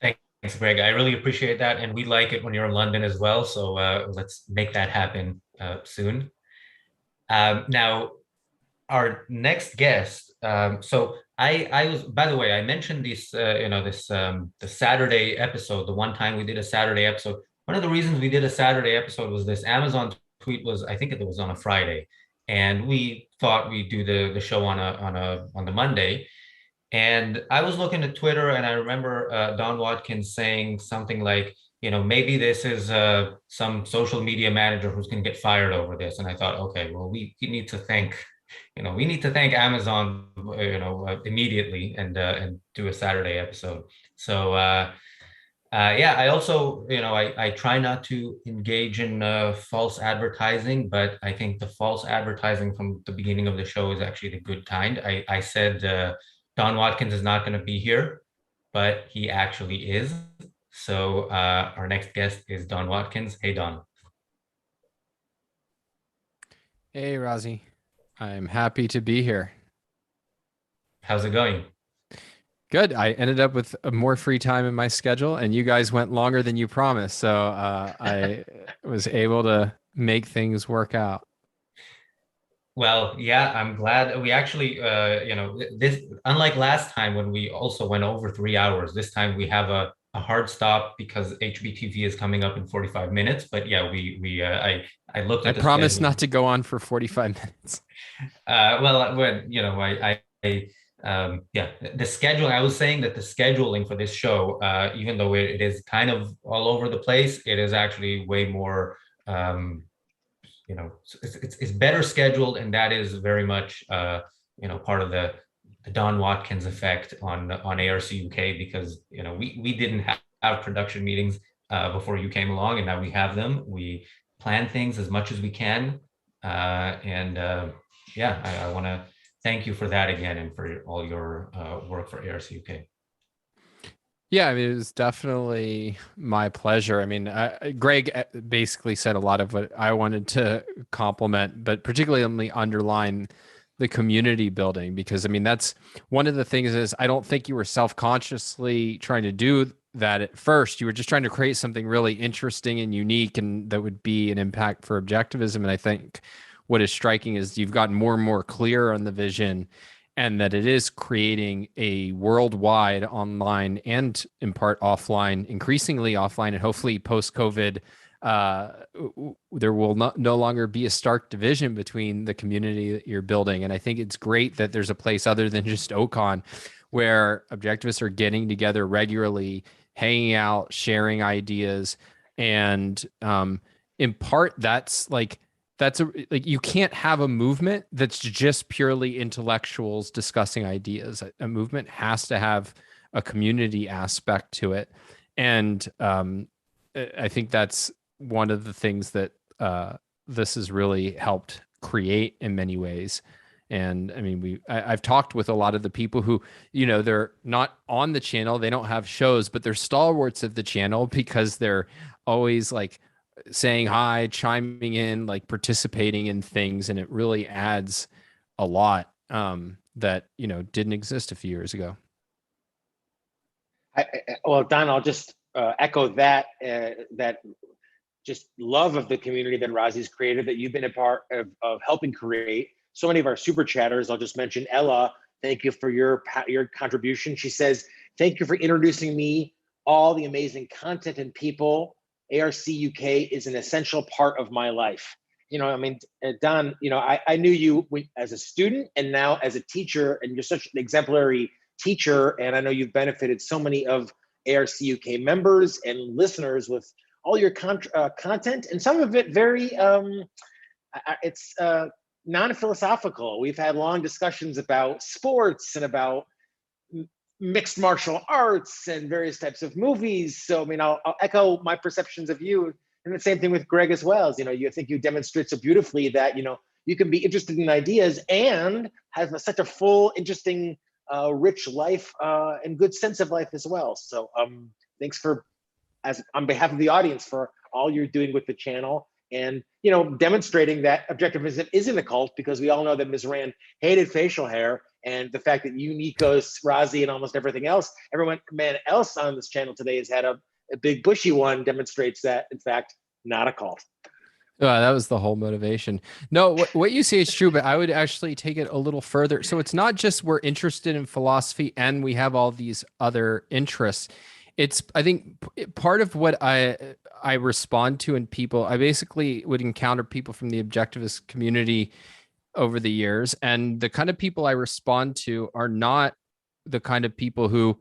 Thanks, Greg. I really appreciate that. And we like it when you're in London as well. So let's make that happen soon. Now, our next guest. So I was, by the way, I mentioned this, the Saturday episode, the one time we did a Saturday episode. One of the reasons we did a Saturday episode was this Amazon tweet was, I think it was on a Friday. And we thought we'd do the show on the Monday. And I was looking at Twitter, and I remember Don Watkins saying something like, maybe this is some social media manager who's going to get fired over this. And I thought, okay, well, we need to thank, we need to thank Amazon, immediately and do a Saturday episode. So yeah, I also, I try not to engage in false advertising, but I think the false advertising from the beginning of the show is actually the good kind. I said, Don Watkins is not going to be here, but he actually is. So our next guest is Don Watkins. Hey, Don. Hey, Razi. I'm happy to be here. How's it going? Good. I ended up with more free time in my schedule, and you guys went longer than you promised. So I was able to make things work out. Well, yeah, I'm glad we actually, this, unlike last time when we also went over 3 hours, this time we have a hard stop because HBTV is coming up in 45 minutes. But yeah, I looked at I promise not to go on for 45 minutes. Well, when, yeah, the scheduling, I was saying that the scheduling for this show, even though it is kind of all over the place, it is actually way more, it's better scheduled, and that is very much part of the Don Watkins effect on ARC UK, because we didn't have production meetings before you came along, and now we have them. We plan things as much as we can, and I want to thank you for that again, and for all your work for ARC UK. Yeah, I mean, it was definitely my pleasure. I mean, Greg basically said a lot of what I wanted to compliment, but particularly underline the community building, because I mean, that's one of the things is I don't think you were self-consciously trying to do that at first. You were just trying to create something really interesting and unique, and that would be an impact for objectivism. And I think what is striking is you've gotten more and more clear on the vision, and that it is creating a worldwide online and in part offline, increasingly offline, and hopefully post-COVID, there will no longer be a stark division between the community that you're building. And I think it's great that there's a place other than just OCON where objectivists are getting together regularly, hanging out, sharing ideas. And in part, that's you can't have a movement that's just purely intellectuals discussing ideas. A movement has to have a community aspect to it. And I think that's one of the things that this has really helped create in many ways. And I mean, I've talked with a lot of the people who, they're not on the channel, they don't have shows, but they're stalwarts of the channel because they're always saying hi, chiming in, participating in things. And it really adds a lot that, didn't exist a few years ago. Well, Don, I'll just echo that, that just love of the community that Razi's created, that you've been a part of helping create. So many of our super chatters, I'll just mention Ella, thank you for your contribution. She says, thank you for introducing me, all the amazing content and people. ARC UK is an essential part of my life. Don, I knew you as a student and now as a teacher, and you're such an exemplary teacher. And I know you've benefited so many of ARCUK members and listeners with all your content, and some of it very, it's non-philosophical. We've had long discussions about sports and about mixed martial arts and various types of movies. So, I mean, I'll echo my perceptions of you, and the same thing with Greg as well. As, I think you demonstrate so beautifully that, you can be interested in ideas and have such a full, interesting, rich life and good sense of life as well. So thanks on behalf of the audience for all you're doing with the channel, and demonstrating that objectivism isn't a cult, because we all know that Ms. Rand hated facial hair, and the fact that you, Nikos, Razi, and almost everyone else on this channel today has had a big bushy one demonstrates that, in fact, not a cult. That was the whole motivation. No, what you say is true, but I would actually take it a little further. So it's not just we're interested in philosophy and we have all these other interests. It's, I think, part of what I respond to in people. I basically would encounter people from the objectivist community over the years, and the kind of people I respond to are not the kind of people who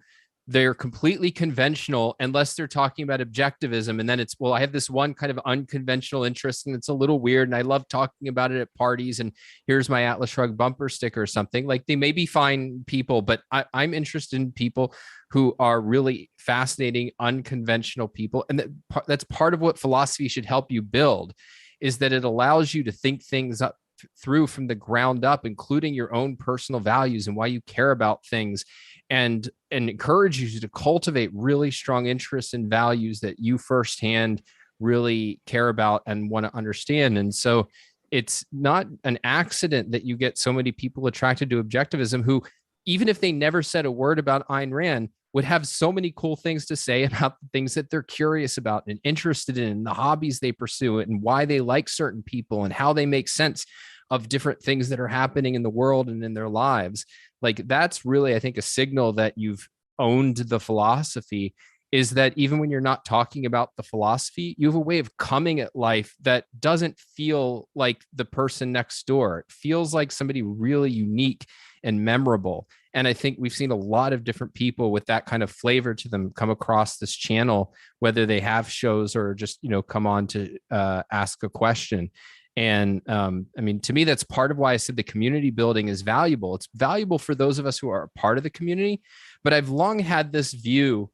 they're completely conventional unless they're talking about objectivism. And then it's, well, I have this one kind of unconventional interest and it's a little weird, and I love talking about it at parties, and here's my Atlas Shrugged bumper sticker or something. Like, they may be fine people, but I'm interested in people who are really fascinating, unconventional people. And that's part of what philosophy should help you build, is that it allows you to think things up through from the ground up, including your own personal values and why you care about things, and encourage you to cultivate really strong interests and values that you firsthand really care about and want to understand. And so it's not an accident that you get so many people attracted to objectivism who, even if they never said a word about Ayn Rand, would have so many cool things to say about the things that they're curious about and interested in, the hobbies they pursue, and why they like certain people and how they make sense of different things that are happening in the world and in their lives. Like, that's really, I think, a signal that you've owned the philosophy, is that even when you're not talking about the philosophy, you have a way of coming at life that doesn't feel like the person next door. It feels like somebody really unique and memorable. And I think we've seen a lot of different people with that kind of flavor to them come across this channel, whether they have shows or just, come on to ask a question. And I mean, to me, that's part of why I said the community building is valuable. It's valuable for those of us who are a part of the community. But I've long had this view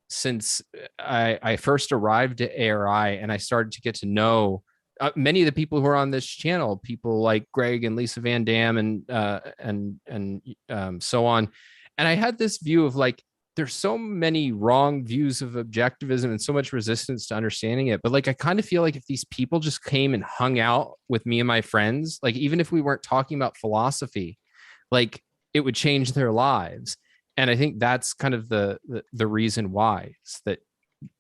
since I first arrived at ARI, and I started to get to know many of the people who are on this channel, people like Greg and Lisa VanDamme and so on. And I had this view of, like, there's so many wrong views of objectivism and so much resistance to understanding it. But, like, I kind of feel like if these people just came and hung out with me and my friends, like, even if we weren't talking about philosophy, like, it would change their lives. And I think that's kind of the reason why, is that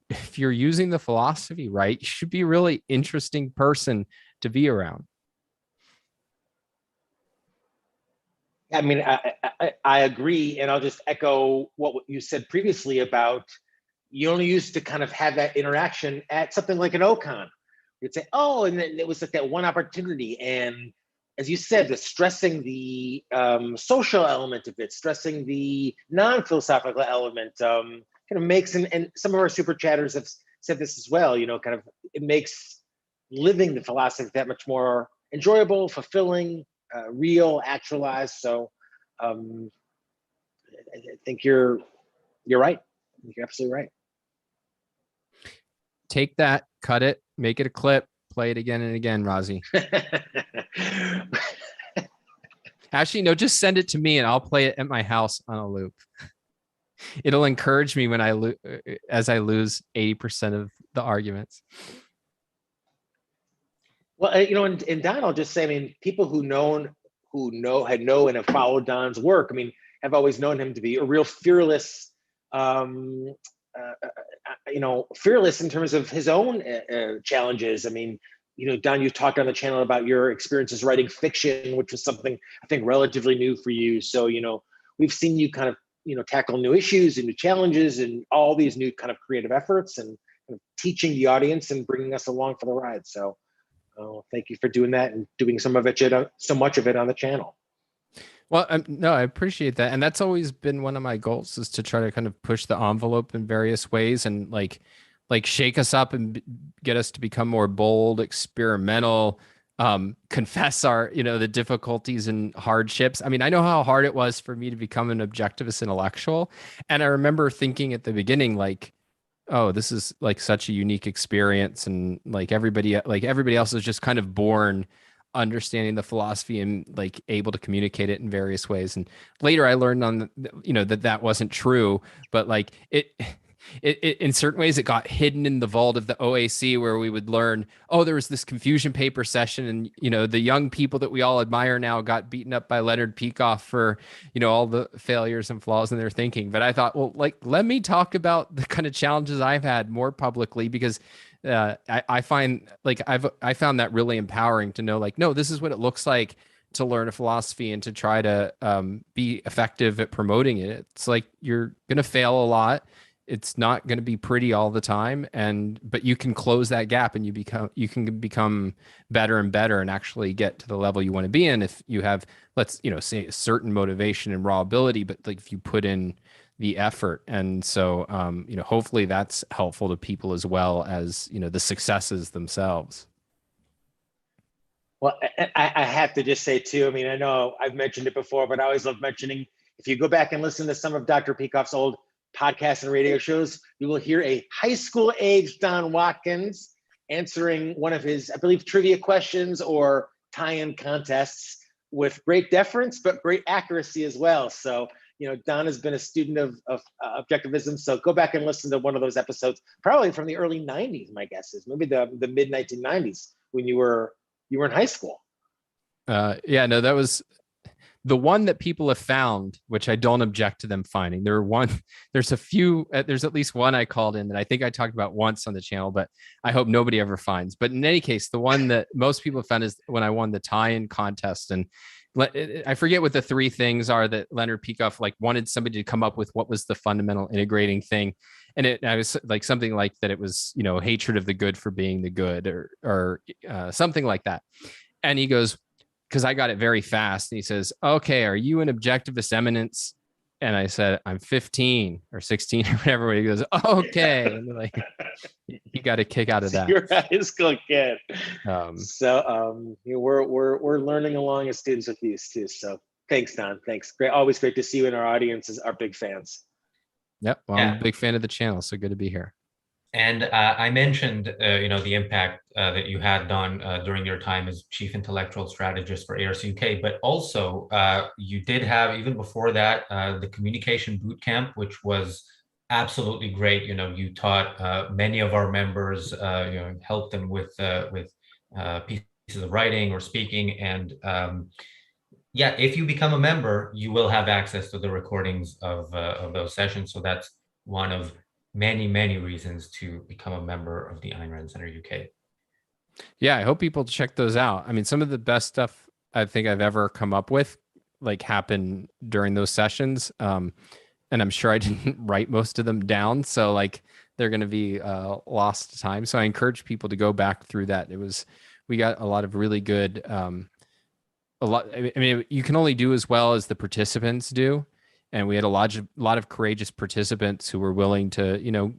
if you're using the philosophy right, you should be a really interesting person to be around. I mean, I agree, and I'll just echo what you said previously about you only used to kind of have that interaction at something like an OCon. You'd say, oh, and then it was like that one opportunity. And as you said, the stressing the social element of it, stressing the non-philosophical element, kind of makes, and some of our super chatters have said this as well, kind of, it makes living the philosophy that much more enjoyable, fulfilling, real, actualized. So I think you're right. I think you're absolutely right. Take that, cut it, make it a clip, play it again and again, Razi. Actually, no, just send it to me and I'll play it at my house on a loop. It'll encourage me when as I lose 80% of the arguments. Well, and Don, I'll just say, I mean, people who know and have followed Don's work, I mean, have always known him to be a real fearless, fearless in terms of his own challenges. I mean, Don, you've talked on the channel about your experiences writing fiction, which was something I think relatively new for you. So, we've seen you kind of, tackle new issues and new challenges and all these new kind of creative efforts, and kind of teaching the audience and bringing us along for the ride. So thank you for doing that and doing so much of it on the channel. Well, no, I appreciate that. And that's always been one of my goals, is to try to kind of push the envelope in various ways and like shake us up and get us to become more bold, experimental, confess our, the difficulties and hardships. I mean, I know how hard it was for me to become an objectivist intellectual. And I remember thinking at the beginning, like, oh, this is like such a unique experience. And like everybody else is just kind of born understanding the philosophy and like able to communicate it in various ways. And later I learned that wasn't true, but like it in certain ways it got hidden in the vault of the OAC, where we would learn, oh, there was this confusion paper session, and the young people that we all admire now got beaten up by Leonard Peikoff for all the failures and flaws in their thinking. But I thought, well, like, let me talk about the kind of challenges I've had more publicly, because I find like I found that really empowering to know, like, no, this is what it looks like to learn a philosophy and to try to be effective at promoting it. It's like, you're gonna fail a lot. It's not going to be pretty all the time, but you can close that gap, and you can become better and better, and actually get to the level you want to be in if you have, let's say, a certain motivation and raw ability, but like if you put in the effort. And so hopefully that's helpful to people as well as the successes themselves. Well, I have to just say too, I mean, I know I've mentioned it before, but I always love mentioning, if you go back and listen to some of Dr. Peikoff's old podcasts and radio shows, you will hear a high school age Don Watkins answering one of his, I believe, trivia questions or tie-in contests with great deference, but great accuracy as well. So, Don has been a student of objectivism. So go back and listen to one of those episodes, probably from the early 90s, my guess is, maybe the mid 1990s, when you were in high school. Yeah, no, that was the one that people have found, which I don't object to them finding. There's at least one I called in that I think I talked about once on the channel, but I hope nobody ever finds. But in any case, the one that most people found is when I won the tie-in contest. And I forget what the three things are that Leonard Peikoff wanted somebody to come up with, what was the fundamental integrating thing. And I was like something like that. It was, hatred of the good for being the good, or something like that. And he goes, because I got it very fast, and he says, okay, are you an objectivist eminence? And I said, I'm 15 or 16 or whatever. He goes, okay. And like, you got a kick out of that. You're a high school kid. We're learning along as students with you too. So thanks, Don. Thanks. Great. Always great to see you, and our audience are big fans. Yep. Well, I'm a big fan of the channel, so good to be here. And I mentioned, the impact that you had, Don, during your time as chief intellectual strategist for ARCUK, but also you did have, even before that, the communication boot camp, which was absolutely great. You taught many of our members, helped them with pieces of writing or speaking. And if you become a member, you will have access to the recordings of those sessions. So that's one of many, many reasons to become a member of the Ayn Rand Center UK. Yeah, I hope people check those out. I mean, some of the best stuff I think I've ever come up with happened during those sessions. And I'm sure I didn't write most of them down. So they're going to be lost time. So I encourage people to go back through that. We got a lot of really good, you can only do as well as the participants do. And we had a lot of courageous participants who were willing to,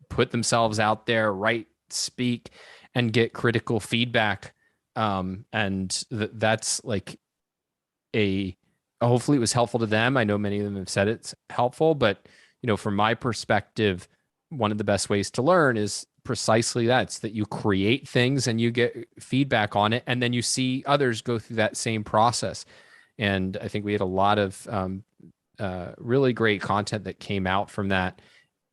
put themselves out there, write, speak, and get critical feedback. And that's hopefully it was helpful to them. I know many of them have said it's helpful, but, from my perspective, one of the best ways to learn is precisely that. It's that you create things and you get feedback on it, and then you see others go through that same process. And I think we had a lot of really great content that came out from that.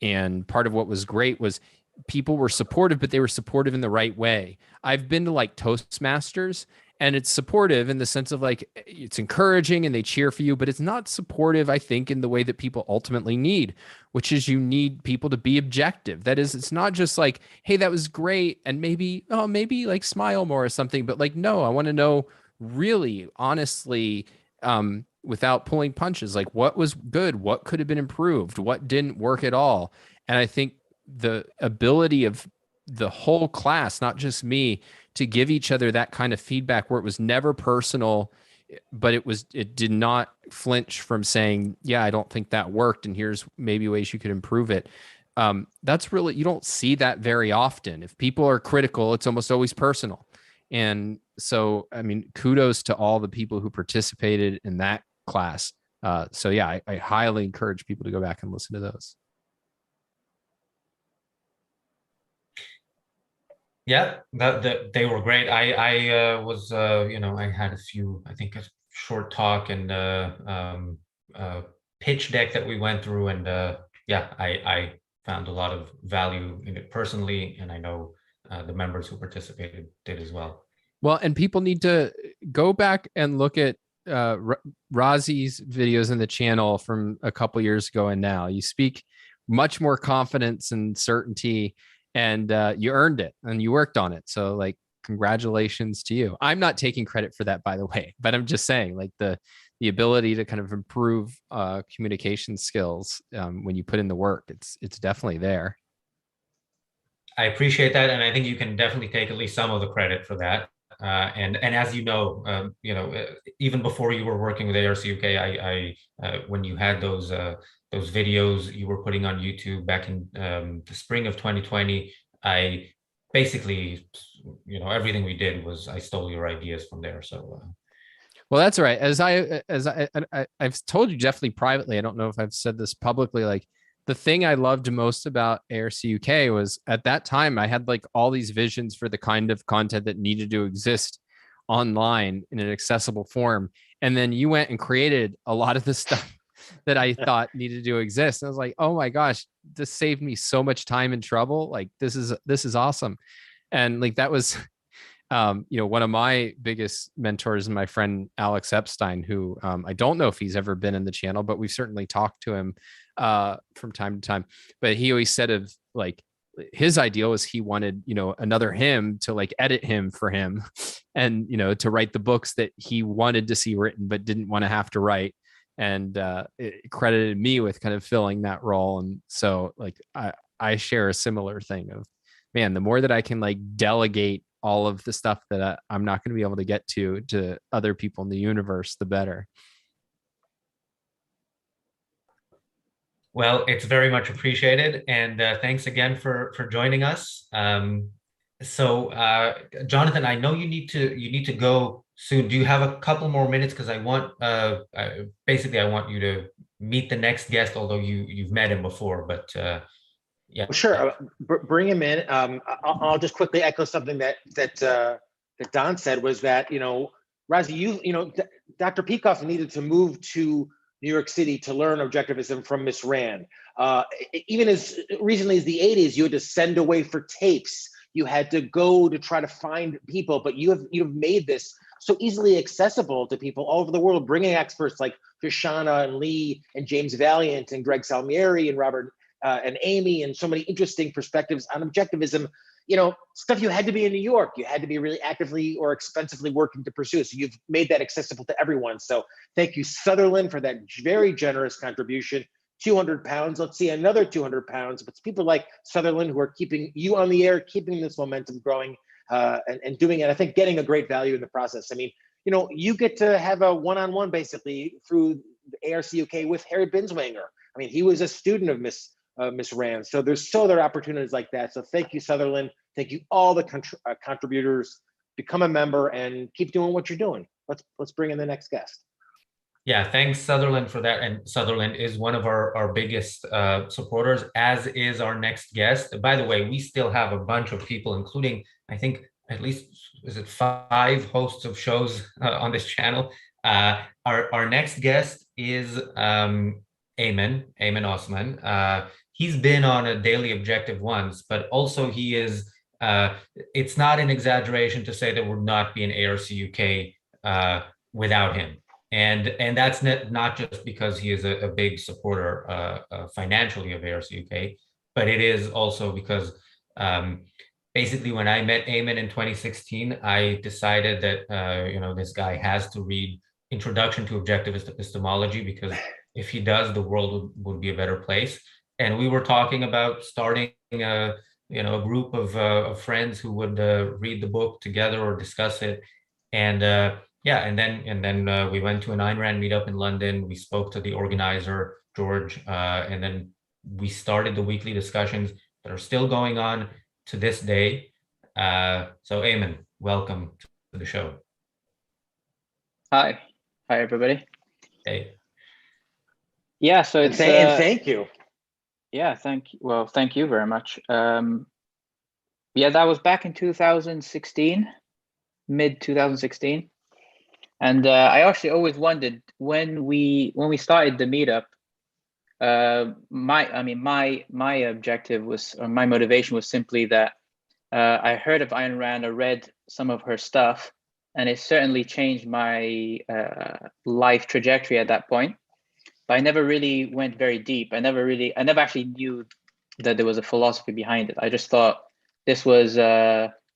And part of what was great was people were supportive, but they were supportive in the right way. I've been to Toastmasters, and it's supportive in the sense of it's encouraging and they cheer for you, but it's not supportive, I think, in the way that people ultimately need, which is you need people to be objective. That is, it's not just hey, that was great, and maybe smile more or something, but no, I want to know really honestly, without pulling punches, what was good, what could have been improved, what didn't work at all. And I think the ability of the whole class, not just me, to give each other that kind of feedback where it was never personal, but it did not flinch from saying, yeah, I don't think that worked, and here's maybe ways you could improve it. That's really, you don't see that very often. If people are critical, it's almost always personal. And so, I mean, kudos to all the people who participated in that class. So yeah, I highly encourage people to go back and listen to those. Yeah, that they were great. I was I had a few, I think a short talk and pitch deck that we went through, and yeah, I found a lot of value in it personally, and I know the members who participated did as well. Well, and people need to go back and look at Razi's videos in the channel from a couple years ago, and now you speak much more confidence and certainty, and you earned it and you worked on it. So like, congratulations to you. I'm not taking credit for that, by the way, but I'm just saying, like, the ability to kind of improve communication skills when you put in the work, it's definitely there. I appreciate that, and I think you can definitely take at least some of the credit for that. And as you know, even before you were working with ARCUK, when you had those videos you were putting on YouTube back in the spring of 2020, I basically, everything we did was, I stole your ideas from there. So. Well, that's all right. As I've told you definitely privately, I don't know if I've said this publicly, like, the thing I loved most about ARCUK was, at that time, I had like all these visions for the kind of content that needed to exist online in an accessible form. And then you went and created a lot of the stuff that I thought needed to exist. And I was like, oh my gosh, this saved me so much time and trouble. Like, this is awesome. And like, that was, one of my biggest mentors is my friend Alex Epstein, who I don't know if he's ever been in the channel, but we've certainly talked to him from time to time. But he always said, of like, his ideal was he wanted, another him to like edit him for him, and, to write the books that he wanted to see written, but didn't want to have to write. And it credited me with kind of filling that role. And so like, I share a similar thing of, man, the more that I can like delegate all of the stuff that I'm not going to be able to get to other people in the universe, the better. Well, it's very much appreciated, and thanks again for joining us. So, Jonathan, I know you need to go soon. Do you have a couple more minutes? Because I want basically I want you to meet the next guest, although you've met him before, but. Yeah, well, sure. Bring him in. I'll just quickly echo something that Don said, was that, Razi, Dr. Peikoff needed to move to New York City to learn objectivism from Miss Rand. Even as recently as the 80s, you had to send away for tapes. You had to go to try to find people, but you've made this so easily accessible to people all over the world, bringing experts like Shoshana and Lee and James Valliant and Greg Salmieri and Robert and Amy, and so many interesting perspectives on objectivism, stuff you had to be in New York, you had to be really actively or expensively working to pursue. So you've made that accessible to everyone. So thank you, Sutherland, for that very generous contribution. 200 pounds, let's see another 200 pounds, but it's people like Sutherland who are keeping you on the air, keeping this momentum growing and doing it. I think getting a great value in the process. I mean, you get to have a one-on-one basically through the ARCUK with Harry Binswanger. I mean, he was a student of Miss Rand. So there's other opportunities like that. So thank you, Sutherland. Thank you, all the contributors. Become a member and keep doing what you're doing. Let's bring in the next guest. Yeah, thanks, Sutherland, for that. And Sutherland is one of our biggest supporters, as is our next guest. By the way, we still have a bunch of people, including, I think, at least, is it 5 hosts of shows on this channel? Our next guest is Ayman Osman. He's been on a Daily Objective once, but also he is, it's not an exaggeration to say there would not be an ARCUK without him. And that's not just because he is a big supporter financially of ARCUK, but it is also because basically when I met Ayman in 2016, I decided that, this guy has to read Introduction to Objectivist Epistemology, because if he does, the world would be a better place. And we were talking about starting a group of friends who would read the book together or discuss it. And yeah, and then we went to an Ayn Rand meetup in London. We spoke to the organizer, George, and then we started the weekly discussions that are still going on to this day. So Ayman, welcome to the show. Hi everybody. Hey. Yeah, so it's and thank you. Yeah, thank you very much. Yeah, that was back in 2016, mid 2016, and I actually always wondered when we started the meetup. My objective was, or my motivation was simply that I heard of Ayn Rand, I read some of her stuff, and it certainly changed my life trajectory at that point. But I never really went very deep. I never actually knew that there was a philosophy behind it. I just thought this was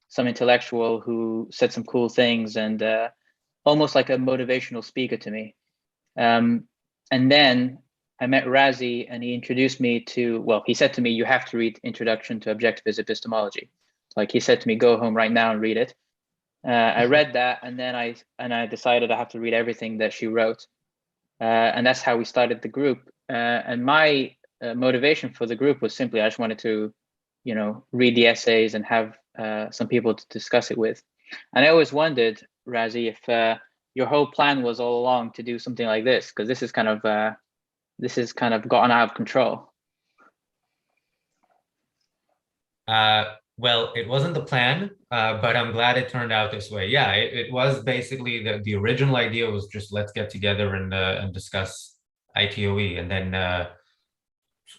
some intellectual who said some cool things and almost like a motivational speaker to me. And then I met Razi and he introduced me to, well, he said to me, you have to read Introduction to Objectivist Epistemology. Like he said to me, go home right now and read it. I read that, and then I decided I have to read everything that she wrote. And that's how we started the group. And my motivation for the group was simply, I just wanted to, read the essays and have some people to discuss it with. And I always wondered, Razi, if your whole plan was all along to do something like this, because this is kind of gotten out of control. Well, it wasn't the plan, but I'm glad it turned out this way. Yeah, it was basically the original idea was just let's get together and discuss ITOE, and then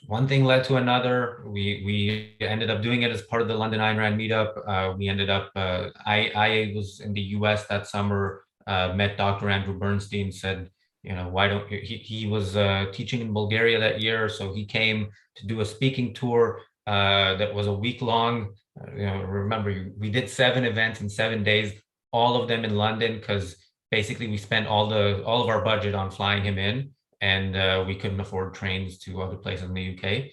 one thing led to another. We ended up doing it as part of the London Ayn Rand meetup. We ended up. I was in the U.S. that summer. Met Dr. Andrew Bernstein. Said, why don't you? He was teaching in Bulgaria that year, so he came to do a speaking tour that was a week long. Remember, we did 7 events in 7 days, all of them in London, because basically we spent all of our budget on flying him in, and we couldn't afford trains to other places in the UK.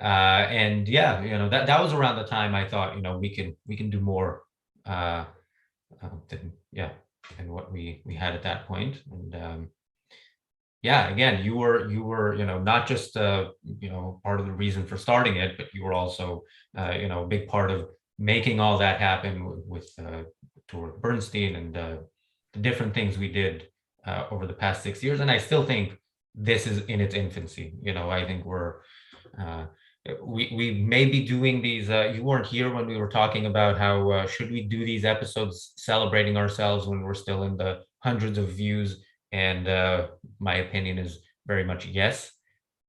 And yeah, that was around the time I thought, we can do more than what we had at that point. And yeah, again, you were not just part of the reason for starting it, but you were also a big part of making all that happen with tour Bernstein and the different things we did over the past 6 years. And I still think this is in its infancy. I think we may be doing these. You weren't here when we were talking about how should we do these episodes celebrating ourselves when we're still in the hundreds of views. And my opinion is very much yes,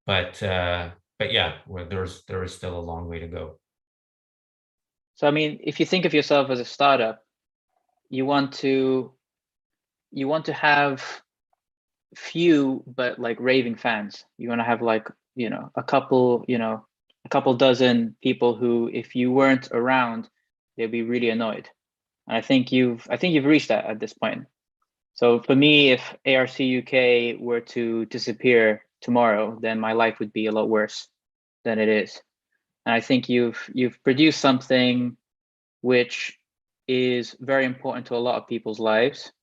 but yeah, there is still a long way to go. So I mean, if you think of yourself as a startup, you want to have few but like raving fans. You want to have like a couple dozen people who, if you weren't around, they'd be really annoyed. And I think you've reached that at this point. So for me, if ARCUK were to disappear tomorrow, then my life would be a lot worse than it is. And I think you've produced something which is very important to a lot of people's lives.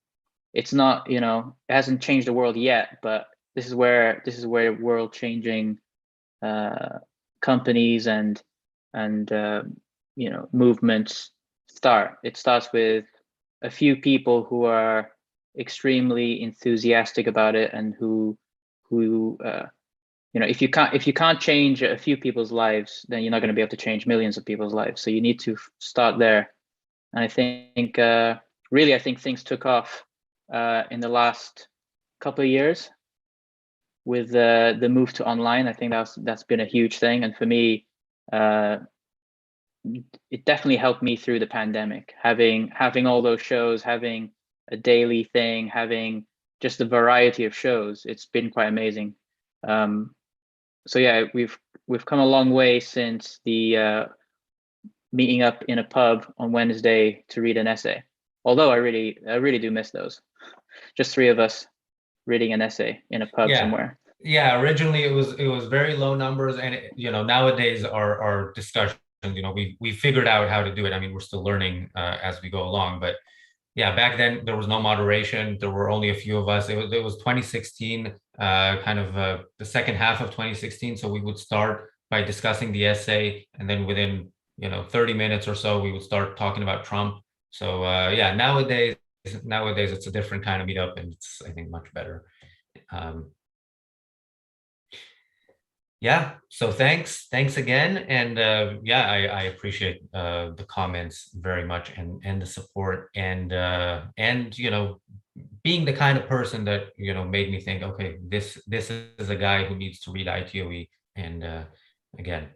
It's not, it hasn't changed the world yet, but this is where world-changing companies and movements start. It starts with a few people who are extremely enthusiastic about it, and who if you can't change a few people's lives, then you're not going to be able to change millions of people's lives. So you need to start there. And I think I think things took off in the last couple of years with the move to online. I think that's been a huge thing, and for me, it definitely helped me through the pandemic. Having all those shows, having a daily thing, having just a variety of shows, it's been quite amazing. So yeah, we've come a long way since the meeting up in a pub on Wednesday to read an essay. Although I really do miss those. Just 3 of us reading an essay in a pub somewhere. Yeah, originally it was very low numbers, and nowadays our discussions, we figured out how to do it. I mean, we're still learning as we go along, but yeah, back then there was no moderation. There were only a few of us. It was 2016, the second half of 2016. So we would start by discussing the essay, and then within 30 minutes or so, we would start talking about Trump. So yeah, nowadays it's a different kind of meetup, and it's, I think, much better. Yeah, so thanks again, and yeah, I appreciate the comments very much, and the support, and being the kind of person that made me think, okay, this is a guy who needs to read ITOE, and again,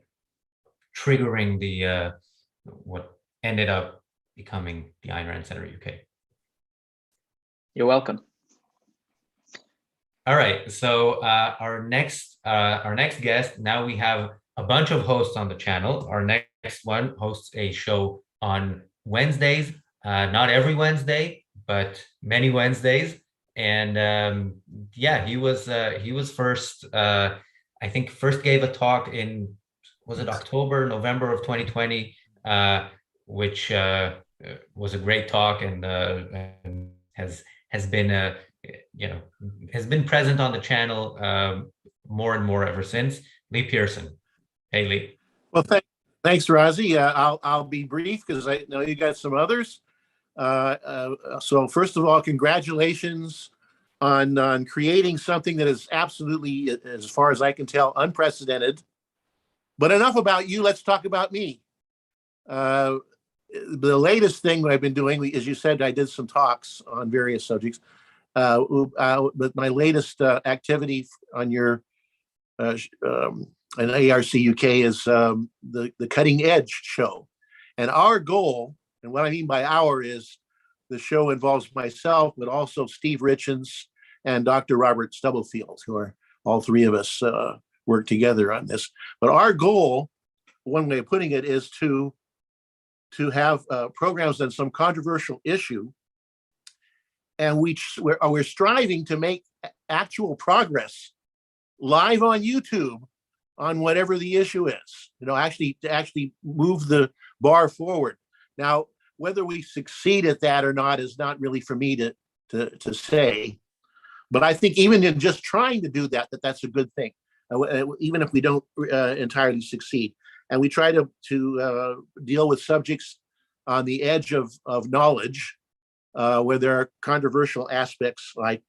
triggering the what ended up becoming the Ayn Rand Center UK. You're welcome. All right, so our next guest, now we have a bunch of hosts on the channel. Our next one hosts a show on Wednesdays, not every Wednesday, but many Wednesdays. And yeah, he was first, I think first gave a talk in, was it October, November of 2020, which was a great talk, and has been has been present on the channel more and more ever since. Lee Pierson. Hey, Lee. Well, thanks, Razi. I'll be brief because I know you got some others. So first of all, congratulations on creating something that is absolutely, as far as I can tell, unprecedented. But enough about you. Let's talk about me. The latest thing that I've been doing, as you said, I did some talks on various subjects. But my latest activity on your an ARCUK is the Cutting Edge show. And our goal, and what I mean by our, is the show involves myself, but also Steve Richens and Dr. Robert Stubblefield, who are all three of us work together on this. But our goal, one way of putting it, is to have programs on some controversial issue. And we're striving to make actual progress live on YouTube on whatever the issue is, to actually move the bar forward. Now, whether we succeed at that or not is not really for me to say, but I think even in just trying to do that, that's a good thing, even if we don't entirely succeed. And we try to deal with subjects on the edge of knowledge, where there are controversial aspects like,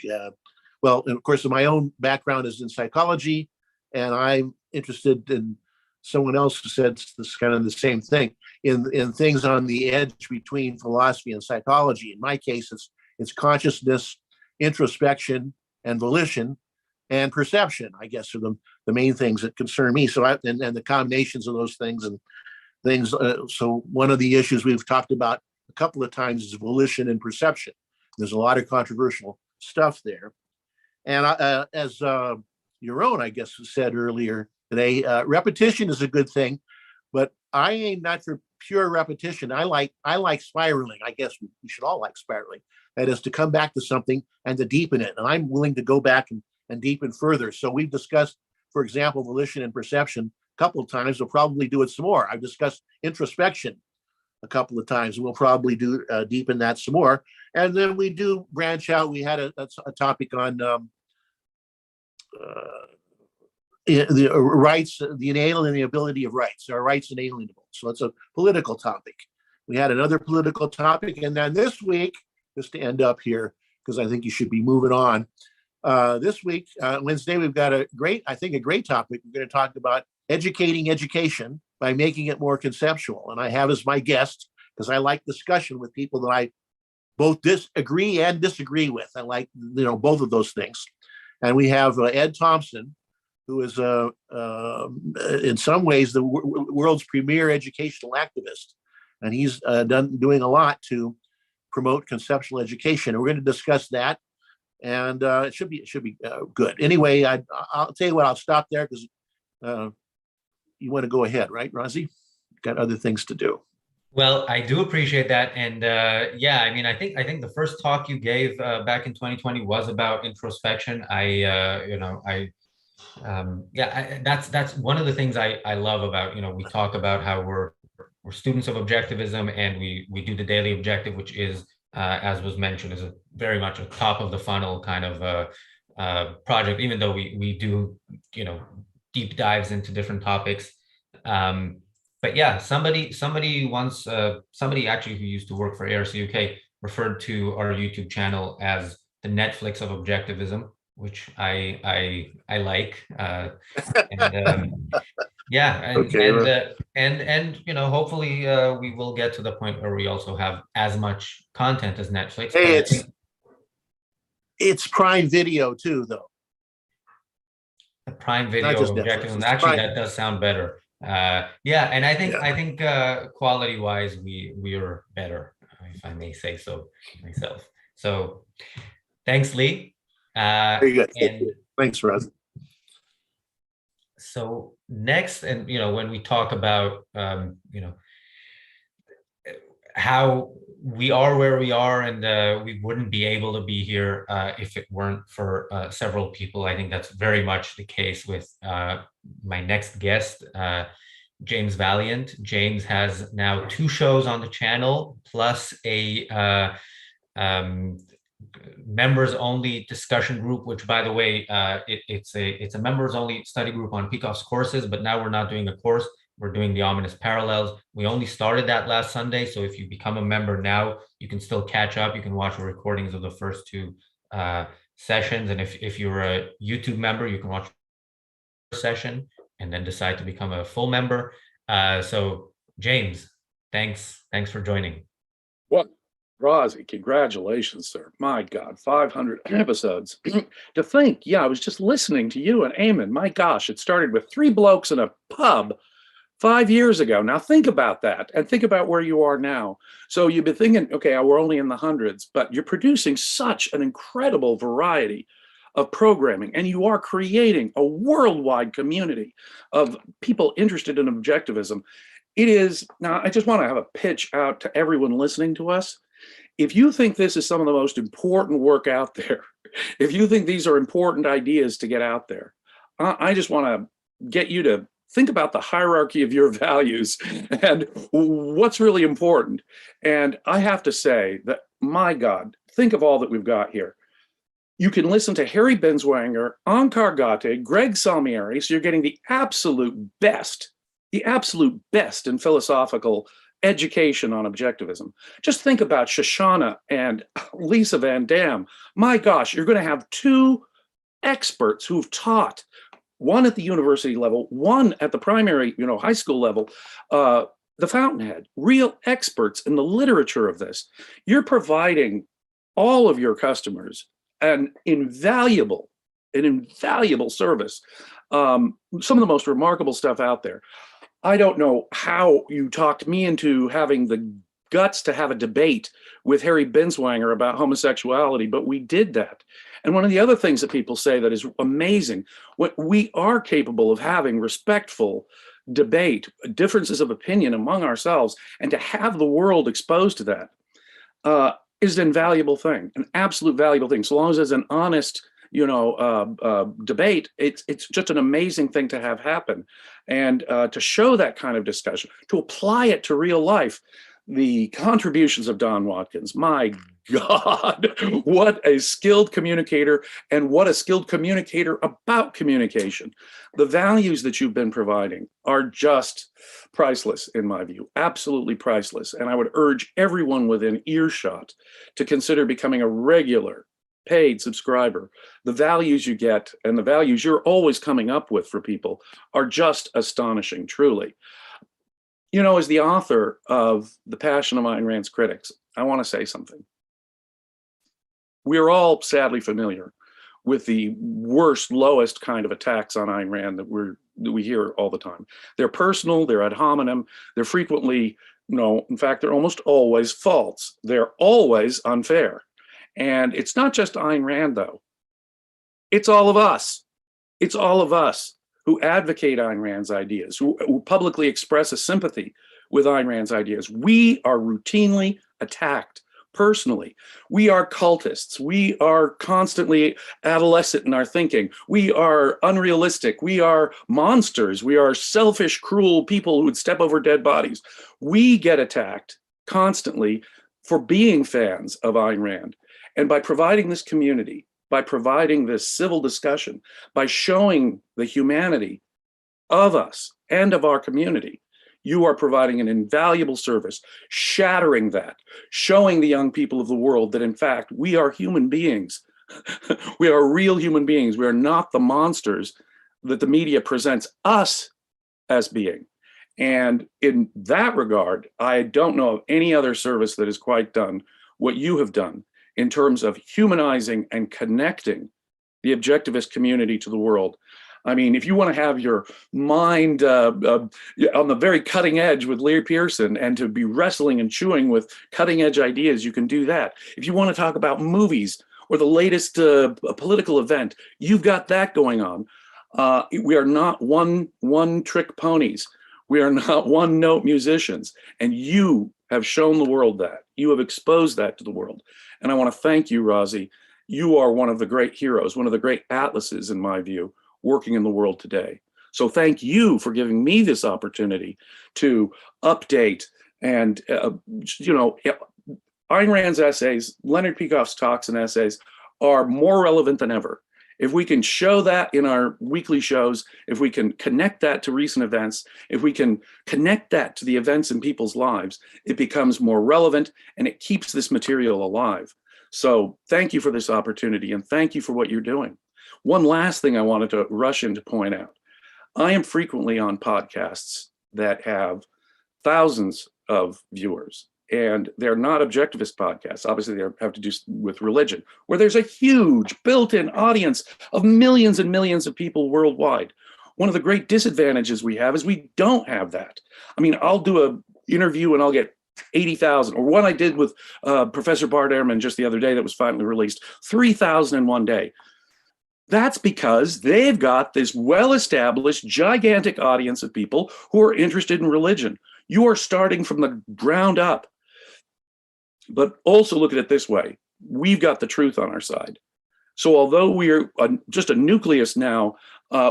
well, and of course, my own background is in psychology, and I'm interested in, someone else who said this kind of the same thing, in things on the edge between philosophy and psychology. In my case, it's consciousness, introspection, and volition, and perception, I guess, are the main things that concern me. So and the combinations of those things and things. So one of the issues we've talked about a couple of times is volition and perception. There's a lot of controversial stuff there. And as Yaron, I guess, said earlier today, repetition is a good thing, but I aim not for pure repetition. I like spiraling. I guess we should all like spiraling. That is, to come back to something and to deepen it. And I'm willing to go back and deepen further. So we've discussed, for example, volition and perception a couple of times. We'll probably do it some more. I've discussed introspection a couple of times. We'll probably do deepen that some more. And then we do branch out. We had a topic on the rights, the inalienability of rights, our rights inalienable. So it's a political topic. We had another political topic. And then this week, just to end up here, because I think you should be moving on. This week, Wednesday, we've got a great topic. We're going to talk about educating education by making it more conceptual. And I have as my guest, because I like discussion with people that I both disagree and disagree with. I like, both of those things. And we have Ed Thompson, who is in some ways the world's premier educational activist. And he's doing a lot to promote conceptual education. And we're going to discuss that. And it should be good. Anyway, I'll tell you what, I'll stop there because you want to go ahead, right, Razi? Got other things to do. Well, I do appreciate that, and yeah, I mean, I think the first talk you gave back in 2020 was about introspection. That's one of the things I love about, we talk about how we're students of objectivism, and we do the daily objective, which is as was mentioned, is very much a top of the funnel kind of project, even though we do, deep dives into different topics. But yeah, somebody once, somebody actually who used to work for ARCUK referred to our YouTube channel as the Netflix of objectivism, which I like. Yeah, and hopefully we will get to the point where we also have as much content as Netflix. Hey, it's Prime Video too, though. The Prime Video of objectivism. Actually, that does sound better. Yeah, and I think quality wise we are better, if I may say so myself. So thanks, Lee. Very good. Thanks, Razi. So next, and when we talk about how we are where we are, and we wouldn't be able to be here if it weren't for several people. I think that's very much the case with my next guest, James Valliant. James has now 2 shows on the channel, plus a members only discussion group, which, by the way, it's a members only study group on Peikoff's courses, but now we're not doing a course, we're doing the ominous parallels. We only started that last Sunday, so if you become a member now, you can still catch up. You can watch the recordings of the first 2 sessions, and if you're a YouTube member, you can watch the session and then decide to become a full member. So James, thanks for joining. What? Razi, congratulations, sir. My God, 500 episodes. To think, I was just listening to you and Ayman. My gosh, it started with 3 blokes in a pub 5 years ago. Now think about that, and think about where you are now. So you've been thinking, okay, we're only in the hundreds, but you're producing such an incredible variety of programming, and you are creating a worldwide community of people interested in objectivism. It is, now I just want to have a pitch out to everyone listening to us. If you think this is some of the most important work out there, if you think these are important ideas to get out there, I just want to get you to think about the hierarchy of your values and what's really important. And I have to say that, my God, think of all that we've got here. You can listen to Harry Binswanger, Ankar Gate, Greg Salmieri, so you're getting the absolute best in philosophical education on objectivism. Just think about Shoshana and Lisa VanDamme. My gosh, you're going to have 2 experts who've taught, one at the university level, one at the primary, high school level, the Fountainhead, real experts in the literature of this. You're providing all of your customers an invaluable service. Some of the most remarkable stuff out there. I don't know how you talked me into having the guts to have a debate with Harry Binswanger about homosexuality, but we did that. And one of the other things that people say that is amazing, what we are capable of having respectful debate, differences of opinion among ourselves, and to have the world exposed to that is an invaluable thing, an absolute valuable thing. So long as there's an honest debate, it's just an amazing thing to have happen. And to show that kind of discussion, to apply it to real life, the contributions of Don Watkins, my God, what a skilled communicator, and what a skilled communicator about communication. The values that you've been providing are just priceless in my view, absolutely priceless. And I would urge everyone within earshot to consider becoming a regular paid subscriber. The values you get and the values you're always coming up with for people are just astonishing, truly. As the author of The Passion of Ayn Rand's Critics, I want to say something. We're all sadly familiar with the worst, lowest kind of attacks on Ayn Rand that we hear all the time. They're personal, they're ad hominem, they're frequently, in fact, they're almost always false. They're always unfair. And it's not just Ayn Rand, though. It's all of us. It's all of us who advocate Ayn Rand's ideas, who publicly express a sympathy with Ayn Rand's ideas. We are routinely attacked personally. We are cultists. We are constantly adolescent in our thinking. We are unrealistic. We are monsters. We are selfish, cruel people who would step over dead bodies. We get attacked constantly for being fans of Ayn Rand. And by providing this community, by providing this civil discussion, by showing the humanity of us and of our community, you are providing an invaluable service, shattering that, showing the young people of the world that in fact, we are human beings. We are real human beings. We are not the monsters that the media presents us as being. And in that regard, I don't know of any other service that has quite done what you have done in terms of humanizing and connecting the objectivist community to the world. I mean, if you want to have your mind on the very cutting edge with Larry Pierson and to be wrestling and chewing with cutting edge ideas, you can do that. If you want to talk about movies or the latest political event, you've got that going on. We are not one trick ponies. We are not one note musicians. And you have shown the world that. You have exposed that to the world. And I want to thank you, Razi. You are one of the great heroes, one of the great atlases, in my view, working in the world today. So thank you for giving me this opportunity to update and, Ayn Rand's essays, Leonard Peikoff's talks and essays are more relevant than ever. If we can show that in our weekly shows, if we can connect that to recent events, if we can connect that to the events in people's lives, it becomes more relevant and it keeps this material alive. So thank you for this opportunity and thank you for what you're doing. One last thing I wanted to rush in to point out. I am frequently on podcasts that have thousands of viewers, and they're not objectivist podcasts. Obviously, they have to do with religion, where there's a huge built-in audience of millions and millions of people worldwide. One of the great disadvantages we have is we don't have that. I mean, I'll do an interview and I'll get 80,000, or one I did with Professor Bart Ehrman just the other day that was finally released, 3,000 in one day. That's because they've got this well-established, gigantic audience of people who are interested in religion. You are starting from the ground up. But also look at it this way. We've got the truth on our side. So although we are just a nucleus now,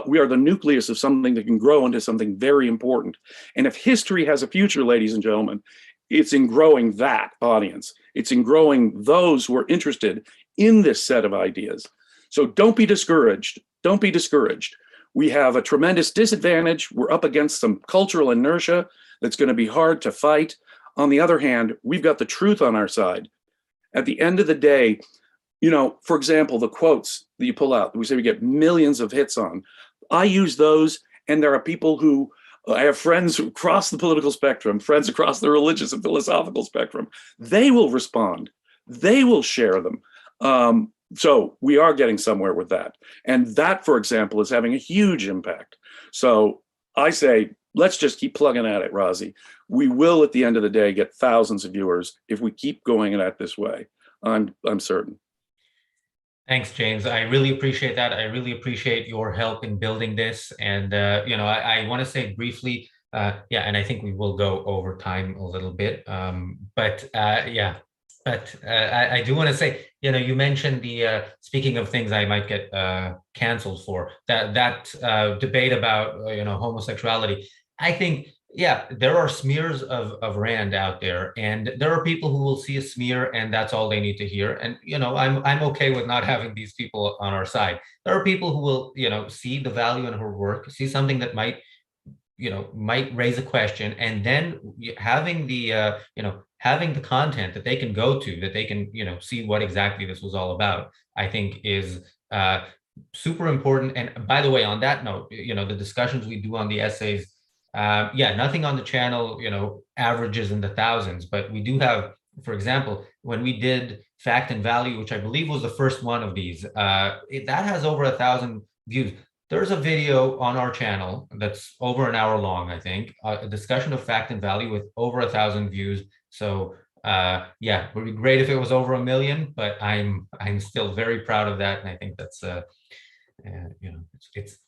we are the nucleus of something that can grow into something very important. And if history has a future, ladies and gentlemen, it's in growing that audience. It's in growing those who are interested in this set of ideas. So don't be discouraged. Don't be discouraged. We have a tremendous disadvantage. We're up against some cultural inertia that's going to be hard to fight. On the other hand, we've got the truth on our side. At the end of the day, for example, the quotes that you pull out, we say we get millions of hits on. I use those, and there are people who, I have friends across the political spectrum, friends across the religious and philosophical spectrum. They will respond. They will share them. So we are getting somewhere with that. And that, for example, is having a huge impact. So I say, let's just keep plugging at it, Razi. We will, at the end of the day, get thousands of viewers if we keep going at it this way. I'm certain. Thanks, James. I really appreciate that. I really appreciate your help in building this. And, I want to say briefly, and I think we will go over time a little bit. I do want to say, you mentioned the, speaking of things I might get canceled for, that debate about, homosexuality. I think, there are smears of Rand out there, and there are people who will see a smear and that's all they need to hear. And, I'm okay with not having these people on our side. There are people who will, see the value in her work, see something that might raise a question, and then having the, having the content that they can go to, that they can, see what exactly this was all about, I think is super important. And by the way, on that note, the discussions we do on the essays, nothing on the channel, averages in the thousands, but we do have, for example, when we did Fact and Value, which I believe was the first one of these, that has over 1,000 views. There's a video on our channel that's over an hour long, I think, a discussion of Fact and Value with over 1,000 views. So it would be great if it was over 1 million, but I'm still very proud of that, and I think that's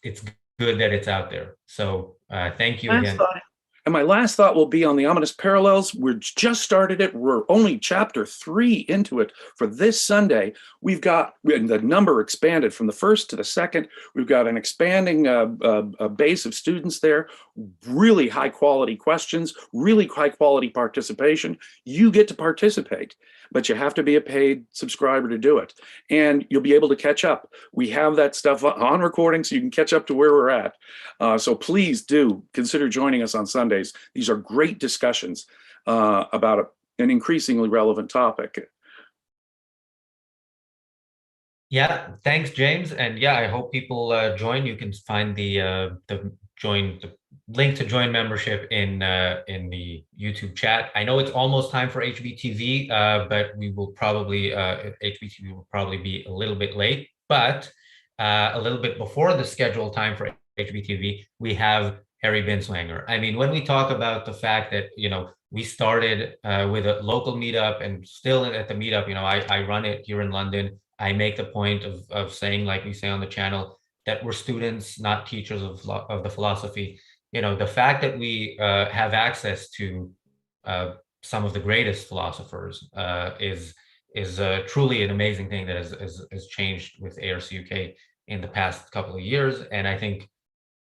it's good that it's out there. So thank you again. And my last thought will be on the ominous parallels. We're just started it. We're only chapter 3 into it for this Sunday. We've got the number expanded from the first to the second. We've got an expanding base of students there, really high quality questions, really high quality participation. You get to participate, but you have to be a paid subscriber to do it. And you'll be able to catch up. We have that stuff on recording so you can catch up to where we're at. So please do consider joining us on Sundays. These are great discussions about an increasingly relevant topic. Yeah, thanks, James. And yeah, I hope people join. You can find the link to join membership in the YouTube chat. I know it's almost time for HBTV, but we will probably HBTV will probably be a little bit late. But a little bit before the scheduled time for HBTV, we have Harry Binswanger. I mean, when we talk about the fact that, you know, we started with a local meetup and still at the meetup, you know, I run it here in London. I make the point of saying, like we say on the channel, that we're students, not teachers of the philosophy. You know, the fact that we have access to some of the greatest philosophers is truly an amazing thing that has changed with ARCUK in the past couple of years. And I think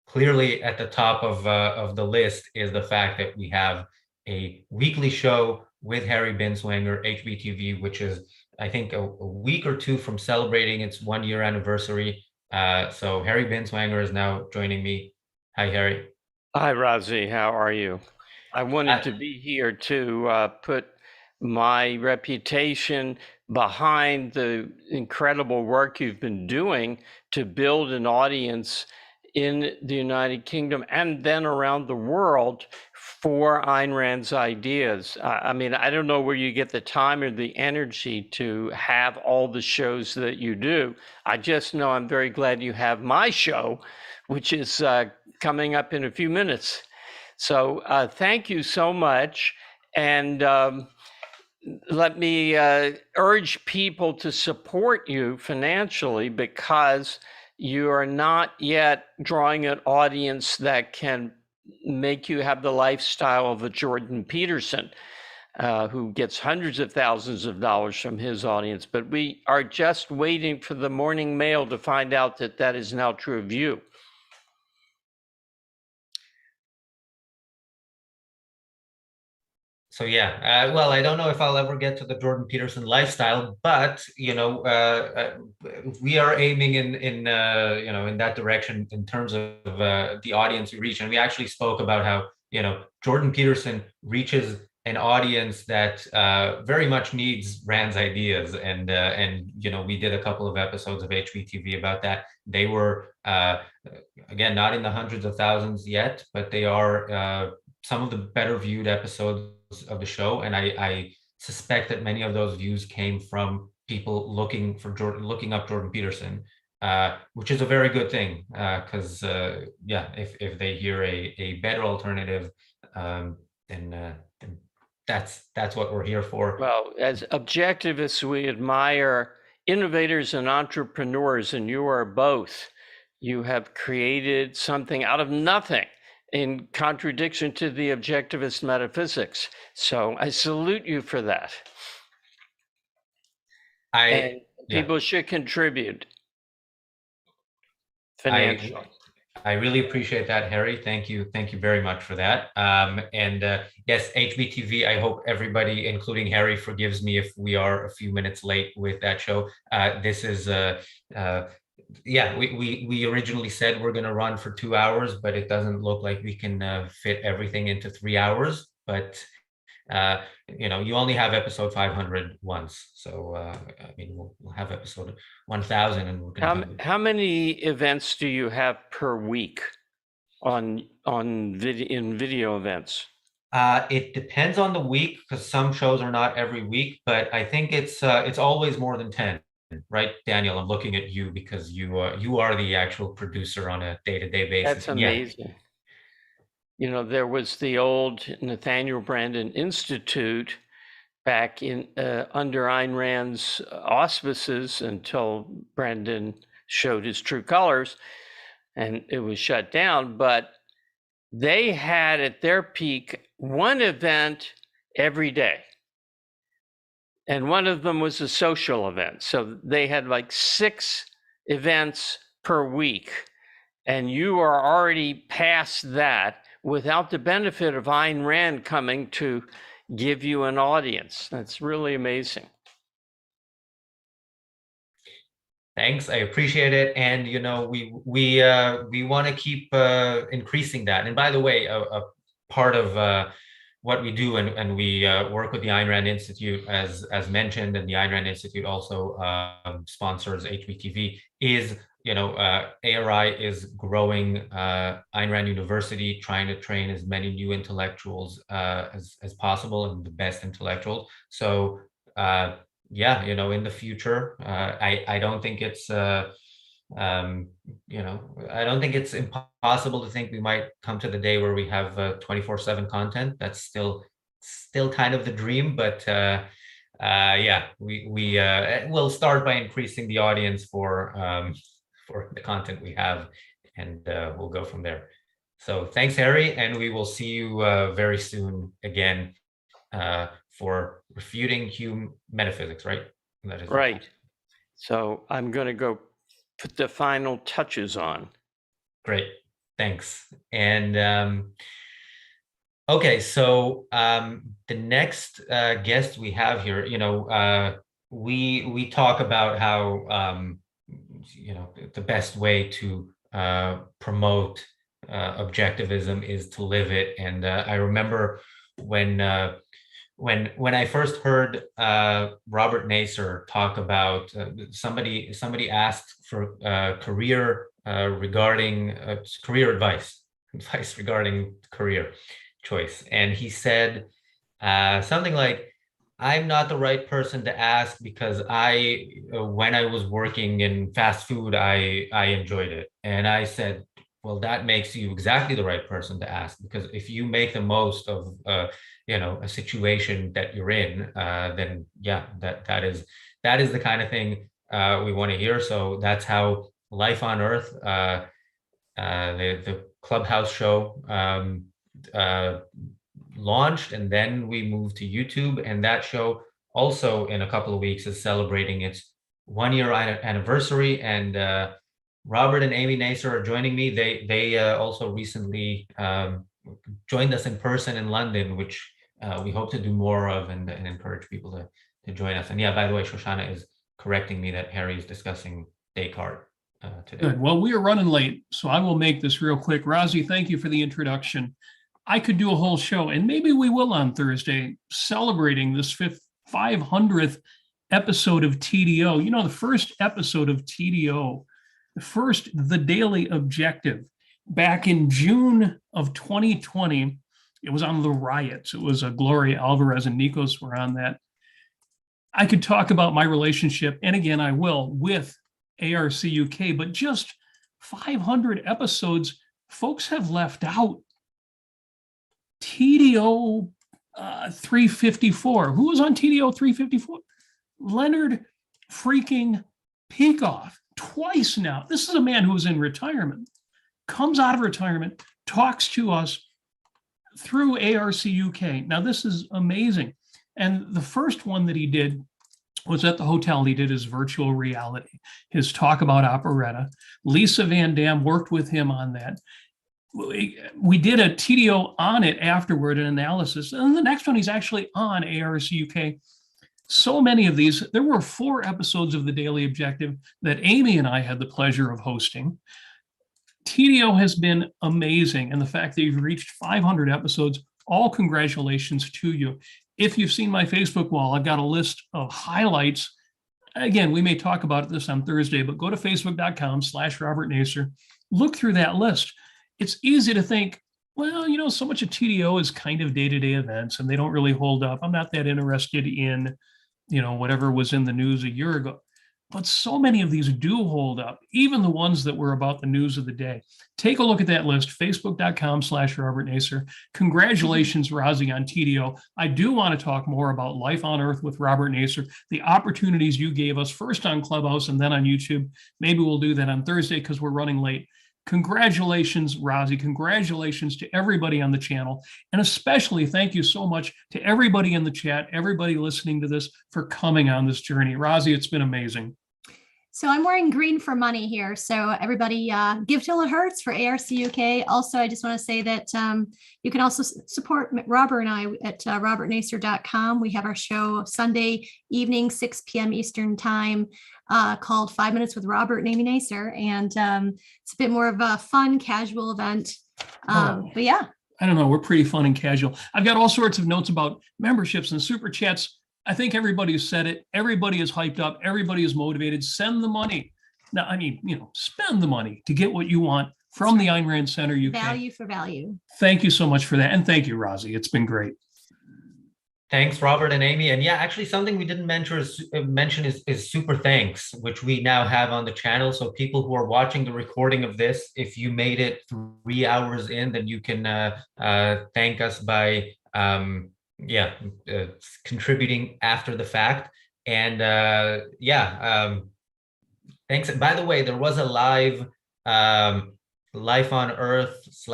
clearly at the top of the list is the fact that we have a weekly show with Harry Binswanger, HBTV, which is, I think, a week or two from celebrating its 1-year anniversary. So Harry Binswanger is now joining me. Hi, Harry. Hi, Razi. How are you? I wanted to be here to put my reputation behind the incredible work you've been doing to build an audience in the United Kingdom and then around the world for Ayn Rand's ideas. I mean, I don't know where you get the time or the energy to have all the shows that you do. I just know I'm very glad you have my show, which is coming up in a few minutes. So thank you so much. And let me urge people to support you financially, because you are not yet drawing an audience that can make you have the lifestyle of a Jordan Peterson, who gets hundreds of thousands of dollars from his audience. But we are just waiting for the morning mail to find out that that is now true of you. So yeah, well, I don't know if I'll ever get to the Jordan Peterson lifestyle, but you know, we are aiming in you know, in that direction in terms of the audience we reach. And we actually spoke about how, you know, Jordan Peterson reaches an audience that very much needs Rand's ideas, and you know, we did a couple of episodes of HBTV about that. They were again not in the hundreds of thousands yet, but they are some of the better viewed episodes of the show, and I suspect that many of those views came from people looking up Jordan Peterson, which is a very good thing, because yeah, if they hear a better alternative, then that's what we're here for. Well, as objectivists, we admire innovators and entrepreneurs, and you are both. You have created something out of nothing, in contradiction to the objectivist metaphysics. So I salute you for that. And people should contribute financially. I really appreciate that, Harry. Thank you very much for that. And yes, HBTV, I hope everybody, including Harry, forgives me if we are a few minutes late with that show. This is yeah, we originally said we're going to run for 2 hours, but it doesn't look like we can fit everything into 3 hours. But you know, you only have episode 500 once, so I mean, we'll have episode 1000, and we're going to. How many events do you have per week in video events? It depends on the week, because some shows are not every week, but I think it's always more than 10. Right, Daniel? I'm looking at you because you are the actual producer on a day-to-day basis. That's amazing. Yeah. You know, there was the old Nathaniel Branden Institute back in under Ayn Rand's auspices until Branden showed his true colors, and it was shut down. But they had at their peak one event every day. And one of them was a social event. So they had like 6 events per week. And you are already past that without the benefit of Ayn Rand coming to give you an audience. That's really amazing. Thanks, I appreciate it, and we want to keep increasing that. And by the way, a part of what we do, and we work with the Ayn Rand Institute, as mentioned, and the Ayn Rand Institute also sponsors HBTV. Is ARI is growing Ayn Rand University, trying to train as many new intellectuals as possible, and the best intellectuals. So. Yeah, in the future, I don't think it's I don't think it's impossible to think we might come to the day where we have 24/7 content. That's still kind of the dream, but yeah, we'll start by increasing the audience for the content we have, and we'll go from there. So thanks, Harry, and we will see you very soon again. For refuting Hume metaphysics, right? That is right. So I'm going to go put the final touches on. Great, thanks. And okay, so the next guest we have here, we talk about how the best way to promote objectivism is to live it. And I remember when I first heard Robert Nasir talk about somebody asked for career regarding career advice regarding career choice, and he said something like, "I'm not the right person to ask because when I was working in fast food, I enjoyed it." And I said, well, that makes you exactly the right person to ask, because if you make the most of a situation that you're in, then yeah, that is the kind of thing we want to hear. So that's how Life on Earth, the Clubhouse show, launched, and then we moved to YouTube, and that show also in a couple of weeks is celebrating its 1-year anniversary. And Robert and Amy Nasir are joining me. They also recently joined us in person in London, which we hope to do more of, and encourage people to join us. And yeah, by the way, Shoshana is correcting me that Harry is discussing Descartes today. Good. Well, we are running late, so I will make this real quick. Razi, thank you for the introduction. I could do a whole show, and maybe we will on Thursday, celebrating this 500th episode of TDO. The first episode of TDO, the Daily Objective, back in June of 2020, it was on the riots. It was Gloria Alvarez and Nikos were on that. I could talk about my relationship, and again, I will, with ARCUK, but just 500 episodes, folks have left out TDO 354. Who was on TDO 354? Leonard freaking Peikoff. Twice now. This is a man who was in retirement, comes out of retirement, talks to us through ARCUK. Now, this is amazing. And the first one that he did was at the hotel. He did his virtual reality, his talk about operetta. Lisa VanDamme worked with him on that. We did a TDO on it afterward, an analysis. And the next one, he's actually on ARCUK. So many of these, there were 4 episodes of the Daily Objective that Amy and I had the pleasure of hosting. TDO has been amazing. And the fact that you've reached 500 episodes, all congratulations to you. If you've seen my Facebook wall, I've got a list of highlights. Again, we may talk about this on Thursday, but go to facebook.com/Robert Nasir. Look through that list. It's easy to think, well, so much of TDO is kind of day-to-day events and they don't really hold up. I'm not that interested in whatever was in the news a year ago. But so many of these do hold up, even the ones that were about the news of the day. Take a look at that list, facebook.com/Robert Nasir. Congratulations, Razi, on TDO. I do want to talk more about Life on Earth with Robert Nasir, the opportunities you gave us, first on Clubhouse and then on YouTube. Maybe we'll do that on Thursday because we're running late. Congratulations, Razi. Congratulations to everybody on the channel. And especially thank you so much to everybody in the chat, everybody listening to this for coming on this journey. Razi, it's been amazing. So I'm wearing green for money here. So everybody give till it hurts for ARCUK. Also, I just want to say that you can also support Robert and I at robertnasir.com. We have our show Sunday evening, 6 p.m. Eastern time called 5 Minutes with Robert and Amy Nasir. And it's a bit more of a fun, casual event. But yeah. I don't know. We're pretty fun and casual. I've got all sorts of notes about memberships and super chats. I think everybody has said it. Everybody is hyped up. Everybody is motivated. Send the money. Now, I mean, spend the money to get what you want from the Ayn Rand Center UK. Value for value. Thank you so much for that. And thank you, Razi. It's been great. Thanks, Robert and Amy. And yeah, actually something we didn't mention is super thanks, which we now have on the channel. So people who are watching the recording of this, if you made it 3 hours in, then you can thank us by contributing after the fact. And thanks. By the way, there was a live Life on Earth /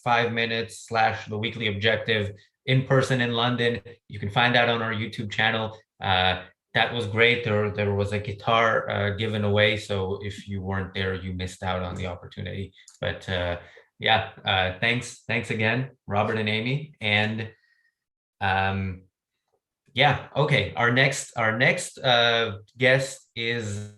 5 minutes / the weekly objective in person in London. You can find that on our YouTube channel. That was great. There was a guitar given away, so if you weren't there, you missed out on the opportunity. But thanks again, Robert and Amy. And okay. Our next guest is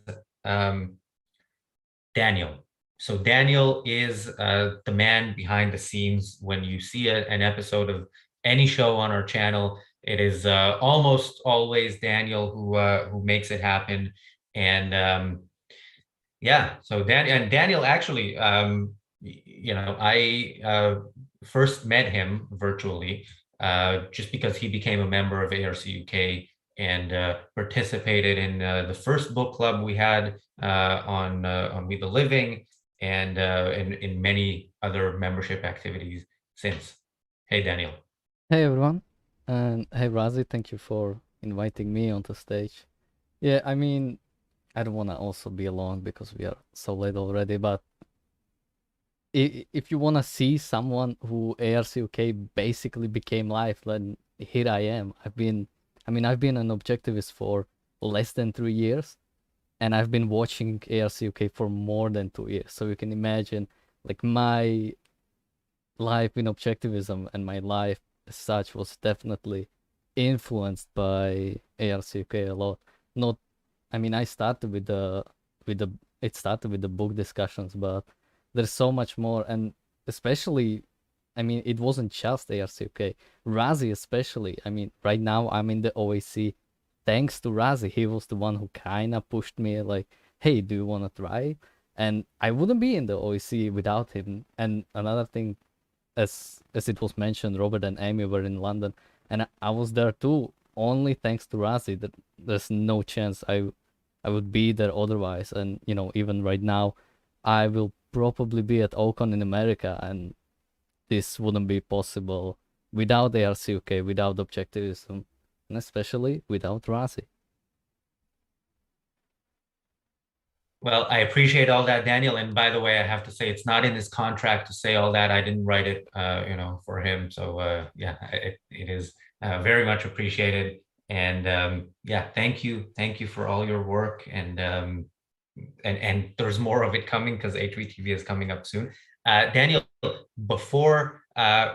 Daniel. So Daniel is the man behind the scenes. When you see an episode of any show on our channel, it is almost always Daniel who makes it happen. And so Daniel actually, I first met him virtually just because he became a member of ARCUK and participated in the first book club we had on We the Living, and in many other membership activities since. Hey, Daniel. Hey, everyone. And hey, Razi, thank you for inviting me onto stage. Yeah, I mean, I don't want to also be alone because we are so late already, but if you want to see someone who ARCUK basically became life, then here I am. I've been an objectivist for less than 3 years, and I've been watching ARCUK for more than 2 years. So you can imagine, like, my life in objectivism and my life as such was definitely influenced by ARCUK a lot. I started with the book discussions, but there's so much more. And especially, it wasn't just ARCUK. Razi especially. Right now I'm in the OAC thanks to Razi. He was the one who kind of pushed me, like, hey, do you want to try? And I wouldn't be in the OAC without him. And another thing, as it was mentioned, Robert and Amy were in London, and I was there too, only thanks to Razi. That there's no chance I would be there otherwise. And even right now, I will probably be at Ocon in America, and this wouldn't be possible without ARCUK, without objectivism, and especially without Razi. Well, I appreciate all that, Daniel. And by the way, I have to say it's not in his contract to say all that. I didn't write it, for him. So it is very much appreciated. And thank you for all your work. And there's more of it coming because H3TV is coming up soon. Daniel, before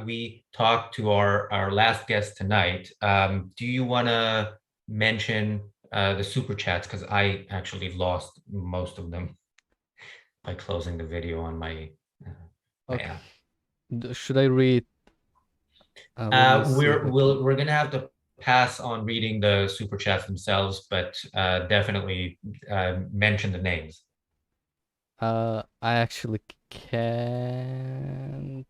we talk to our last guest tonight, do you want to mention the super chats, because I actually lost most of them by closing the video on my app. Should I read? We're gonna have to pass on reading the super chats themselves, but definitely mention the names. I actually can't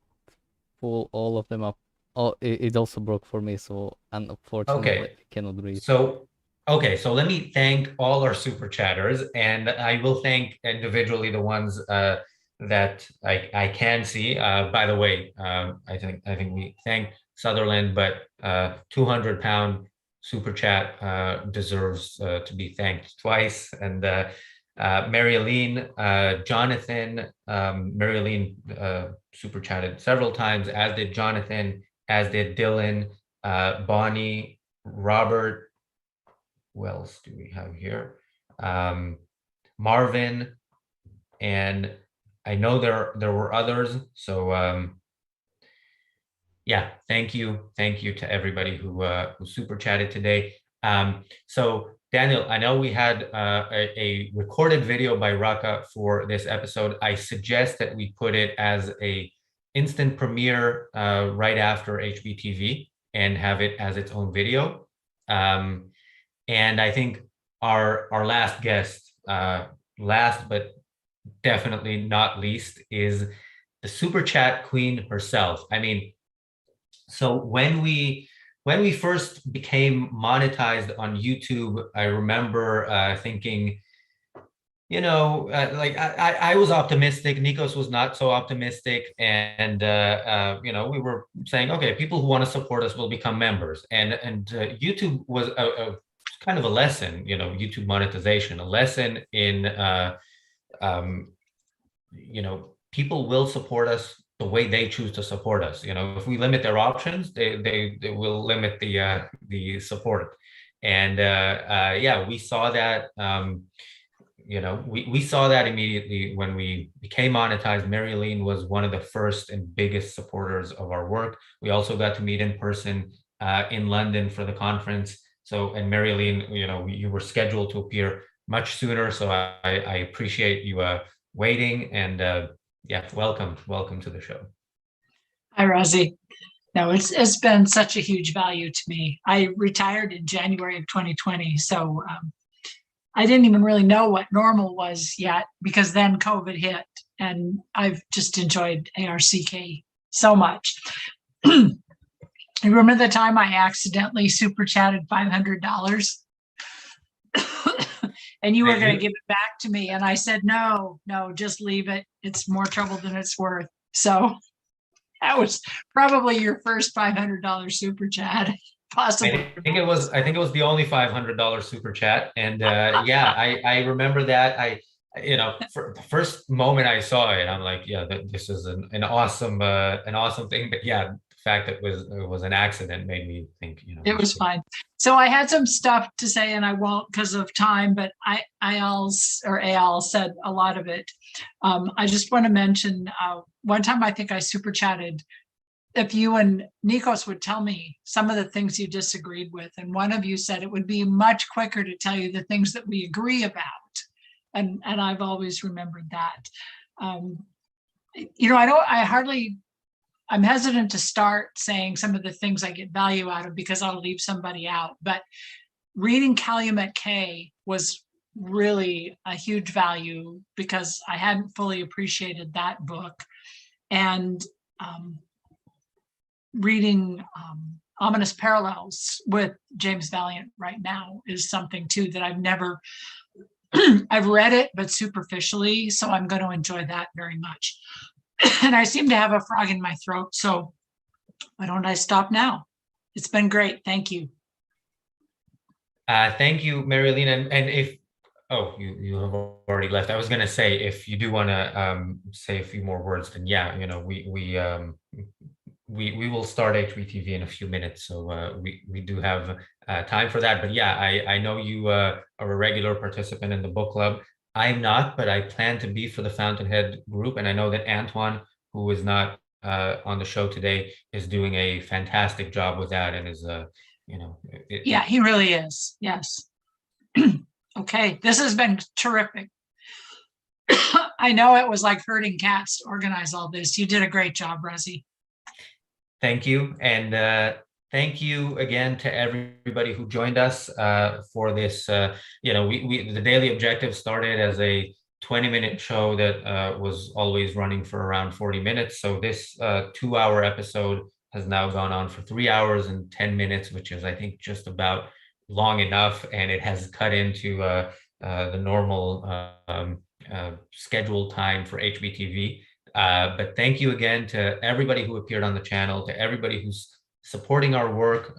pull all of them up. Oh, it also broke for me, so unfortunately I cannot read. So let me thank all our super chatters, and I will thank individually the ones that I can see. By the way, I think we thank Sutherland, but £200 super chat deserves to be thanked twice. And Maryallene, Jonathan, Maryallene super chatted several times, as did Jonathan, as did Dylan, Bonnie, Robert. Who else do we have here? Marvin, and I know there were others. So yeah, thank you to everybody who super chatted today. So Daniel, I know we had a recorded video by Raka for this episode. I suggest that we put it as a instant premiere right after HBTV and have it as its own video. And I think our last guest, last but definitely not least, is the super chat queen herself. I mean, so when we first became monetized on YouTube, I remember thinking, you know, like I was optimistic. Nikos was not so optimistic, and you know, we were saying, okay, people who want to support us will become members, and YouTube was a kind of a lesson, you know, YouTube monetization, a lesson in, you know, people will support us the way they choose to support us. You know, if we limit their options, they will limit the support. And yeah, we saw that. You know, we saw that immediately when we became monetized. Maryallene was one of the first and biggest supporters of our work. We also got to meet in person in London for the conference. So, and Maryallene, you know, you were scheduled to appear much sooner. So I appreciate you waiting, and yeah, welcome to the show. Hi, Razi. No, it's been such a huge value to me. I retired in January of 2020, so I didn't even really know what normal was yet, because then COVID hit, and I've just enjoyed ARCK so much. I remember the time I accidentally super chatted $500 and you were going to give it back to me. And I said, no, just leave it. It's more trouble than it's worth. So that was probably your first $500 super chat. Possibly. I think it was the only $500 super chat. And yeah, I remember that. You know, for the first moment I saw it, I'm like, yeah, this is an awesome thing. But yeah, the fact that it was an accident made me think, you know, it was fine. So I had some stuff to say, and I won't because of time, but Eyal said a lot of it. I just want to mention one time I think I super chatted, if you and Nikos would tell me some of the things you disagreed with, and one of you said it would be much quicker to tell you the things that we agree about. And I've always remembered that. You know, I'm hesitant to start saying some of the things I get value out of because I'll leave somebody out. But reading Calumet K was really a huge value because I hadn't fully appreciated that book. And reading Ominous Parallels with James Valliant right now is something too that I've never, I've read it, but superficially, so I'm going to enjoy that very much. And I seem to have a frog in my throat, so why don't I stop now? It's been great. Thank you. Thank you, Maryallene. And if, you have already left. I was going to say, if you do want to say a few more words, then yeah, you know, we will start HBTV in a few minutes, so we do have time for that. But yeah, I know you are a regular participant in the book club. I'm not, but I plan to be for the Fountainhead group. And I know that Antoine, who is not on the show today, is doing a fantastic job with that, and is, you know. Yeah, he really is. Yes. Okay, this has been terrific. I know it was like herding cats to organize all this. You did a great job, Razi. Thank you. And thank you again to everybody who joined us for this. You know, the Daily Objective started as a 20-minute show that was always running for around 40 minutes. So this 2-hour episode has now gone on for 3 hours and 10 minutes, which is, I think, just about long enough. And it has cut into the normal scheduled time for HBTV. But thank you again to everybody who appeared on the channel, to everybody who's supporting our work,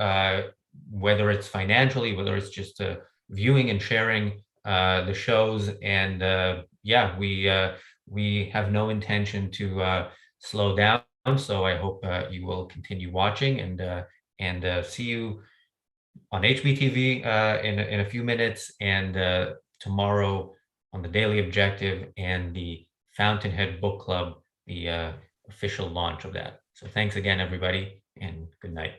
whether it's financially, whether it's just viewing and sharing the shows, and yeah, we have no intention to slow down. So I hope you will continue watching, and see you on HBTV in a few minutes, and tomorrow on the Daily Objective and the Fountainhead Book Club, the official launch of that. So thanks again, everybody, and good night.